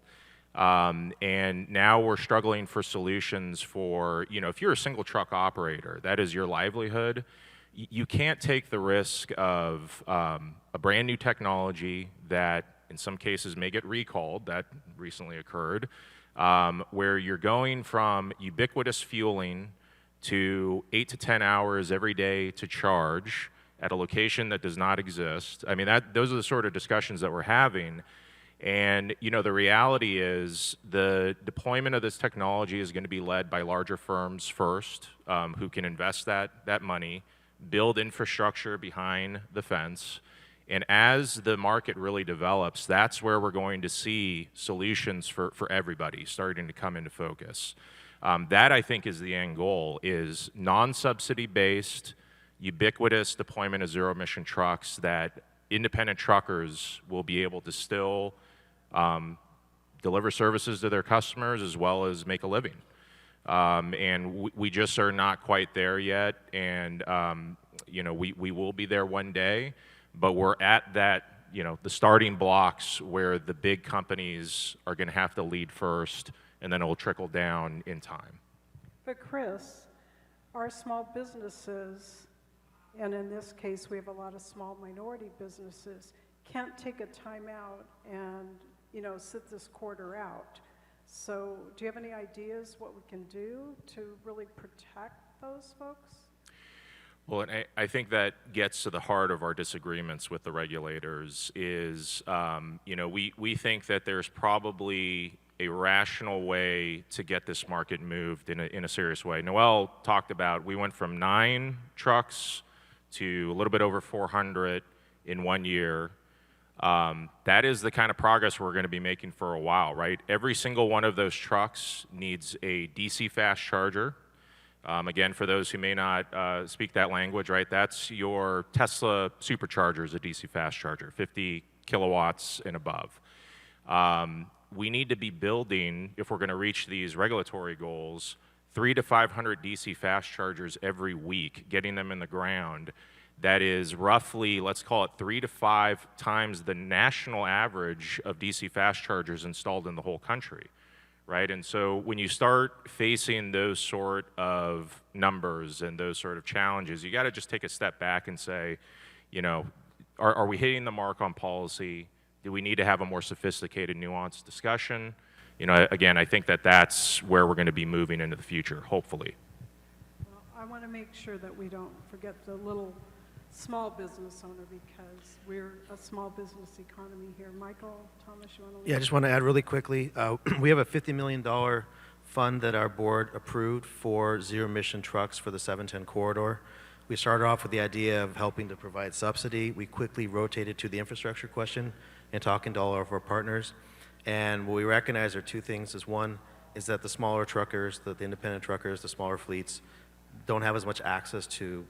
And now we're struggling for solutions for, if you're a single truck operator, that is your livelihood. You can't take the risk of a brand new technology that in some cases may get recalled. That recently occurred, where you're going from ubiquitous fueling to 8 to 10 hours every day to charge at a location that does not exist. I mean, those are the sort of discussions that we're having. And, the reality is the deployment of this technology is going to be led by larger firms first, who can invest that money, build infrastructure behind the fence, And as the market really develops, that's where we're going to see solutions for everybody starting to come into focus. That, I think, is the end goal, is non-subsidy based, ubiquitous deployment of zero-emission trucks that independent truckers will be able to still deliver services to their customers as well as make a living. And we just are not quite there yet, and you know, we will be there one day, but we're at that, you know, the starting blocks where the big companies are going to have to lead first, and then it will trickle down in time. But Chris, our small businesses, and in this case we have a lot of small minority businesses, can't take a time out and, you know, sit this quarter out. So do you have any ideas what we can do to really protect those folks? Well, and I think that gets to the heart of our disagreements with the regulators is, you know, we think that there's probably a rational way to get this market moved in a serious way. Noel talked about, we went from 9 trucks to a little bit over 400 in 1 year. That is the kind of progress we're going to be making for a while, right? Every single one of those trucks needs a DC fast charger. Again, for those who may not speak that language, right, that's your Tesla supercharger is a DC fast charger, 50 kilowatts and above. We need to be building, if we're going to reach these regulatory goals, 300 to 500 DC fast chargers every week, getting them in the ground. That is roughly, let's call it 3 to 5 times the national average of DC fast chargers installed in the whole country. Right, and so when you start facing those sort of numbers and those sort of challenges, you got to just take a step back and say, you know, are we hitting the mark on policy? Do we need to have a more sophisticated, nuanced discussion? You know, again, I think that that's where we're going to be moving into the future, hopefully. Well, I want to make sure that we don't forget the little small business owner, because we're a small business economy here. Michael, Thomas, you want to? Yeah, I just want to add really quickly. We have a $50 million fund that our board approved for zero-emission trucks for the 710 corridor. We started off with the idea of helping to provide subsidy. We quickly rotated to the infrastructure question and talking to all of our partners. And what we recognize are 2 things. One is that the smaller truckers, the independent truckers, the smaller fleets, don't have as much access to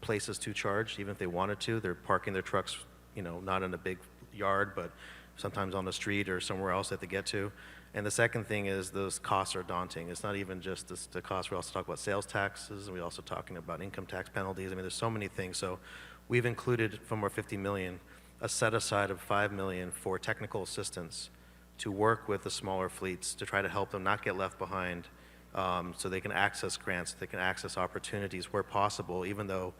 places to charge, even if they wanted to. They're parking their trucks, you know, not in a big yard, but sometimes on the street or somewhere else that they get to. And the second thing is those costs are daunting. It's not even just the cost. We also talk about sales taxes, and we're also talking about income tax penalties. I mean, there's so many things. So we've included from our $50 million a set aside of $5 million for technical assistance to work with the smaller fleets to try to help them not get left behind, so they can access grants, they can access opportunities where possible, even though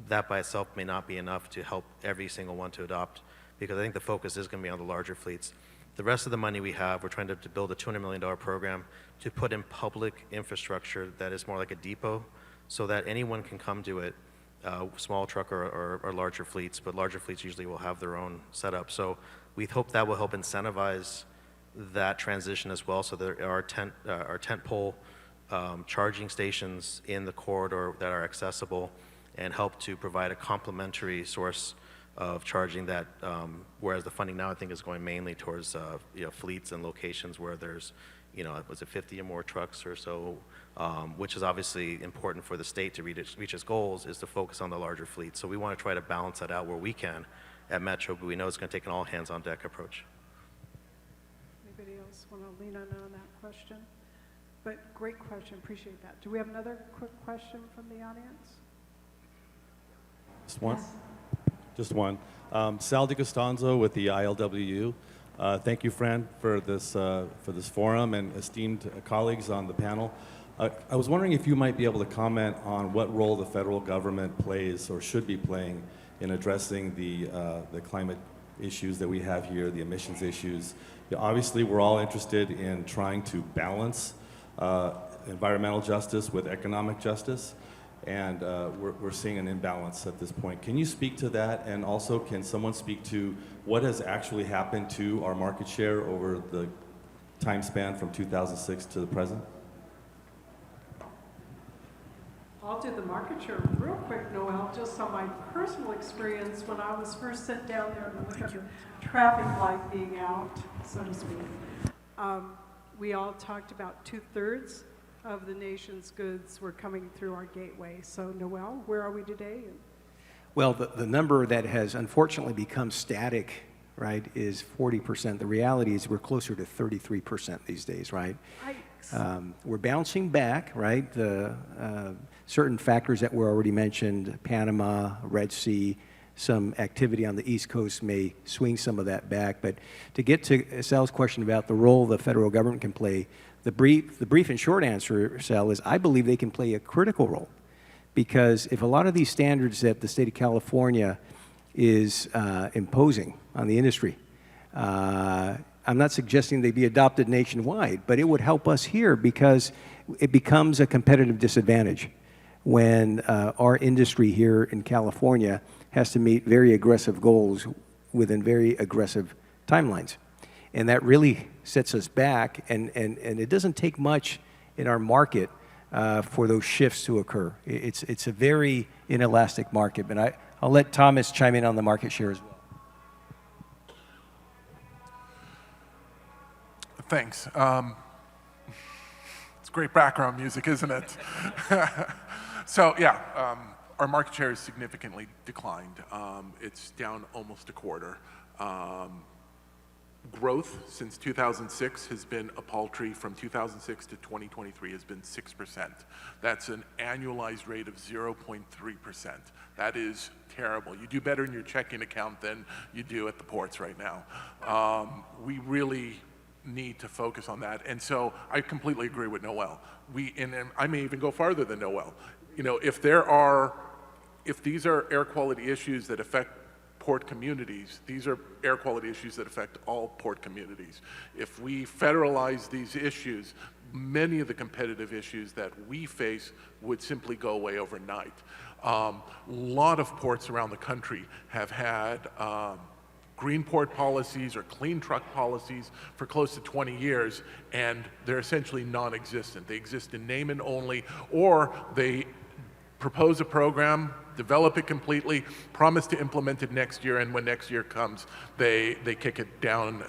that by itself may not be enough to help every single one to adopt, because I think the focus is going to be on the larger fleets. The rest of the money we have, we're trying to build a $200 million program to put in public infrastructure that is more like a depot, so that anyone can come to it, small truck or larger fleets, but larger fleets usually will have their own setup. So we hope that will help incentivize that transition as well, so there are tentpole charging stations in the corridor that are accessible and help to provide a complementary source of charging that, whereas the funding now I think is going mainly towards you know, fleets and locations where there's, you know, was it 50 or more trucks or so, which is obviously important for the state to reach its goals, is to focus on the larger fleets. So we want to try to balance that out where we can at Metro, but we know it's going to take an all hands on deck approach. Anybody else want to lean on that question? But great question, appreciate that. Do we have another quick question from the audience? Just one? Yes. Just one. Sal DiCostanzo with the ILWU. Thank you, Fran, for this forum and esteemed colleagues on the panel. I was wondering if you might be able to comment on what role the federal government plays or should be playing in addressing the climate issues that we have here, the emissions issues. You know, obviously, we're all interested in trying to balance environmental justice with economic justice. And we're seeing an imbalance at this point. Can you speak to that? And also, can someone speak to what has actually happened to our market share over the time span from 2006 to the present? I'll do the market share real quick, Noel, just on my personal experience when I was first sent down there to look at the traffic light being out, so to speak. We all talked about 2/3 of the nation's goods were coming through our gateway. So, Noel, where are we today? Well, the number that has unfortunately become static, right, is 40%. The reality is we're closer to 33% these days, right? We're bouncing back, right? The certain factors that were already mentioned, Panama, Red Sea, some activity on the East Coast may swing some of that back. But to get to Sal's question about the role the federal government can play, the brief and short answer, Sal, is I believe they can play a critical role. Because if a lot of these standards that the state of California is imposing on the industry, I'm not suggesting they be adopted nationwide, but it would help us here because it becomes a competitive disadvantage when our industry here in California has to meet very aggressive goals within very aggressive timelines. And that really sets us back, and it doesn't take much in our market for those shifts to occur. It's a very inelastic market, but I'll let Thomas chime in on the market share as well. Thanks. It's great background music, isn't it? So yeah, our market share has significantly declined. It's down almost a quarter. Growth since 2006 has been a paltry. From 2006 to 2023 has been 6%. That's an annualized rate of 0.3%. That is terrible. You do better in your checking account than you do at the ports right now. We really need to focus on that. And so I completely agree with Noel. And I may even go farther than Noel. You know, if these are air quality issues that affect port communities, these are air quality issues that affect all port communities. If we federalize these issues, many of the competitive issues that we face would simply go away overnight. A lot of ports around the country have had green port policies or clean truck policies for close to 20 years, and they're essentially non-existent. They exist in name and only, or they propose a program, develop it completely, promise to implement it next year, and when next year comes, they kick it down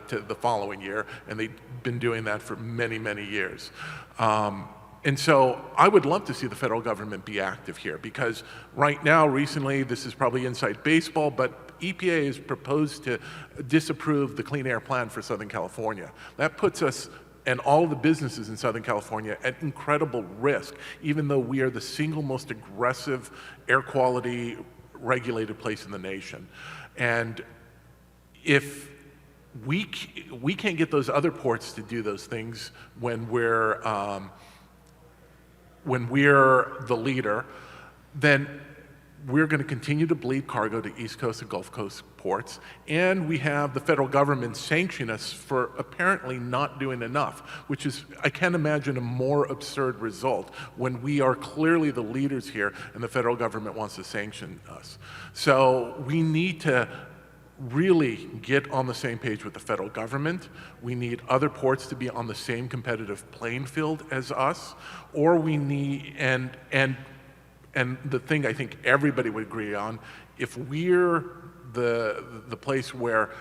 to the following year, and they've been doing that for many, many years. And so I would love to see the federal government be active here, because right now, recently, this is probably inside baseball, but EPA has proposed to disapprove the Clean Air Plan for Southern California. That puts us and all the businesses in Southern California at incredible risk, even though we are the single most aggressive air quality regulated place in the nation. And if we can't get those other ports to do those things when we're the leader, then we're going to continue to bleed cargo to East Coast and Gulf Coast ports, and we have the federal government sanction us for apparently not doing enough, which is, I can't imagine a more absurd result when we are clearly the leaders here and the federal government wants to sanction us. So we need to really get on the same page with the federal government. We need other ports to be on the same competitive playing field as us, or we need, and the thing I think everybody would agree on, if we're the place where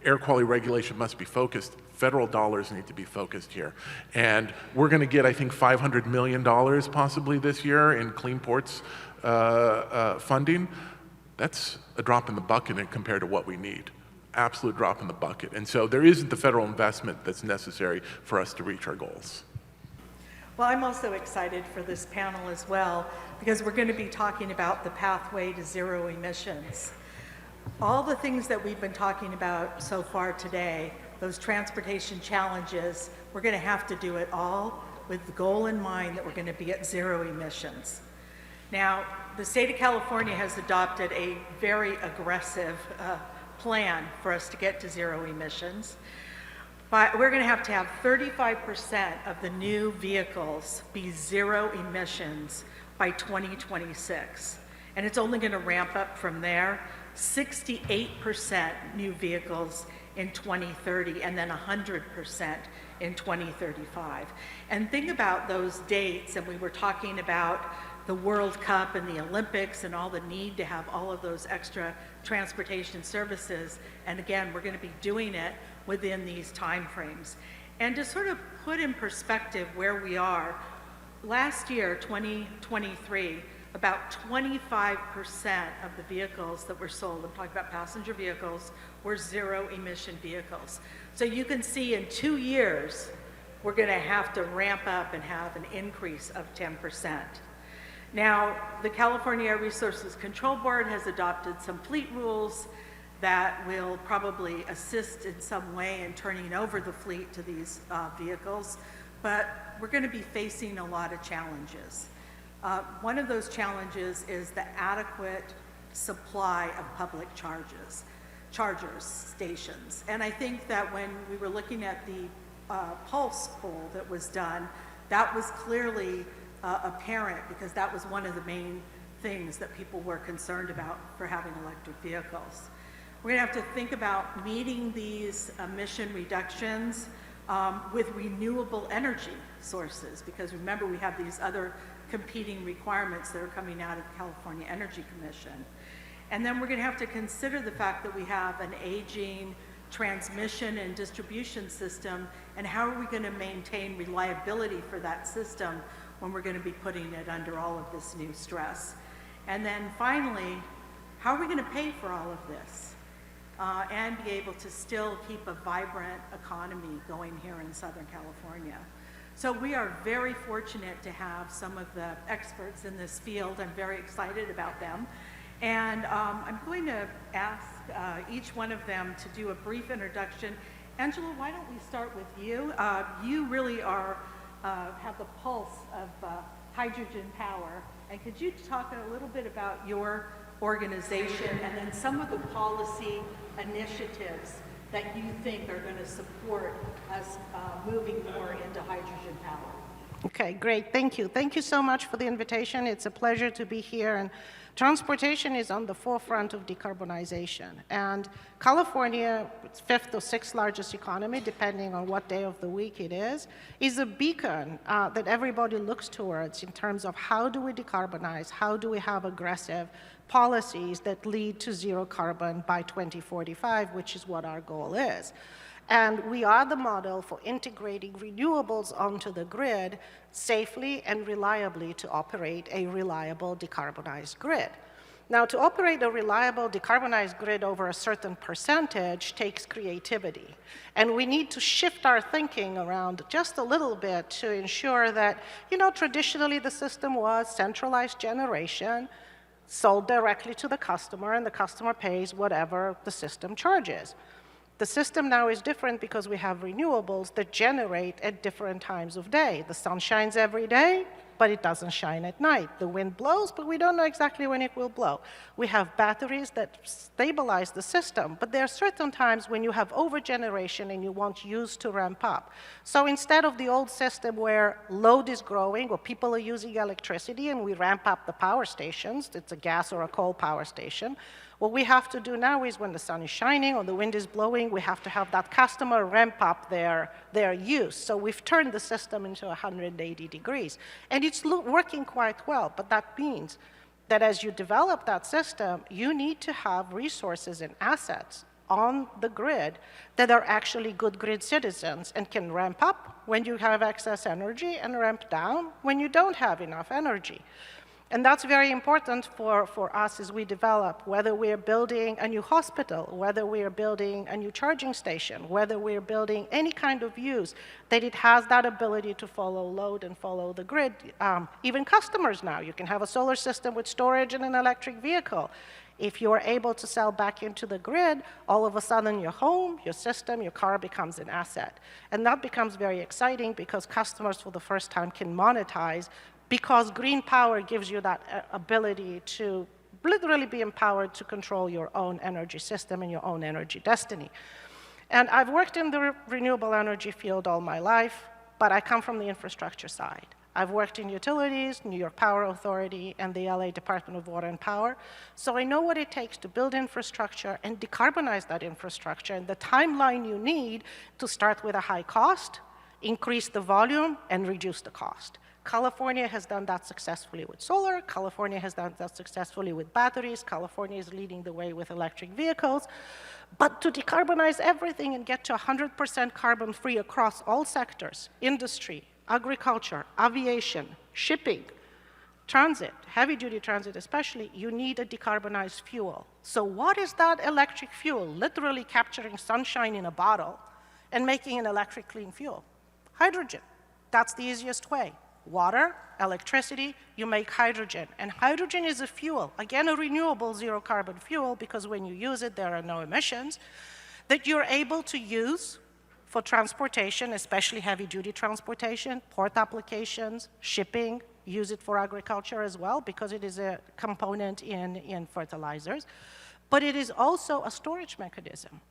air quality regulation must be focused, federal dollars need to be focused here. And we're going to get, I think, $500 million possibly this year in Clean Ports funding. That's a drop in the bucket compared to what we need. Absolute drop in the bucket. And so there isn't the federal investment that's necessary for us to reach our goals. Well, I'm also excited for this panel as well, because we're going to be talking about the pathway to zero emissions. All the things that we've been talking about so far today, those transportation challenges, we're going to have to do it all with the goal in mind that we're going to be at zero emissions. Now, the state of California has adopted a very aggressive plan for us to get to zero emissions. But we're going to have 35% of the new vehicles be zero emissions by 2026. And it's only going to ramp up from there. 68% new vehicles in 2030, and then 100% in 2035. And think about those dates, and we were talking about the World Cup and the Olympics and all the need to have all of those extra transportation services. And again, we're going to be doing it within these timeframes. And to sort of put in perspective where we are, last year, 2023, about 25% of the vehicles that were sold, I'm talking about passenger vehicles, were zero-emission vehicles. So you can see in 2 years, we're going to have to ramp up and have an increase of 10%. Now, the California Air Resources Control Board has adopted some fleet rules that will probably assist in some way in turning over the fleet to these vehicles, but we're going to be facing a lot of challenges. One of those challenges is the adequate supply of public chargers stations. And I think that when we were looking at the Pulse poll that was done, that was clearly apparent, because that was one of the main things that people were concerned about for having electric vehicles. We're going to have to think about meeting these emission reductions with renewable energy sources, because remember, we have these other competing requirements that are coming out of the California Energy Commission. And then we're going to have to consider the fact that we have an aging transmission and distribution system, and how are we going to maintain reliability for that system when we're going to be putting it under all of this new stress. And then finally, how are we going to pay for all of this and be able to still keep a vibrant economy going here in Southern California? So we are very fortunate to have some of the experts in this field. I'm very excited about them. And I'm going to ask each one of them to do a brief introduction. Angela, why don't we start with you? You really are have the pulse of hydrogen power. And could you talk a little bit about your organization and then some of the policy initiatives that you think are going to support us moving more into hydrogen power? Okay, great. Thank you. Thank you so much for the invitation. It's a pleasure to be here. And transportation is on the forefront of decarbonization. And California, its fifth or sixth largest economy, depending on what day of the week it is a beacon that everybody looks towards in terms of how do we decarbonize, how do we have aggressive policies that lead to zero carbon by 2045, which is what our goal is. And we are the model for integrating renewables onto the grid safely and reliably to operate a reliable decarbonized grid. Now, to operate a reliable decarbonized grid over a certain percentage takes creativity. And we need to shift our thinking around just a little bit to ensure that, traditionally the system was centralized generation, sold directly to the customer, and the customer pays whatever the system charges. The system now is different because we have renewables that generate at different times of day. The sun shines every day, but it doesn't shine at night. The wind blows, but we don't know exactly when it will blow. We have batteries that stabilize the system, but there are certain times when you have overgeneration and you want use to ramp up. So instead of the old system where load is growing or people are using electricity and we ramp up the power stations, it's a gas or a coal power station, what we have to do now is when the sun is shining or the wind is blowing, we have to have that customer ramp up their use. So we've turned the system into 180 degrees. And it's working quite well, but that means that as you develop that system, you need to have resources and assets on the grid that are actually good grid citizens and can ramp up when you have excess energy and ramp down when you don't have enough energy. And that's very important for us as we develop, whether we're building a new hospital, whether we're building a new charging station, whether we're building any kind of use, that it has that ability to follow load and follow the grid. Even customers now, you can have a solar system with storage and an electric vehicle. If you're able to sell back into the grid, all of a sudden your home, your system, your car becomes an asset. And that becomes very exciting because customers for the first time can monetize, because green power gives you that ability to literally be empowered to control your own energy system and your own energy destiny. And I've worked in the renewable energy field all my life, but I come from the infrastructure side. I've worked in utilities, New York Power Authority, and the LA Department of Water and Power. So I know what it takes to build infrastructure and decarbonize that infrastructure and the timeline you need to start with a high cost, increase the volume, and reduce the cost. California has done that successfully with solar. California has done that successfully with batteries. California is leading the way with electric vehicles. But to decarbonize everything and get to 100% carbon-free across all sectors, industry, agriculture, aviation, shipping, transit, heavy-duty transit especially, you need a decarbonized fuel. So what is that electric fuel? Literally capturing sunshine in a bottle and making an electric clean fuel. Hydrogen. That's the easiest way. Water, electricity, you make hydrogen. And hydrogen is a fuel, again, a renewable zero-carbon fuel, because when you use it, there are no emissions, that you're able to use for transportation, especially heavy-duty transportation, port applications, shipping, use it for agriculture as well, because it is a component in fertilizers. But it is also a storage mechanism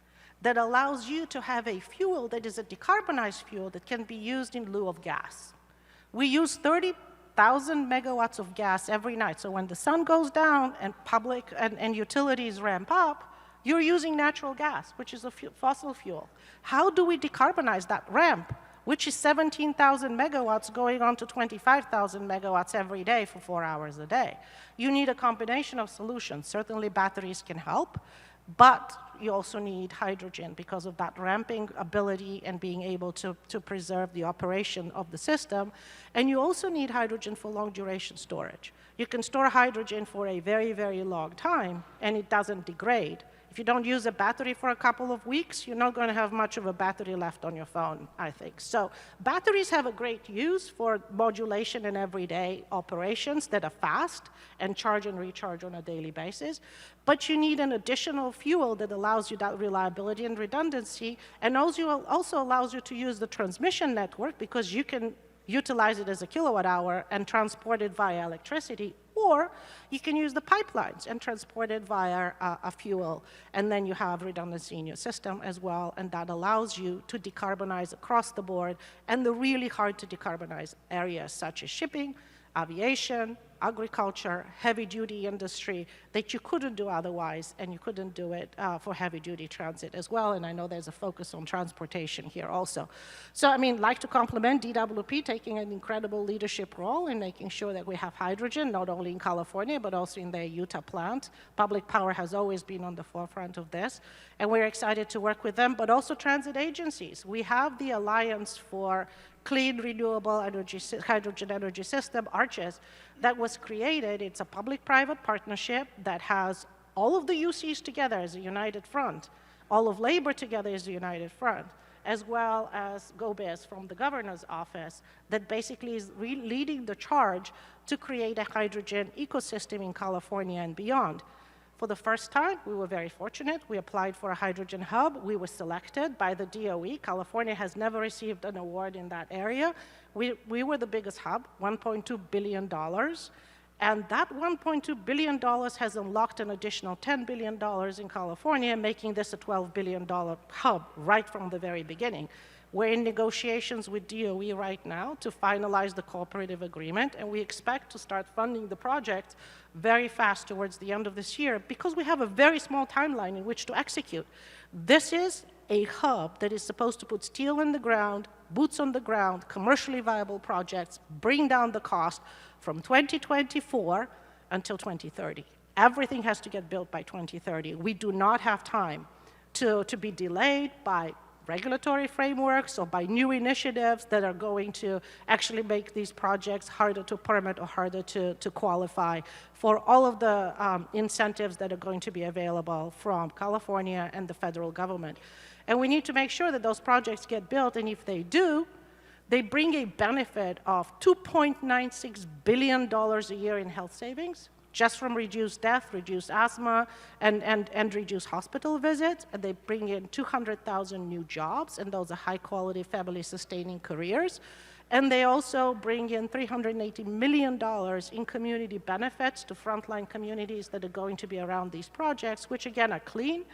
that allows you to have a fuel that is a decarbonized fuel that can be used in lieu of gas. We use 30,000 megawatts of gas every night. So when the sun goes down and public and utilities ramp up, you're using natural gas, which is a fossil fuel. How do we decarbonize that ramp, which is 17,000 megawatts going on to 25,000 megawatts every day for 4 hours a day? You need a combination of solutions. Certainly batteries can help, but you also need hydrogen because of that ramping ability and being able to preserve the operation of the system. And you also need hydrogen for long duration storage. You can store hydrogen for a very, very long time and it doesn't degrade. If you don't use a battery for a couple of weeks, you're not going to have much of a battery left on your phone, I think. So batteries have a great use for modulation in everyday operations that are fast and charge and recharge on a daily basis. But you need an additional fuel that allows you that reliability and redundancy, and also allows you to use the transmission network, because you can utilize it as a kilowatt hour and transport it via electricity, or you can use the pipelines and transport it via a fuel, and then you have redundancy in your system as well, and that allows you to decarbonize across the board and the really hard to decarbonize areas such as shipping, aviation, agriculture, heavy-duty industry that you couldn't do otherwise, and you couldn't do it for heavy-duty transit as well, and I know there's a focus on transportation here also. So, I mean, like to compliment DWP taking an incredible leadership role in making sure that we have hydrogen, not only in California, but also in their Utah plant. Public Power has always been on the forefront of this, and we're excited to work with them, but also transit agencies. We have the Alliance for Clean Renewable Energy, Hydrogen Energy System, ARCHES, that was created. It's a public-private partnership that has all of the UCs together as a united front, all of labor together as a united front, as well as GoBiz from the governor's office, that basically is leading the charge to create a hydrogen ecosystem in California and beyond. For the first time, we were very fortunate. We applied for a hydrogen hub. We were selected by the DOE. California has never received an award in that area. We were the biggest hub, $1.2 billion. And that $1.2 billion has unlocked an additional $10 billion in California, making this a $12 billion hub right from the very beginning. We're in negotiations with DOE right now to finalize the cooperative agreement, and we expect to start funding the project very fast towards the end of this year, because we have a very small timeline in which to execute. This is a hub that is supposed to put steel in the ground, boots on the ground, commercially viable projects, bring down the cost from 2024 until 2030. Everything has to get built by 2030. We do not have time to be delayed by regulatory frameworks or by new initiatives that are going to actually make these projects harder to permit or harder to qualify for all of the incentives that are going to be available from California and the federal government. And we need to make sure that those projects get built, and if they do, they bring a benefit of $2.96 billion a year in health savings, just from reduced death, reduced asthma, and reduced hospital visits. And they bring in 200,000 new jobs, and those are high-quality, family-sustaining careers. And they also bring in $380 million in community benefits to frontline communities that are going to be around these projects, which again are clean,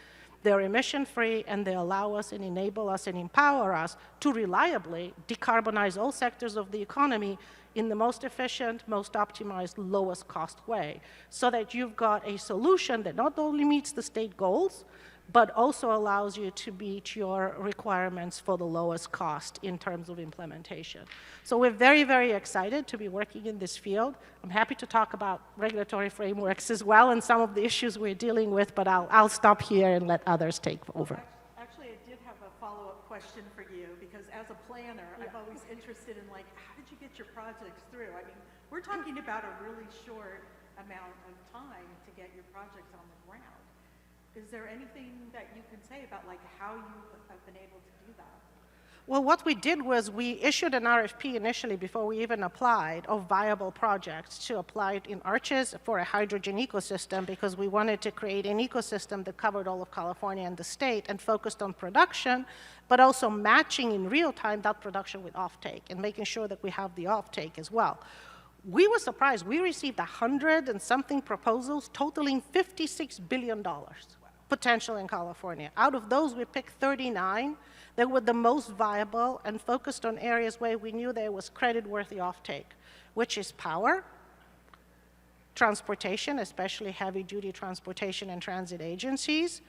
they're emission-free, and they allow us and enable us and empower us to reliably decarbonize all sectors of the economy in the most efficient, most optimized, lowest cost way, so that you've got a solution that not only meets the state goals, but also allows you to meet your requirements for the lowest cost in terms of implementation. So we're very, very excited to be working in this field. I'm happy to talk about regulatory frameworks as well and some of the issues we're dealing with, but I'll stop here and let others take over. Actually, I did have a follow-up question for you, because as a planner, I'm always interested in, like, how did you get your projects through? I mean, we're talking about a really short amount of time to get your projects on the ground. Is there anything that you can say about, like, how you have been able to do that? Well, what we did was we issued an RFP initially before we even applied of viable projects to apply it in Arches for a hydrogen ecosystem, because we wanted to create an ecosystem that covered all of California and the state and focused on production, but also matching in real time that production with offtake and making sure that we have the offtake as well. We were surprised. We received 100 and something proposals totaling $56 billion potential in California. Out of those, we picked 39 that were the most viable and focused on areas where we knew there was credit-worthy offtake, which is power, transportation, especially heavy-duty transportation and transit agencies,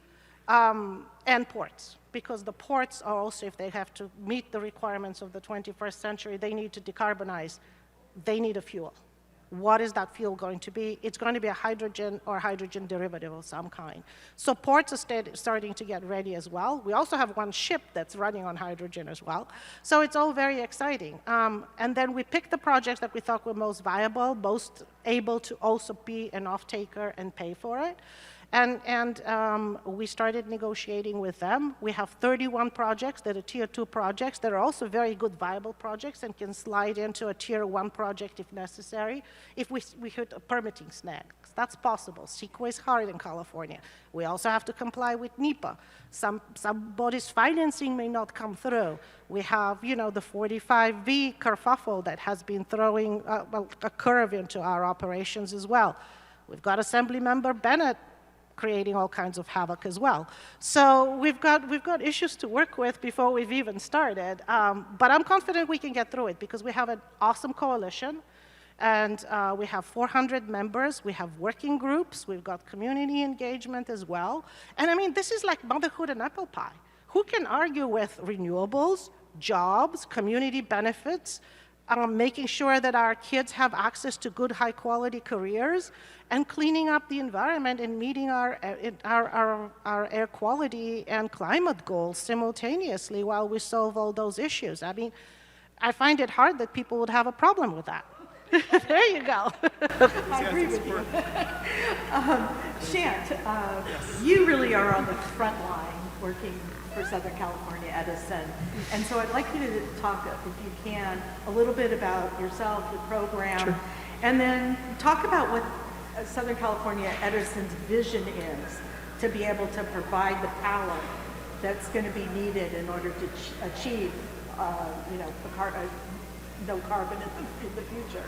and ports. Because the ports are also, if they have to meet the requirements of the 21st century, they need to decarbonize. They need a fuel. What is that fuel going to be? It's going to be a hydrogen or hydrogen derivative of some kind. So ports are starting to get ready as well. We also have one ship that's running on hydrogen as well. So it's all very exciting. And then we picked the projects that we thought were most viable, most able to also be an off-taker and pay for it. And we started negotiating with them. We have 31 projects that are tier 2 projects that are also very good viable projects and can slide into a tier 1 project if necessary, if we hit a permitting snag. That's possible. CEQA is hard in California. We also have to comply with NEPA. Somebody's financing may not come through. We have, you know, the 45V kerfuffle that has been throwing a curve into our operations as well. We've got Assemblymember Bennett creating all kinds of havoc as well. So we've got issues to work with before we've even started. But I'm confident we can get through it because we have an awesome coalition. And we have 400 members. We have working groups. We've got community engagement as well. And I mean, this is like motherhood and apple pie. Who can argue with renewables, jobs, community benefits, making sure that our kids have access to good, high-quality careers, and cleaning up the environment and meeting our air quality and climate goals simultaneously while we solve all those issues? I mean, I find it hard that people would have a problem with that. There you go. I agree with you. Shant, you really are on the front line working for Southern California Edison. And so I'd like you to talk, if you can, a little bit about yourself, your program, sure, and then talk about what Southern California Edison's vision is to be able to provide the power that's going to be needed in order to achieve, no carbon in the future.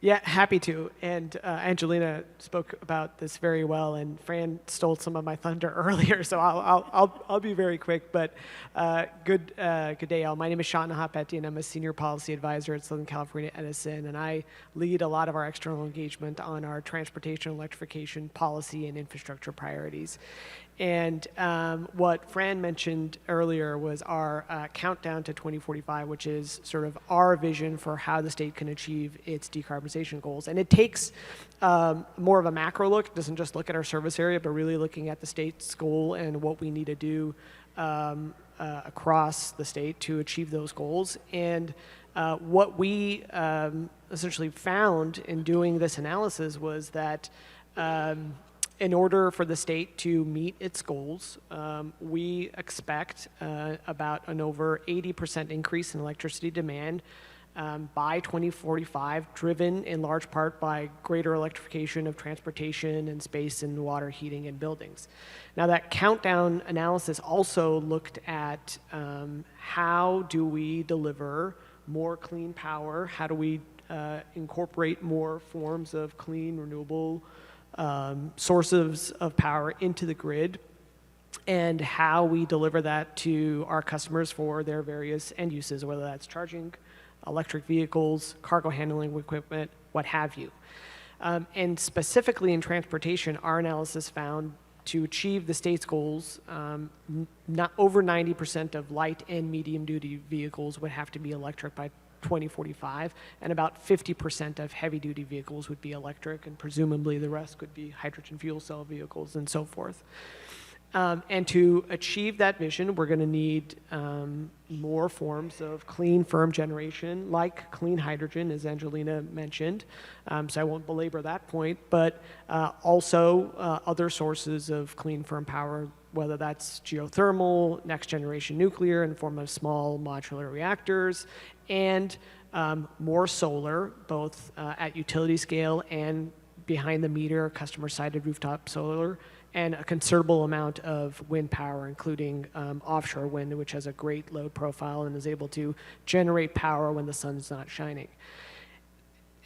Yeah, happy to. And Angelina spoke about this very well, and Fran stole some of my thunder earlier, so I'll be very quick. But good day, all. My name is Shant Nahapeti, and I'm a senior policy advisor at Southern California Edison, and I lead a lot of our external engagement on our transportation, electrification, policy, and infrastructure priorities. And what Fran mentioned earlier was our countdown to 2045, which is sort of our vision for how the state can achieve its decarbonization goals. And it takes more of a macro look. It doesn't just look at our service area, but really looking at the state's goal and what we need to do across the state to achieve those goals. And what we essentially found in doing this analysis was that in order for the state to meet its goals, we expect about an over 80% increase in electricity demand by 2045, driven in large part by greater electrification of transportation and space and water heating and buildings. Now, that countdown analysis also looked at how do we deliver more clean power, how do we incorporate more forms of clean, renewable sources of power into the grid, and how we deliver that to our customers for their various end uses, whether that's charging electric vehicles, cargo handling equipment, what have you. And specifically in transportation, our analysis found to achieve the state's goals, not over 90% of light and medium duty vehicles would have to be electric by 2045, and about 50% of heavy duty vehicles would be electric, and presumably the rest could be hydrogen fuel cell vehicles and so forth. And to achieve that vision, we're going to need more forms of clean, firm generation, like clean hydrogen, as Angelina mentioned. So I won't belabor that point, but also other sources of clean, firm power, whether that's geothermal, next generation nuclear in the form of small modular reactors, and more solar, both at utility scale and behind the meter, customer-sided rooftop solar, and a considerable amount of wind power, including offshore wind, which has a great load profile and is able to generate power when the sun's not shining.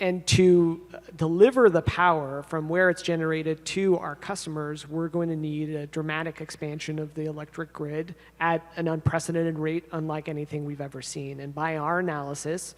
And to deliver the power from where it's generated to our customers, we're going to need a dramatic expansion of the electric grid at an unprecedented rate, unlike anything we've ever seen. And by our analysis,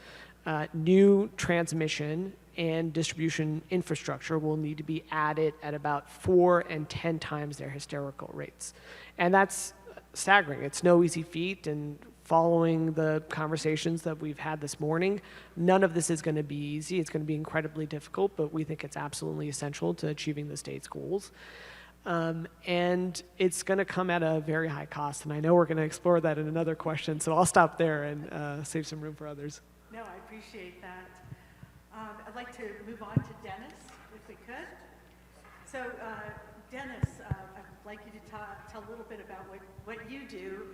new transmission and distribution infrastructure will need to be added at about 4 and 10 times their historical rates. And that's staggering. It's no easy feat, and following the conversations that we've had this morning, none of this is going to be easy. It's going to be incredibly difficult, but we think it's absolutely essential to achieving the state's goals. And it's going to come at a very high cost, and I know we're going to explore that in another question, so I'll stop there and save some room for others. No, I appreciate that. I'd like to move on to Dennis, if we could. So, Dennis, I'd like you to tell a little bit about what you do.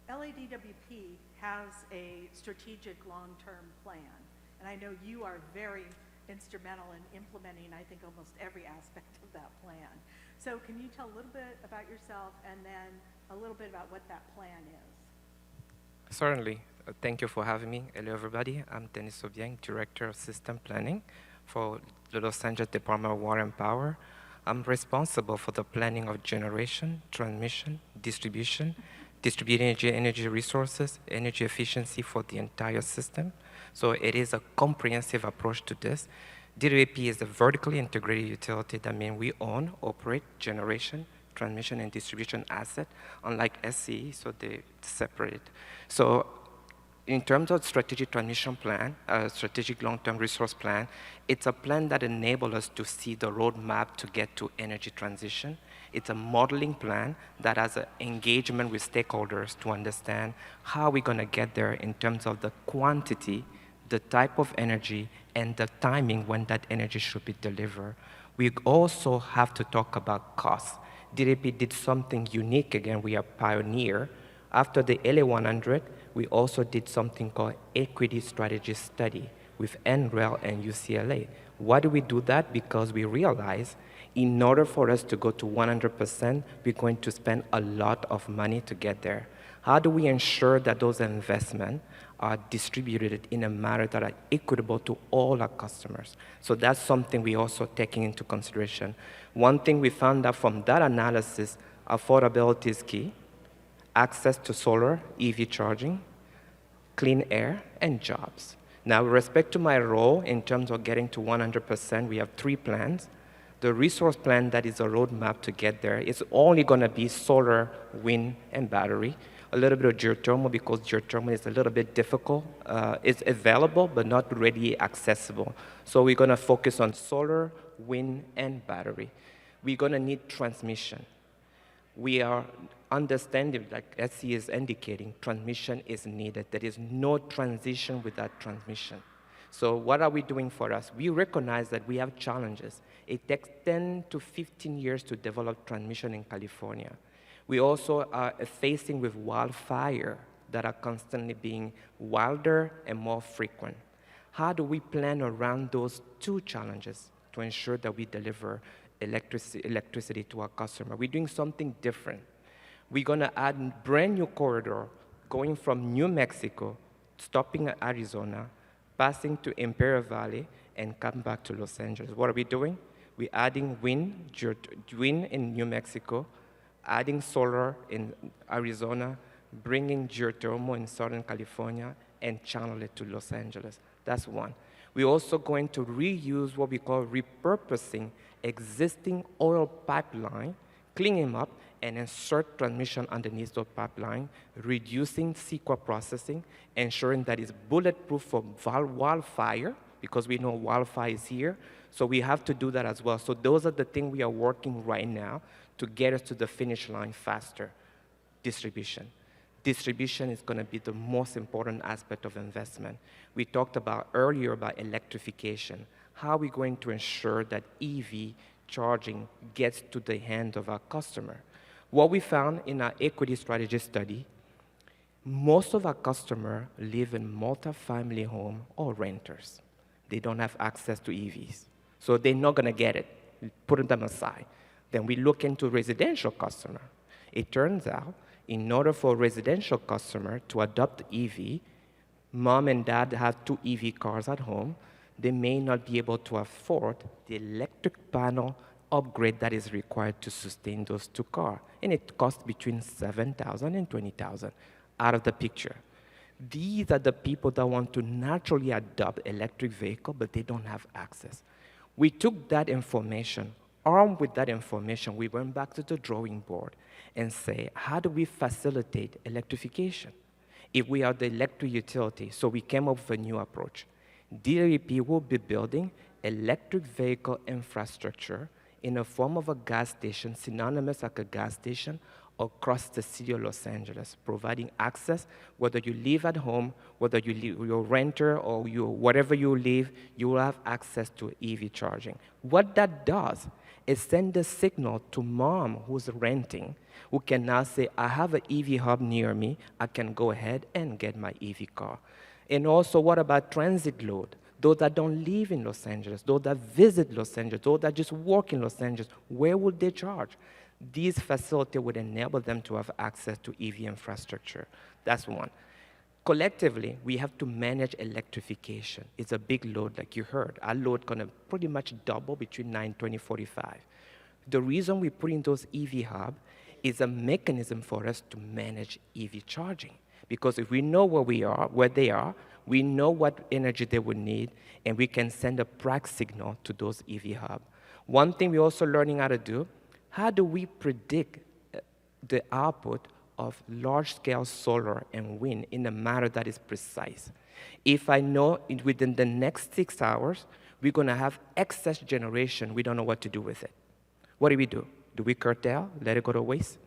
LADWP has a strategic long-term plan, and I know you are very instrumental in implementing, I think, almost every aspect of that plan. So can you tell a little bit about yourself and then a little bit about what that plan is? Certainly. Thank you for having me. Hello, everybody. I'm Denis Obiang, Director of System Planning for the Los Angeles Department of Water and Power. I'm responsible for the planning of generation, transmission, distribution, distributed energy resources, energy efficiency for the entire system. So it is a comprehensive approach to this. DWP is a vertically integrated utility. That means we own, operate, generation, transmission, and distribution asset, unlike SCE, so they separate. So in terms of strategic transmission plan, strategic long-term resource plan, it's a plan that enables us to see the roadmap to get to energy transition. It's a modeling plan that has an engagement with stakeholders to understand how we're going to get there in terms of the quantity, the type of energy, and the timing when that energy should be delivered. We also have to talk about cost. DDP did something unique. Again, we are pioneer. After the LA 100, we also did something called equity strategy study with NREL and UCLA. Why do we do that? Because we realize in order for us to go to 100%, we're going to spend a lot of money to get there. How do we ensure that those investments are distributed in a manner that are equitable to all our customers? So that's something we also taking into consideration. One thing we found out from that analysis, affordability is key. Access to solar, EV charging, clean air, and jobs. Now, with respect to my role in terms of getting to 100%, we have 3 plans. The resource plan that is a roadmap to get there is only going to be solar, wind, and battery. A little bit of geothermal because geothermal is a little bit difficult. It's available, but not readily accessible. So we're going to focus on solar, wind, and battery. We're going to need transmission. We are understanding, like SC is indicating, transmission is needed. There is no transition without transmission. So what are we doing for us? We recognize that we have challenges. It takes 10 to 15 years to develop transmission in California. We also are facing with wildfire that are constantly being wilder and more frequent. How do we plan around those 2 challenges to ensure that we deliver electricity to our customer? We're doing something different. We're going to add a brand new corridor going from New Mexico, stopping at Arizona, passing to Imperial Valley, and come back to Los Angeles. What are we doing? We're adding wind in New Mexico, adding solar in Arizona, bringing geothermal in Southern California and channel it to Los Angeles. That's one. We're also going to reuse what we call repurposing existing oil pipeline, clean them up, and insert transmission underneath the pipeline, reducing CEQA processing, ensuring that it's bulletproof for wildfire, because we know wildfire is here. So we have to do that as well. So those are the things we are working right now to get us to the finish line faster. Distribution. Distribution is going to be the most important aspect of investment. We talked about earlier about electrification. How are we going to ensure that EV charging gets to the hand of our customer? What we found in our equity strategy study, most of our customers live in multi-family home or renters. They don't have access to EVs. So they're not going to get it. We put them aside. Then we look into residential customer. It turns out, in order for a residential customer to adopt EV, mom and dad have 2 EV cars at home. They may not be able to afford the electric panel upgrade that is required to sustain those 2 cars. And it costs between $7,000 and $20,000 out of the picture. These are the people that want to naturally adopt electric vehicle, but they don't have access. We took that information. Armed with that information, we went back to the drawing board and say, how do we facilitate electrification? If we are the electric utility, so we came up with a new approach. DREP will be building electric vehicle infrastructure in the form of a gas station, synonymous like a gas station, across the city of Los Angeles, providing access, whether you live at home, whether you're a renter or wherever you live, you will have access to EV charging. What that does is send a signal to mom who's renting, who can now say, I have an EV hub near me, I can go ahead and get my EV car. And also, what about transit load? Those that don't live in Los Angeles, those that visit Los Angeles, those that just work in Los Angeles, where would they charge? These facilities would enable them to have access to EV infrastructure. That's one. Collectively, we have to manage electrification. It's a big load, like you heard. Our load gonna pretty much double between 2045. The reason we put in those EV hubs is a mechanism for us to manage EV charging. Because if we know where they are, we know what energy they would need, and we can send a price signal to those EV hubs. One thing we're also learning how to do, how do we predict the output of large-scale solar and wind in a manner that is precise? If I know within the next 6 hours, we're going to have excess generation, we don't know what to do with it. What do? Do we curtail, let it go to waste?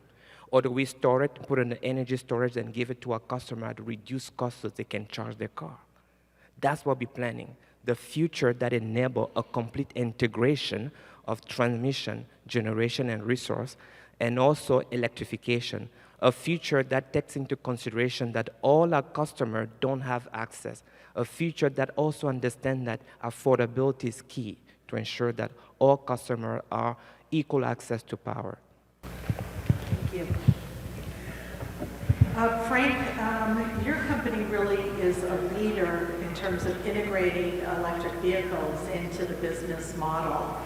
Or do we store it, put it in the energy storage, and give it to our customer to reduce costs so they can charge their car? That's what we're planning. The future that enable a complete integration of transmission, generation, and resource, and also electrification. A future that takes into consideration that all our customers don't have access. A future that also understands that affordability is key to ensure that all customers are equal access to power. Thank you. Frank, your company really is a leader in terms of integrating electric vehicles into the business model.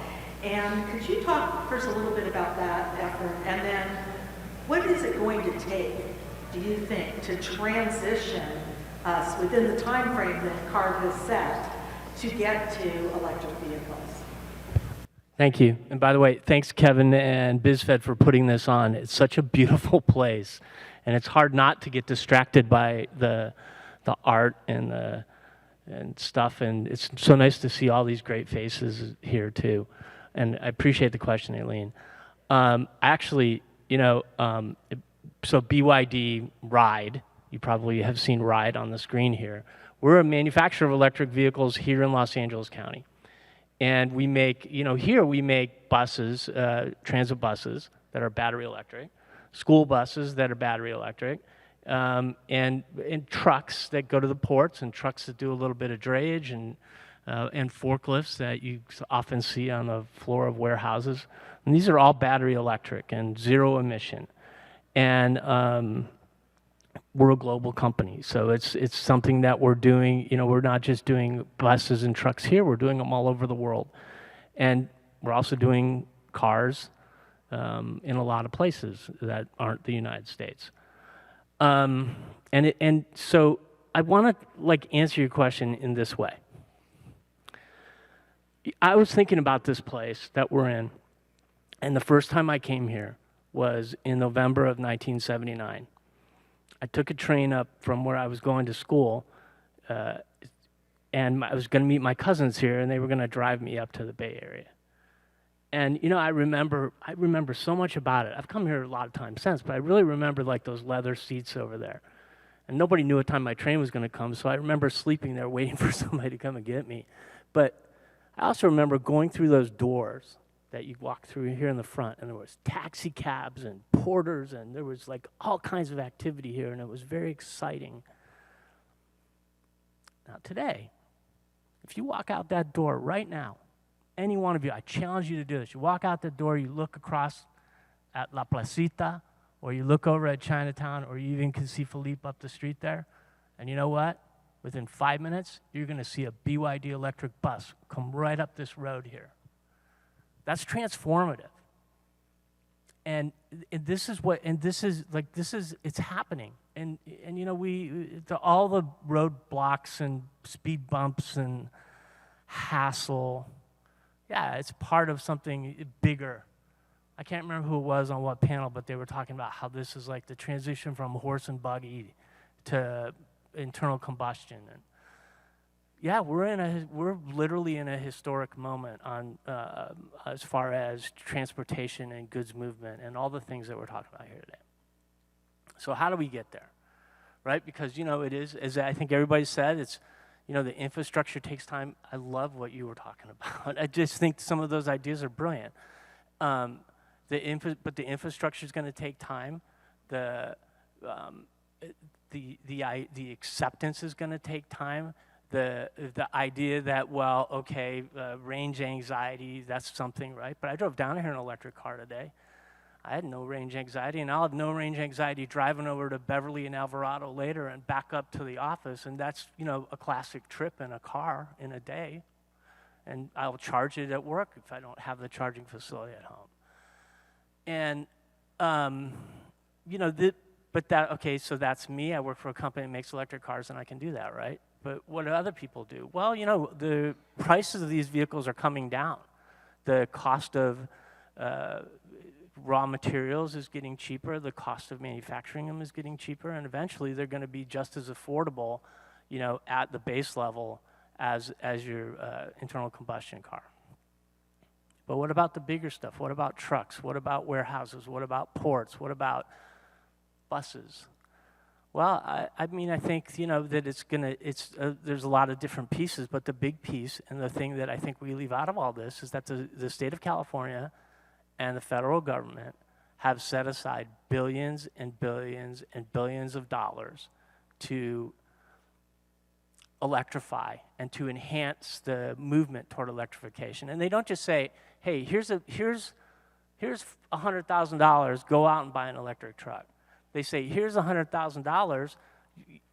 And could you talk first a little bit about that effort, and then what is it going to take, do you think, to transition us within the time frame that CARB has set to get to electric vehicles? Thank you. And by the way, thanks Kevin and BizFed for putting this on. It's such a beautiful place, and it's hard not to get distracted by the art and stuff. And it's so nice to see all these great faces here too. And I appreciate the question, Aileen. Actually, so BYD Ride, you probably have seen Ride on the screen here. We're a manufacturer of electric vehicles here in Los Angeles County. And we make, here we make buses, transit buses that are battery electric, school buses that are battery electric, and trucks that go to the ports, and trucks that do a little bit of drayage, and forklifts that you often see on the floor of warehouses. And these are all battery electric and zero emission. And we're a global company, so it's something that we're doing. We're not just doing buses and trucks here, we're doing them all over the world. And we're also doing cars in a lot of places that aren't the United States. And so I want to like answer your question in this way. I was thinking about this place that we're in, and the first time I came here was in November of 1979. I took a train up from where I was going to school, and I was going to meet my cousins here, and they were going to drive me up to the Bay Area. And you know, I remember so much about it. I've come here a lot of times since, but I really remember like those leather seats over there. And nobody knew what time my train was going to come, so I remember sleeping there waiting for somebody to come and get me. But I also remember going through those doors that you walk through here in the front, and there was taxi cabs and porters, and there was like all kinds of activity here, and it was very exciting. Now today, if you walk out that door right now, any one of you, I challenge you to do this. You walk out the door, you look across at La Placita, or you look over at Chinatown, or you even can see Philippe up the street there, and you know what? Within 5 minutes, you're going to see a BYD electric bus come right up this road here. That's transformative. And this is it's happening. And you know, all the roadblocks and speed bumps and hassle, yeah, it's part of something bigger. I can't remember who it was on what panel, but they were talking about how this is like the transition from horse and buggy to internal combustion. And yeah, we're literally in a historic moment on as far as transportation and goods movement and all the things that we're talking about here today. So how do we get there, right? Because you know, it is, as I think everybody said, it's, you know, the infrastructure takes time. I love what you were talking about. I just think some of those ideas are brilliant. But the infrastructure is going to take time. The acceptance is going to take time. The idea that, well, okay, range anxiety, that's something, right? But I drove down here in an electric car today. I had no range anxiety, and I'll have no range anxiety driving over to Beverly and Alvarado later and back up to the office, and that's, you know, a classic trip in a car in a day. And I'll charge it at work if I don't have the charging facility at home. And, you know, okay, so that's me. I work for a company that makes electric cars, and I can do that, right? But what do other people do? Well, you know, the prices of these vehicles are coming down. The cost of raw materials is getting cheaper. The cost of manufacturing them is getting cheaper. And eventually, they're going to be just as affordable, you know, at the base level as your internal combustion car. But what about the bigger stuff? What about trucks? What about warehouses? What about ports? What about buses? Well, I mean, I think, you know, that there's a lot of different pieces, but the big piece and the thing that I think we leave out of all this is that the state of California and the federal government have set aside billions and billions and billions of dollars to electrify and to enhance the movement toward electrification. And they don't just say, hey, here's $100,000, go out and buy an electric truck. They say, here's $100,000,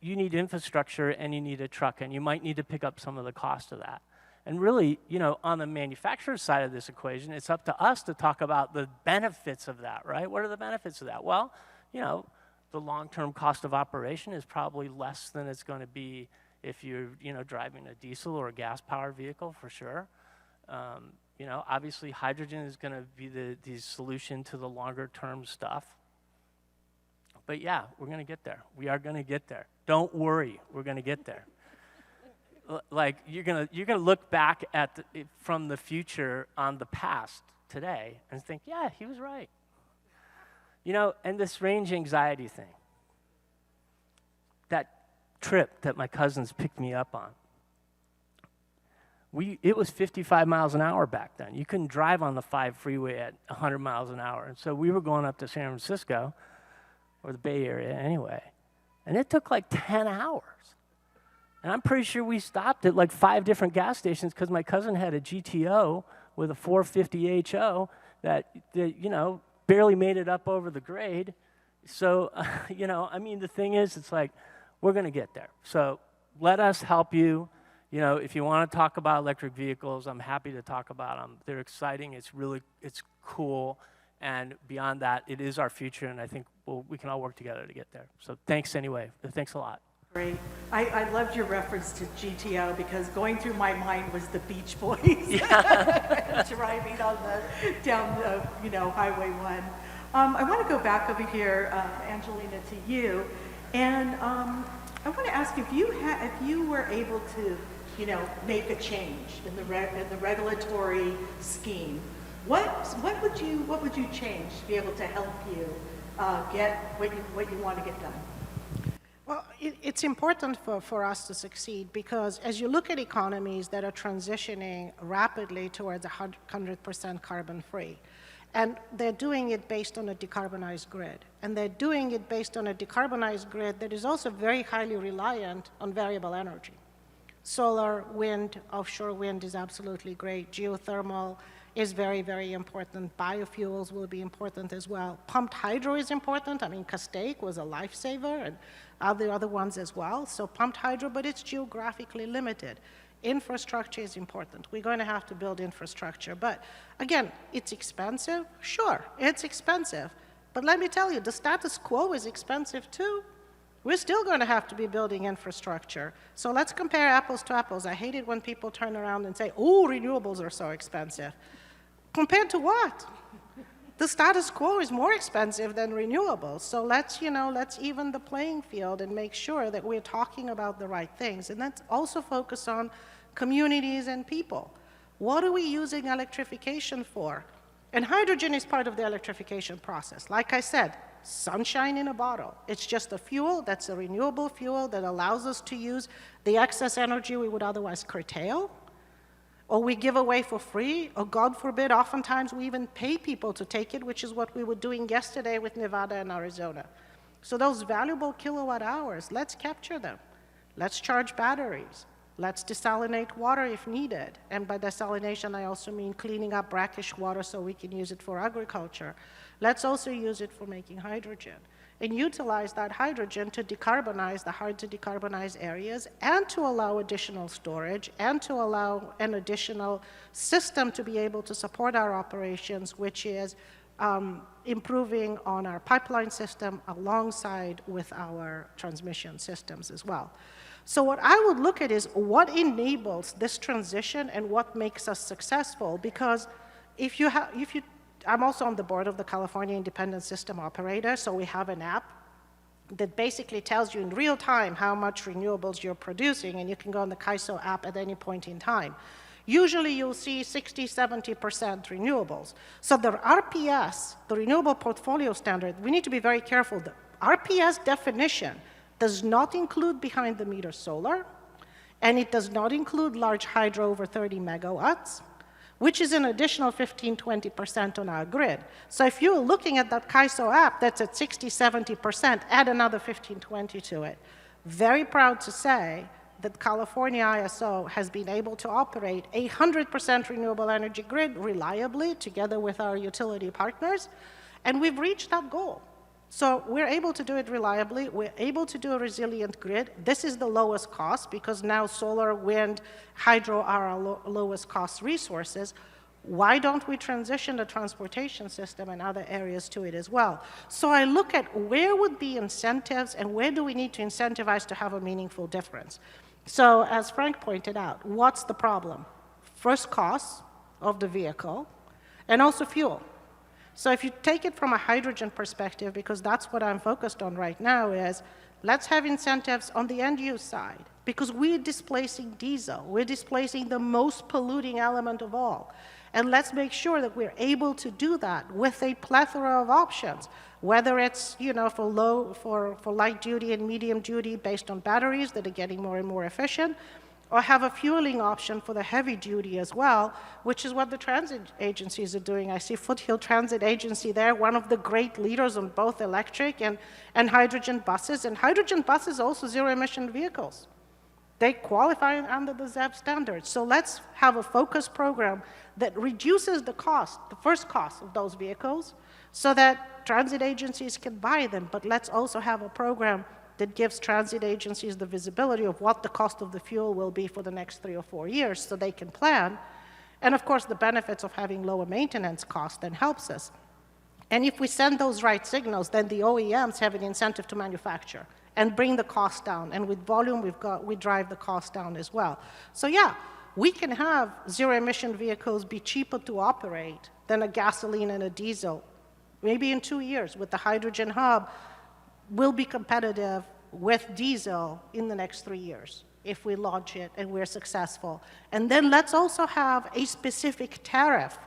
you need infrastructure and you need a truck, and you might need to pick up some of the cost of that. And really, you know, on the manufacturer side of this equation, it's up to us to talk about the benefits of that, right? What are the benefits of that? Well, you know, the long-term cost of operation is probably less than it's going to be if you're, you know, driving a diesel or a gas-powered vehicle, for sure. You know, obviously, hydrogen is going to be the solution to the longer-term stuff. But yeah, we're going to get there. We are going to get there. Don't worry, we're going to get there. Like, you're gonna look back at from the future on the past today and think, yeah, he was right. You know, and this range anxiety thing, that trip that my cousins picked me up on, it was 55 miles an hour back then. You couldn't drive on the 5 freeway at 100 miles an hour. And so we were going up to San Francisco, or the Bay Area anyway, and it took like 10 hours. And I'm pretty sure we stopped at like 5 different gas stations because my cousin had a GTO with a 450 HO that, you know, barely made it up over the grade. So, you know, I mean, the thing is, it's like, we're going to get there. So let us help you. You know, if you want to talk about electric vehicles, I'm happy to talk about them. They're exciting. It's cool. And beyond that, it is our future, and I think we can all work together to get there. So thanks anyway. Thanks a lot. Great. I loved your reference to GTO because going through my mind was the Beach Boys driving on down Highway 1. I want to go back over here, Angelina, to you, and I want to ask if you were able to, make a change in the regulatory scheme. What would you change to be able to help you get what you want to get done? Well, it's important for us to succeed because as you look at economies that are transitioning rapidly towards 100% carbon free, and they're doing it based on a decarbonized grid, and they're doing it based on a decarbonized grid that is also very highly reliant on variable energy. Solar, wind, offshore wind is absolutely great. Geothermal is very, very important. Biofuels will be important as well. Pumped hydro is important. I mean, Castaic was a lifesaver, and other ones as well. So pumped hydro, but it's geographically limited. Infrastructure is important. We're going to have to build infrastructure. But again, it's expensive. Sure, it's expensive. But let me tell you, the status quo is expensive too. We're still going to have to be building infrastructure. So let's compare apples to apples. I hate it when people turn around and say, oh, renewables are so expensive. Compared to what? The status quo is more expensive than renewables. So let's even the playing field and make sure that we're talking about the right things. And let's also focus on communities and people. What are we using electrification for? And hydrogen is part of the electrification process. Like I said, sunshine in a bottle. It's just a fuel that's a renewable fuel that allows us to use the excess energy we would otherwise curtail, or we give away for free, or God forbid, oftentimes we even pay people to take it, which is what we were doing yesterday with Nevada and Arizona. So those valuable kilowatt hours, let's capture them. Let's charge batteries. Let's desalinate water if needed. And by desalination, I also mean cleaning up brackish water so we can use it for agriculture. Let's also use it for making hydrogen and utilize that hydrogen to decarbonize the hard-to-decarbonize areas and to allow additional storage and to allow an additional system to be able to support our operations, which is improving on our pipeline system alongside with our transmission systems as well. So what I would look at is what enables this transition and what makes us successful, because I'm also on the board of the California Independent System Operator, so we have an app that basically tells you in real time how much renewables you're producing, and you can go on the CAISO app at any point in time. Usually you'll see 60, 70% renewables. So the RPS, the Renewable Portfolio Standard, we need to be very careful. The RPS definition does not include behind-the-meter solar, and it does not include large hydro over 30 megawatts, which is an additional 15, 20% on our grid. So if you're looking at that CAISO app that's at 60, 70%, add another 15, 20 to it. Very proud to say that California ISO has been able to operate a 100% renewable energy grid reliably together with our utility partners, and we've reached that goal. So we're able to do it reliably. We're able to do a resilient grid. This is the lowest cost because now solar, wind, hydro are our lowest cost resources. Why don't we transition the transportation system and other areas to it as well? So I look at where would be incentives and where do we need to incentivize to have a meaningful difference. So as Frank pointed out, what's the problem? First, cost of the vehicle and also fuel. So if you take it from a hydrogen perspective, because that's what I'm focused on right now, is let's have incentives on the end-use side, because we're displacing diesel. We're displacing the most polluting element of all. And let's make sure that we're able to do that with a plethora of options, whether it's for light duty and medium duty based on batteries that are getting more and more efficient, or have a fueling option for the heavy duty as well, which is what the transit agencies are doing. I see Foothill Transit Agency there, one of the great leaders on both electric and hydrogen buses. And hydrogen buses are also zero-emission vehicles. They qualify under the ZEV standards. So let's have a focused program that reduces the cost, the first cost of those vehicles, so that transit agencies can buy them. But let's also have a program that gives transit agencies the visibility of what the cost of the fuel will be for the next 3 or 4 years so they can plan. And of course, the benefits of having lower maintenance costs then helps us. And if we send those right signals, then the OEMs have an incentive to manufacture and bring the cost down. And with volume, we drive the cost down as well. So yeah, we can have zero-emission vehicles be cheaper to operate than a gasoline and a diesel. Maybe in 2 years, with the hydrogen hub, we'll be competitive with diesel in the next 3 years if we launch it and we're successful. And then let's also have a specific tariff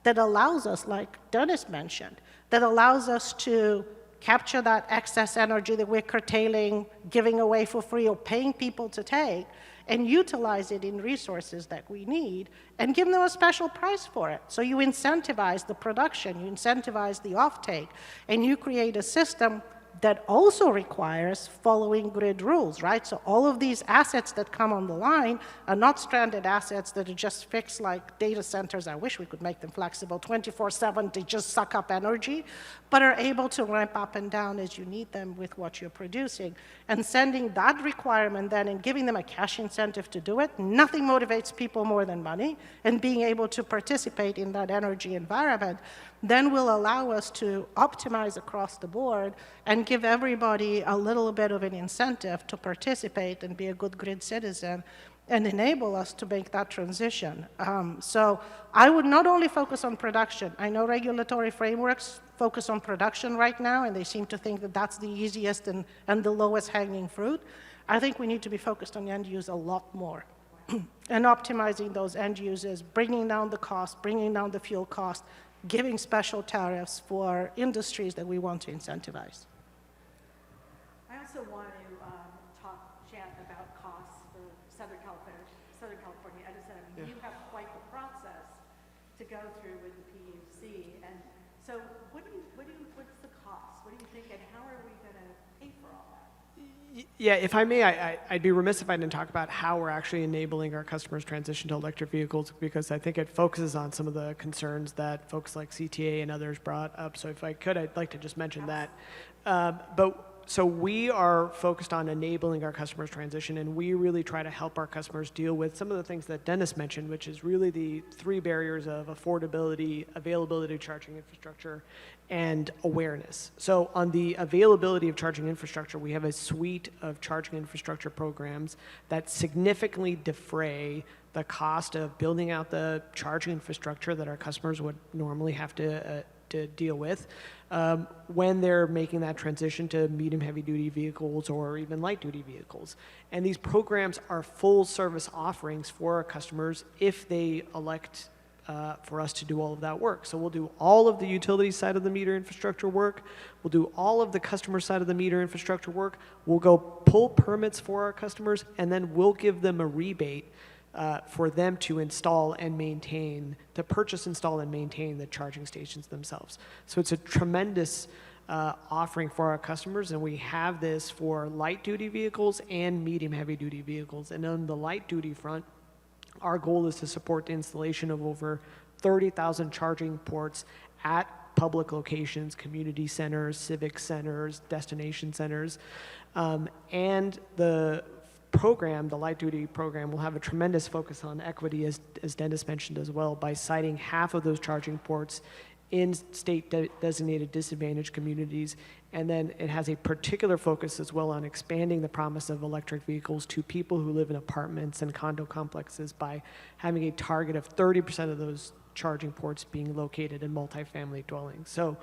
that allows us, like Dennis mentioned, that allows us to capture that excess energy that we're curtailing, giving away for free, or paying people to take, and utilize it in resources that we need, and give them a special price for it. So you incentivize the production, you incentivize the offtake, and you create a system that also requires following grid rules, right? So all of these assets that come on the line are not stranded assets that are just fixed like data centers. I wish we could make them flexible 24/7 to just suck up energy, but are able to ramp up and down as you need them with what you're producing. And sending that requirement then and giving them a cash incentive to do it, nothing motivates people more than money, and being able to participate in that energy environment then will allow us to optimize across the board and give everybody a little bit of an incentive to participate and be a good grid citizen and enable us to make that transition. So I would not only focus on production. I know regulatory frameworks focus on production right now, and they seem to think that that's the easiest and the lowest hanging fruit. I think we need to be focused on the end use a lot more and optimizing those end users, bringing down the cost, bringing down the fuel cost, giving special tariffs for industries that we want to incentivize. I also want to chat about costs for Southern California Edison. I mean, you have quite the process to go through with the PUC, and so what's the cost? What do you think, and how are we going to pay for all that? Yeah, if I may, I'd be remiss if I didn't talk about how we're actually enabling our customers' transition to electric vehicles, because I think it focuses on some of the concerns that folks like CTA and others brought up. So if I could, I'd like to just mention that. So we are focused on enabling our customers' transition, and we really try to help our customers deal with some of the things that Dennis mentioned, which is really the 3 barriers of affordability, availability of charging infrastructure, and awareness. So on the availability of charging infrastructure, we have a suite of charging infrastructure programs that significantly defray the cost of building out the charging infrastructure that our customers would normally have to deal with when they're making that transition to medium heavy-duty vehicles or even light-duty vehicles. And these programs are full-service offerings for our customers if they elect for us to do all of that work. So we'll do all of the utility side of the meter infrastructure work. We'll do all of the customer side of the meter infrastructure work. We'll go pull permits for our customers, and then we'll give them a rebate for them to install and maintain, to purchase, install, and maintain the charging stations themselves. So it's a tremendous offering for our customers, and we have this for light-duty vehicles and medium heavy-duty vehicles. And on the light-duty front, our goal is to support the installation of over 30,000 charging ports at public locations, community centers, civic centers, destination centers, and the program, the light-duty program, will have a tremendous focus on equity, as Dennis mentioned as well, by siting half of those charging ports in state-designated disadvantaged communities. And then it has a particular focus as well on expanding the promise of electric vehicles to people who live in apartments and condo complexes by having a target of 30% of those charging ports being located in multifamily dwellings. So,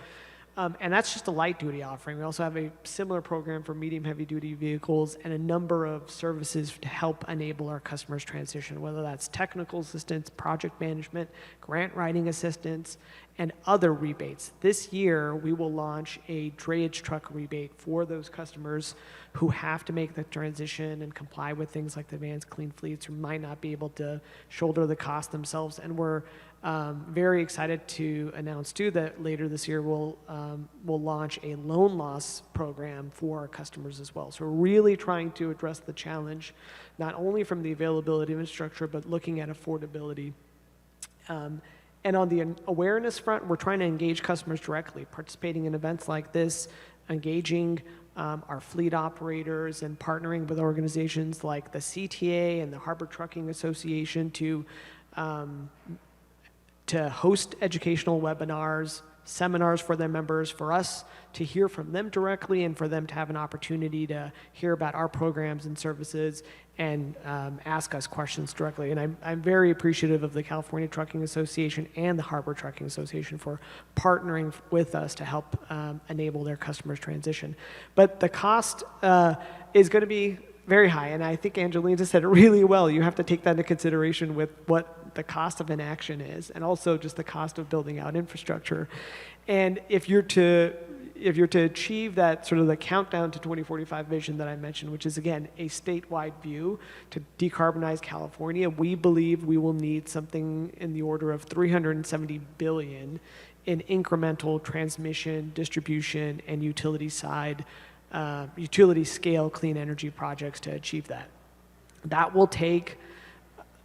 and that's just a light-duty offering. We also have a similar program for medium heavy-duty vehicles and a number of services to help enable our customers' transition, whether that's technical assistance, project management, grant writing assistance, and other rebates. This year, we will launch a drayage truck rebate for those customers who have to make the transition and comply with things like the Advanced Clean Fleets, who might not be able to shoulder the cost themselves. And we're very excited to announce too that later this year we'll launch a loan loss program for our customers as well. So we're really trying to address the challenge, not only from the availability of infrastructure, but looking at affordability. And on the awareness front, we're trying to engage customers directly, participating in events like this, engaging our fleet operators, and partnering with organizations like the CTA and the Harbor Trucking Association to host educational webinars, seminars for their members, for us to hear from them directly, and for them to have an opportunity to hear about our programs and services and ask us questions directly. And I'm very appreciative of the California Trucking Association and the Harbor Trucking Association for partnering with us to help enable their customers' transition. But the cost is going to be very high, and I think Angelina said it really well. You have to take that into consideration with what the cost of inaction is, and also just the cost of building out infrastructure. And if you're to achieve that sort of the countdown to 2045 vision that I mentioned, which is again a statewide view to decarbonize California, we believe we will need something in the order of $370 billion in incremental transmission, distribution, and utility scale clean energy projects to achieve that. That will take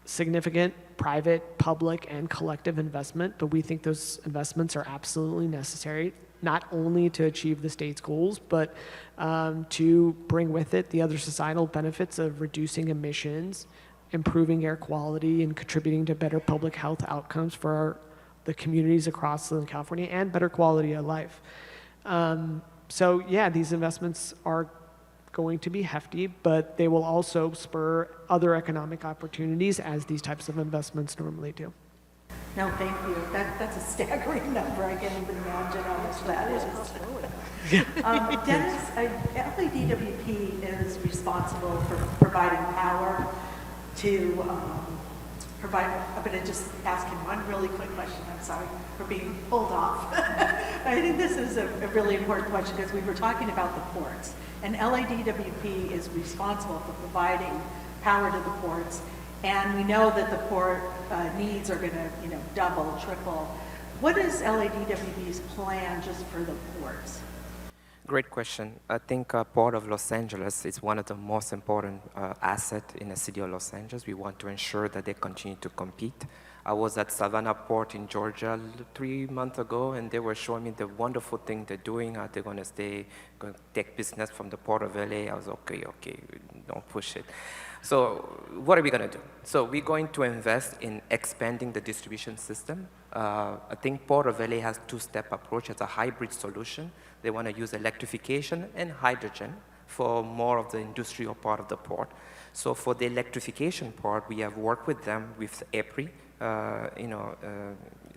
significant private, public, and collective investment, but we think those investments are absolutely necessary, not only to achieve the state's goals, but to bring with it the other societal benefits of reducing emissions, improving air quality, and contributing to better public health outcomes for the communities across Southern California and better quality of life. So yeah, these investments are going to be hefty, but they will also spur other economic opportunities as these types of investments normally do. No, thank you. That's a staggering number. I can't even imagine how much that is. Dennis, LADWP is responsible for providing power to provide. I'm going to just ask him one really quick question. I'm sorry for being pulled off. I think this is a really important question because we were talking about the ports, and LADWP is responsible for providing power to the ports. And we know that the port needs are going to, double, triple. What is LADWP's plan just for the ports? Great question. I think Port of Los Angeles is one of the most important assets in the city of Los Angeles. We want to ensure that they continue to compete. I was at Savannah Port in Georgia 3 months ago, and they were showing me the wonderful thing they're doing. How they're going to take business from the Port of LA. I was okay, don't push it. So what are we going to do? So we're going to invest in expanding the distribution system. I think Port of LA has two-step approach. It's a hybrid solution. They want to use electrification and hydrogen for more of the industrial part of the port. So for the electrification part, we have worked with them with EPRI.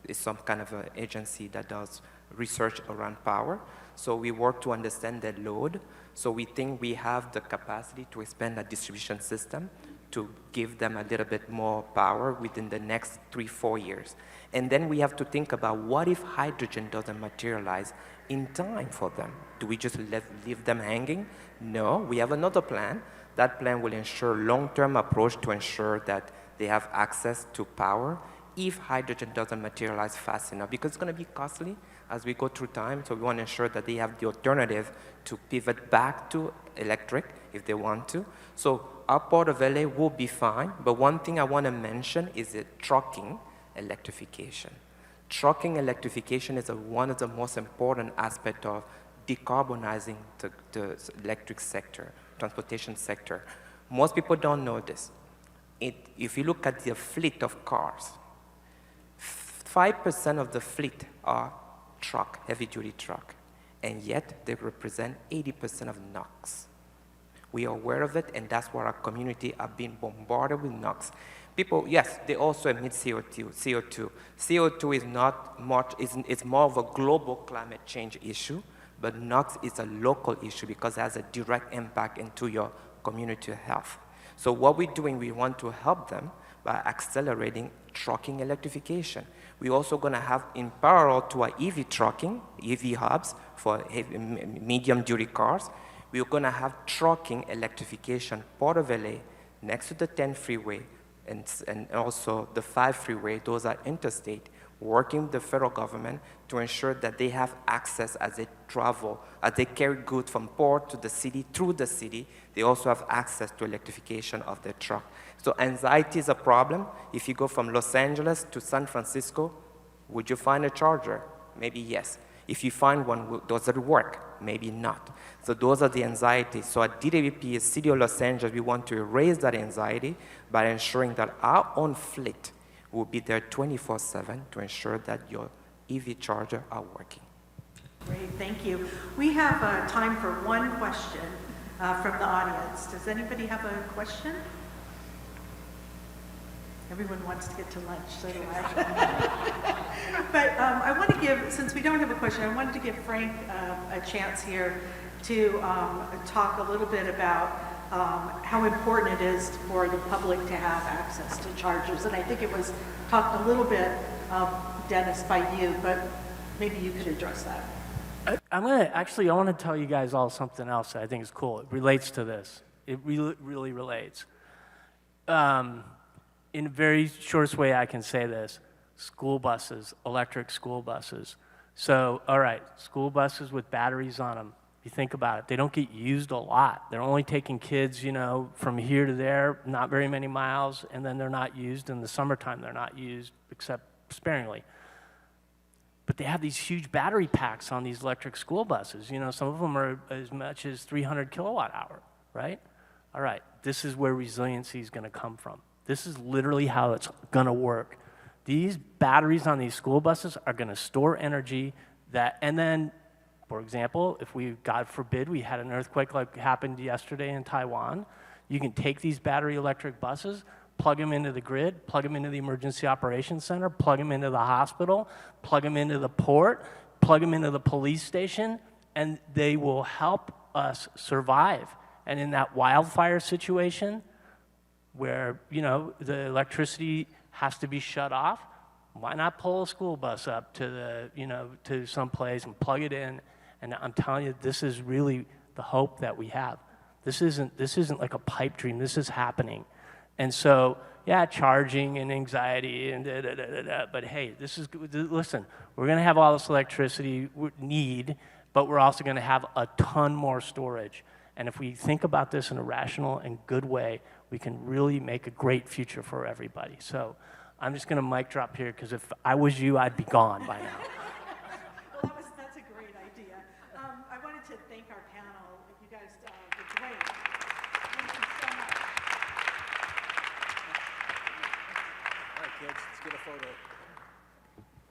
It's some kind of an agency that does research around power. So we work to understand their load. So we think we have the capacity to expand that distribution system to give them a little bit more power within the next 3-4 years. And then we have to think about what if hydrogen doesn't materialize in time for them? Do we just leave them hanging? No, we have another plan. That plan will ensure long-term approach to ensure that they have access to power if hydrogen doesn't materialize fast enough, because it's going to be costly as we go through time. So we want to ensure that they have the alternative to pivot back to electric if they want to. So our Port of LA will be fine, but one thing I want to mention is the trucking electrification. Trucking electrification is one of the most important aspects of decarbonizing the electric sector, transportation sector. Most people don't know this. If you look at the fleet of cars, 5% of the fleet are truck, heavy-duty truck, and yet they represent 80% of NOx. We are aware of it, and that's why our community are being bombarded with NOx. People, yes, they also emit CO2. CO2 is not much, it's more of a global climate change issue, but NOx is a local issue because it has a direct impact into your community health. So what we're doing, we want to help them by accelerating trucking electrification. We're also going to have, in parallel to our EV trucking, EV hubs for medium-duty cars, we're going to have trucking electrification, Port of LA, next to the 10 freeway, and also the 5 freeway. Those are interstate, working with the federal government to ensure that they have access as they travel, as they carry goods from port to the city, through the city, they also have access to electrification of their truck. So anxiety is a problem. If you go from Los Angeles to San Francisco, would you find a charger? Maybe yes. If you find one, does it work? Maybe not. So those are the anxieties. So at DWP, City of Los Angeles, we want to erase that anxiety by ensuring that our own fleet will be there 24/7 to ensure that your EV chargers are working. Great, thank you. We have time for one question from the audience. Does anybody have a question? Everyone wants to get to lunch, so do I. But I want to give, since we don't have a question, I wanted to give Frank a chance here to talk a little bit about how important it is for the public to have access to chargers. And I think it was talked a little bit, Dennis, by you, but maybe you could address that. I want to tell you guys all something else that I think is cool. It relates to this. It really relates. In a very shortest way I can say this, school buses, electric school buses. So, all right, school buses with batteries on them. You think about it, they don't get used a lot. They're only taking kids, you know, from here to there, not very many miles, and then they're not used. In the summertime, they're not used except sparingly. But they have these huge battery packs on these electric school buses. You know, some of them are as much as 300 kilowatt hour, right? All right, this is where resiliency is gonna come from. This is literally how it's gonna work. These batteries on these school buses are gonna store energy that, and then, for example, if we, God forbid, we had an earthquake like happened yesterday in Taiwan, you can take these battery electric buses, plug them into the grid, plug them into the emergency operations center, plug them into the hospital, plug them into the port, plug them into the police station, and they will help us survive. And in that wildfire situation where, you know, the electricity has to be shut off, why not pull a school bus up to the, you know, to some place and plug it in? And I'm telling you, this is really the hope that we have. This isn't like a pipe dream. This is happening. And so, yeah, charging and anxiety and but hey, listen, we're gonna have all this electricity we need, but we're also gonna have a ton more storage. And if we think about this in a rational and good way, we can really make a great future for everybody. So I'm just gonna mic drop here, because if I was you, I'd be gone by now. Well, that's a great idea. I wanted to thank our panel. You guys were great. Thank you so much. All right, kids, let's get a photo.